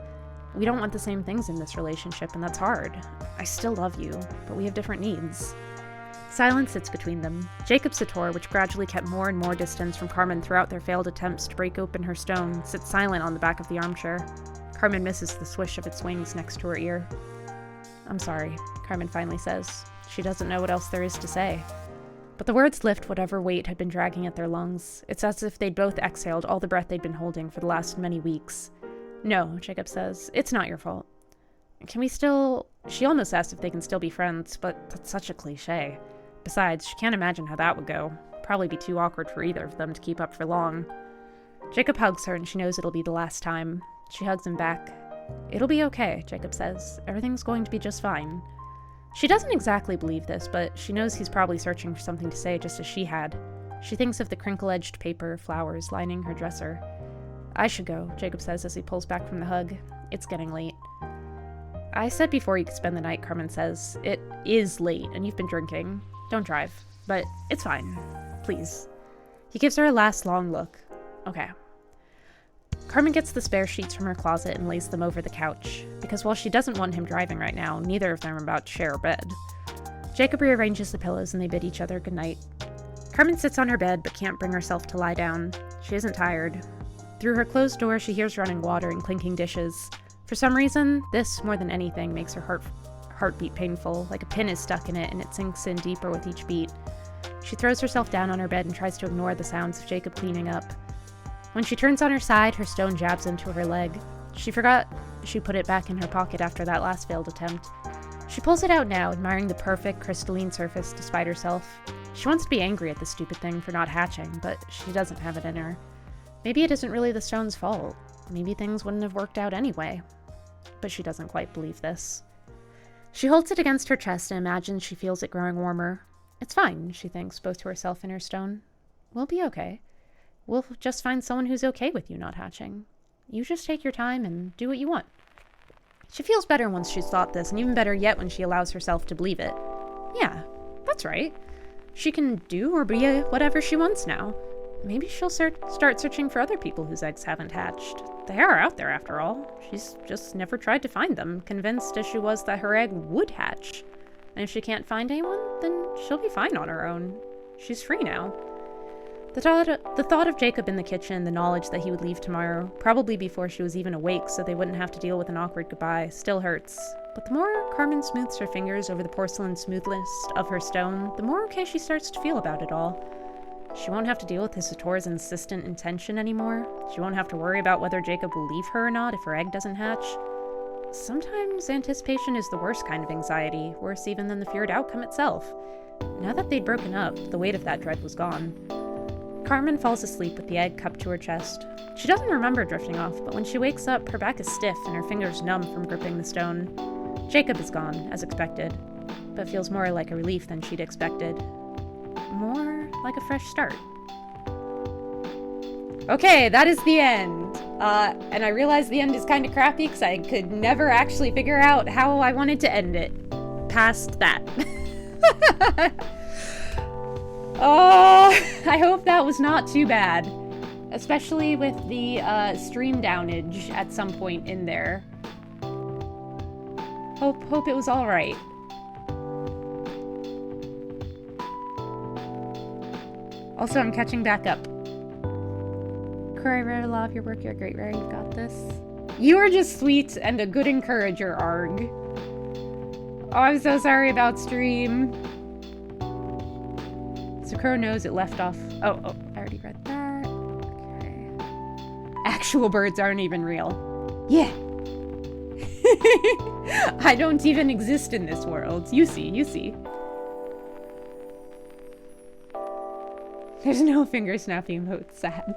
We don't want the same things in this relationship, and that's hard. I still love you, but we have different needs. Silence sits between them. Jacob's Sator, which gradually kept more and more distance from Carmen throughout their failed attempts to break open her stone, sits silent on the back of the armchair. Carmen misses the swish of its wings next to her ear. I'm sorry, Carmen finally says. She doesn't know what else there is to say. But the words lift whatever weight had been dragging at their lungs. It's as if they'd both exhaled all the breath they'd been holding for the last many weeks. No, Jacob says, it's not your fault. Can we still... She almost asks if they can still be friends, but that's such a cliche. Besides, she can't imagine how that would go. Probably be too awkward for either of them to keep up for long. Jacob hugs her and she knows it'll be the last time. She hugs him back. It'll be okay, Jacob says. Everything's going to be just fine. She doesn't exactly believe this, but she knows he's probably searching for something to say just as she had. She thinks of the crinkle-edged paper flowers lining her dresser. I should go, Jacob says as he pulls back from the hug. It's getting late. I said before you could spend the night, Carmen says. It is late, and you've been drinking. Don't drive. But it's fine. Please. He gives her a last long look. Okay. Carmen gets the spare sheets from her closet and lays them over the couch, because while she doesn't want him driving right now, neither of them are about to share a bed. Jacob rearranges the pillows and they bid each other goodnight. Carmen sits on her bed but can't bring herself to lie down. She isn't tired. Through her closed door, she hears running water and clinking dishes. For some reason, this, more than anything, makes her heartbeat painful, like a pin is stuck in it and it sinks in deeper with each beat. She throws herself down on her bed and tries to ignore the sounds of Jacob cleaning up. When she turns on her side, her stone jabs into her leg. She forgot she put it back in her pocket after that last failed attempt. She pulls it out now, admiring the perfect, crystalline surface despite herself. She wants to be angry at the stupid thing for not hatching, but she doesn't have it in her. Maybe it isn't really the stone's fault. Maybe things wouldn't have worked out anyway. But she doesn't quite believe this. She holds it against her chest and imagines she feels it growing warmer. It's fine, she thinks, both to herself and her stone. We'll be okay. We'll just find someone who's okay with you not hatching. You just take your time and do what you want. She feels better once she's thought this, and even better yet when she allows herself to believe it. Yeah, that's right. She can do or be whatever she wants now. Maybe she'll start searching for other people whose eggs haven't hatched. They are out there, after all. She's just never tried to find them, convinced as she was that her egg would hatch. And if she can't find anyone, then she'll be fine on her own. She's free now. The thought of Jacob in the kitchen, the knowledge that he would leave tomorrow, probably before she was even awake so they wouldn't have to deal with an awkward goodbye, still hurts. But the more Carmen smooths her fingers over the porcelain smoothness of her stone, the more okay she starts to feel about it all. She won't have to deal with his Sator's insistent intention anymore. She won't have to worry about whether Jacob will leave her or not if her egg doesn't hatch. Sometimes anticipation is the worst kind of anxiety, worse even than the feared outcome itself. Now that they'd broken up, the weight of that dread was gone. Carmen falls asleep with the egg cupped to her chest. She doesn't remember drifting off, but when she wakes up, her back is stiff and her fingers numb from gripping the stone. Jacob is gone, as expected, but feels more like a relief than she'd expected. More like a fresh start. Okay, that is the end. And I realize the end is kind of crappy because I could never actually figure out how I wanted to end it. Past that. Oh, I hope that was not too bad. Especially with the stream downage at some point in there. Hope it was alright. Also, I'm catching back up. Corey, Rare, love your work. You're a great Rare. You've got this. You are just sweet and a good encourager, Arg. Oh, I'm so sorry about stream. Sakura knows it left off. Oh, I already read that. Okay. Actual birds aren't even real. Yeah. I don't even exist in this world. You see. There's no finger snappy emote, Sag.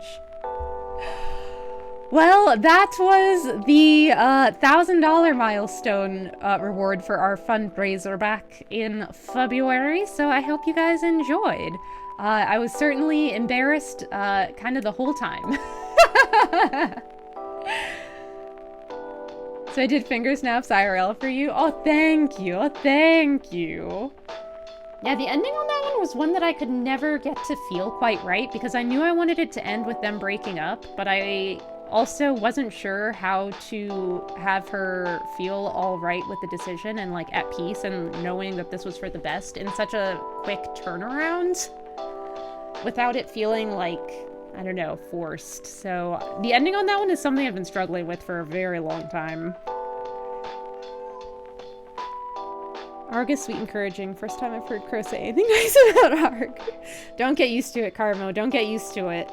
Well, that was the $1,000 milestone reward for our fundraiser back in February, so I hope you guys enjoyed. I was certainly embarrassed kind of the whole time. So I did finger snaps IRL for you. Oh, thank you. Yeah, the ending on that one was one that I could never get to feel quite right because I knew I wanted it to end with them breaking up, but I also wasn't sure how to have her feel all right with the decision and like at peace and knowing that this was for the best in such a quick turnaround without it feeling like, I don't know, forced. So the ending on that one is something I've been struggling with for a very long time. Arg is sweet encouraging. First time I've heard Crow say anything nice about Arg. Don't get used to it, Carmo. Don't get used to it.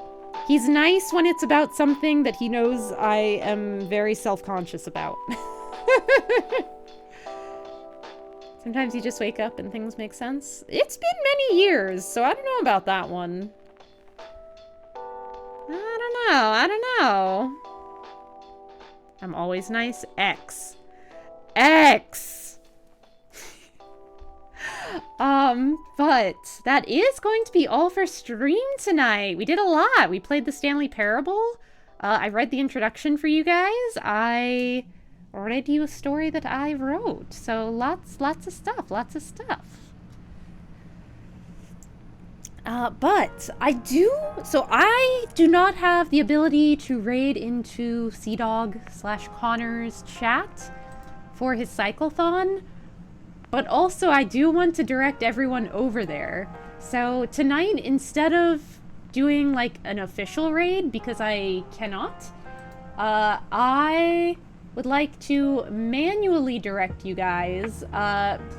He's nice when it's about something that he knows I am very self-conscious about. Sometimes you just wake up and things make sense. It's been many years, so I don't know about that one. I don't know. I'm always nice. X. But that is going to be all for stream tonight. We did a lot. We played the Stanley Parable. I read the introduction for you guys. I read you a story that I wrote. So lots of stuff. But I do not have the ability to raid into CDog/Connor's chat for his cyclothon. But also, I do want to direct everyone over there. So tonight, instead of doing like an official raid, because I cannot, I would like to manually direct you guys.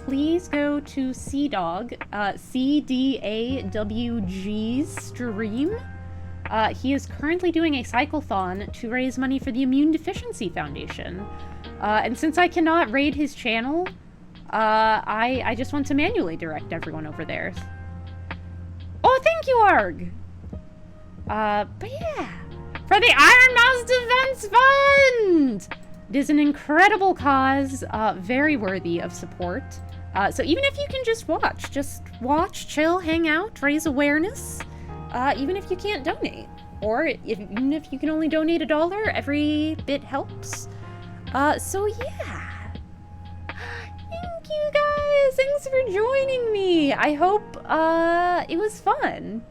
Please go to CDawg, CDAWG's stream. He is currently doing a cyclothon to raise money for the Immune Deficiency Foundation. And since I cannot raid his channel, I just want to manually direct everyone over there. Oh, thank you, Arg! But yeah. for the Iron Mouse Defense Fund! It is an incredible cause, very worthy of support. So even if you can just watch, chill, hang out, raise awareness, even if you can't donate. Or even if you can only donate $1, every bit helps. So yeah. Thank you guys! Thanks for joining me! I hope, it was fun.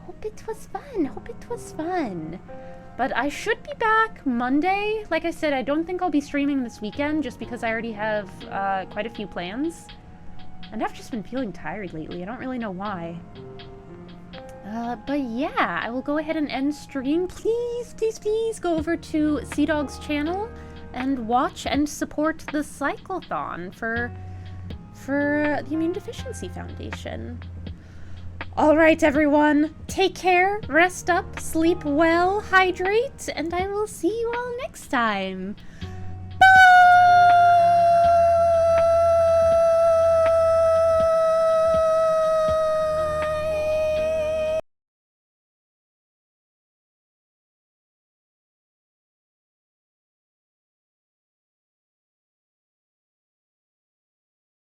Hope it was fun. But I should be back Monday. Like I said, I don't think I'll be streaming this weekend just because I already have, quite a few plans. And I've just been feeling tired lately. I don't really know why. But yeah, I will go ahead and end stream. Please, please, please go over to Sea Dog's channel and watch and support the cyclothon for the Immune Deficiency Foundation. All right, everyone. Take care, rest up, sleep well, hydrate, and I will see you all next time.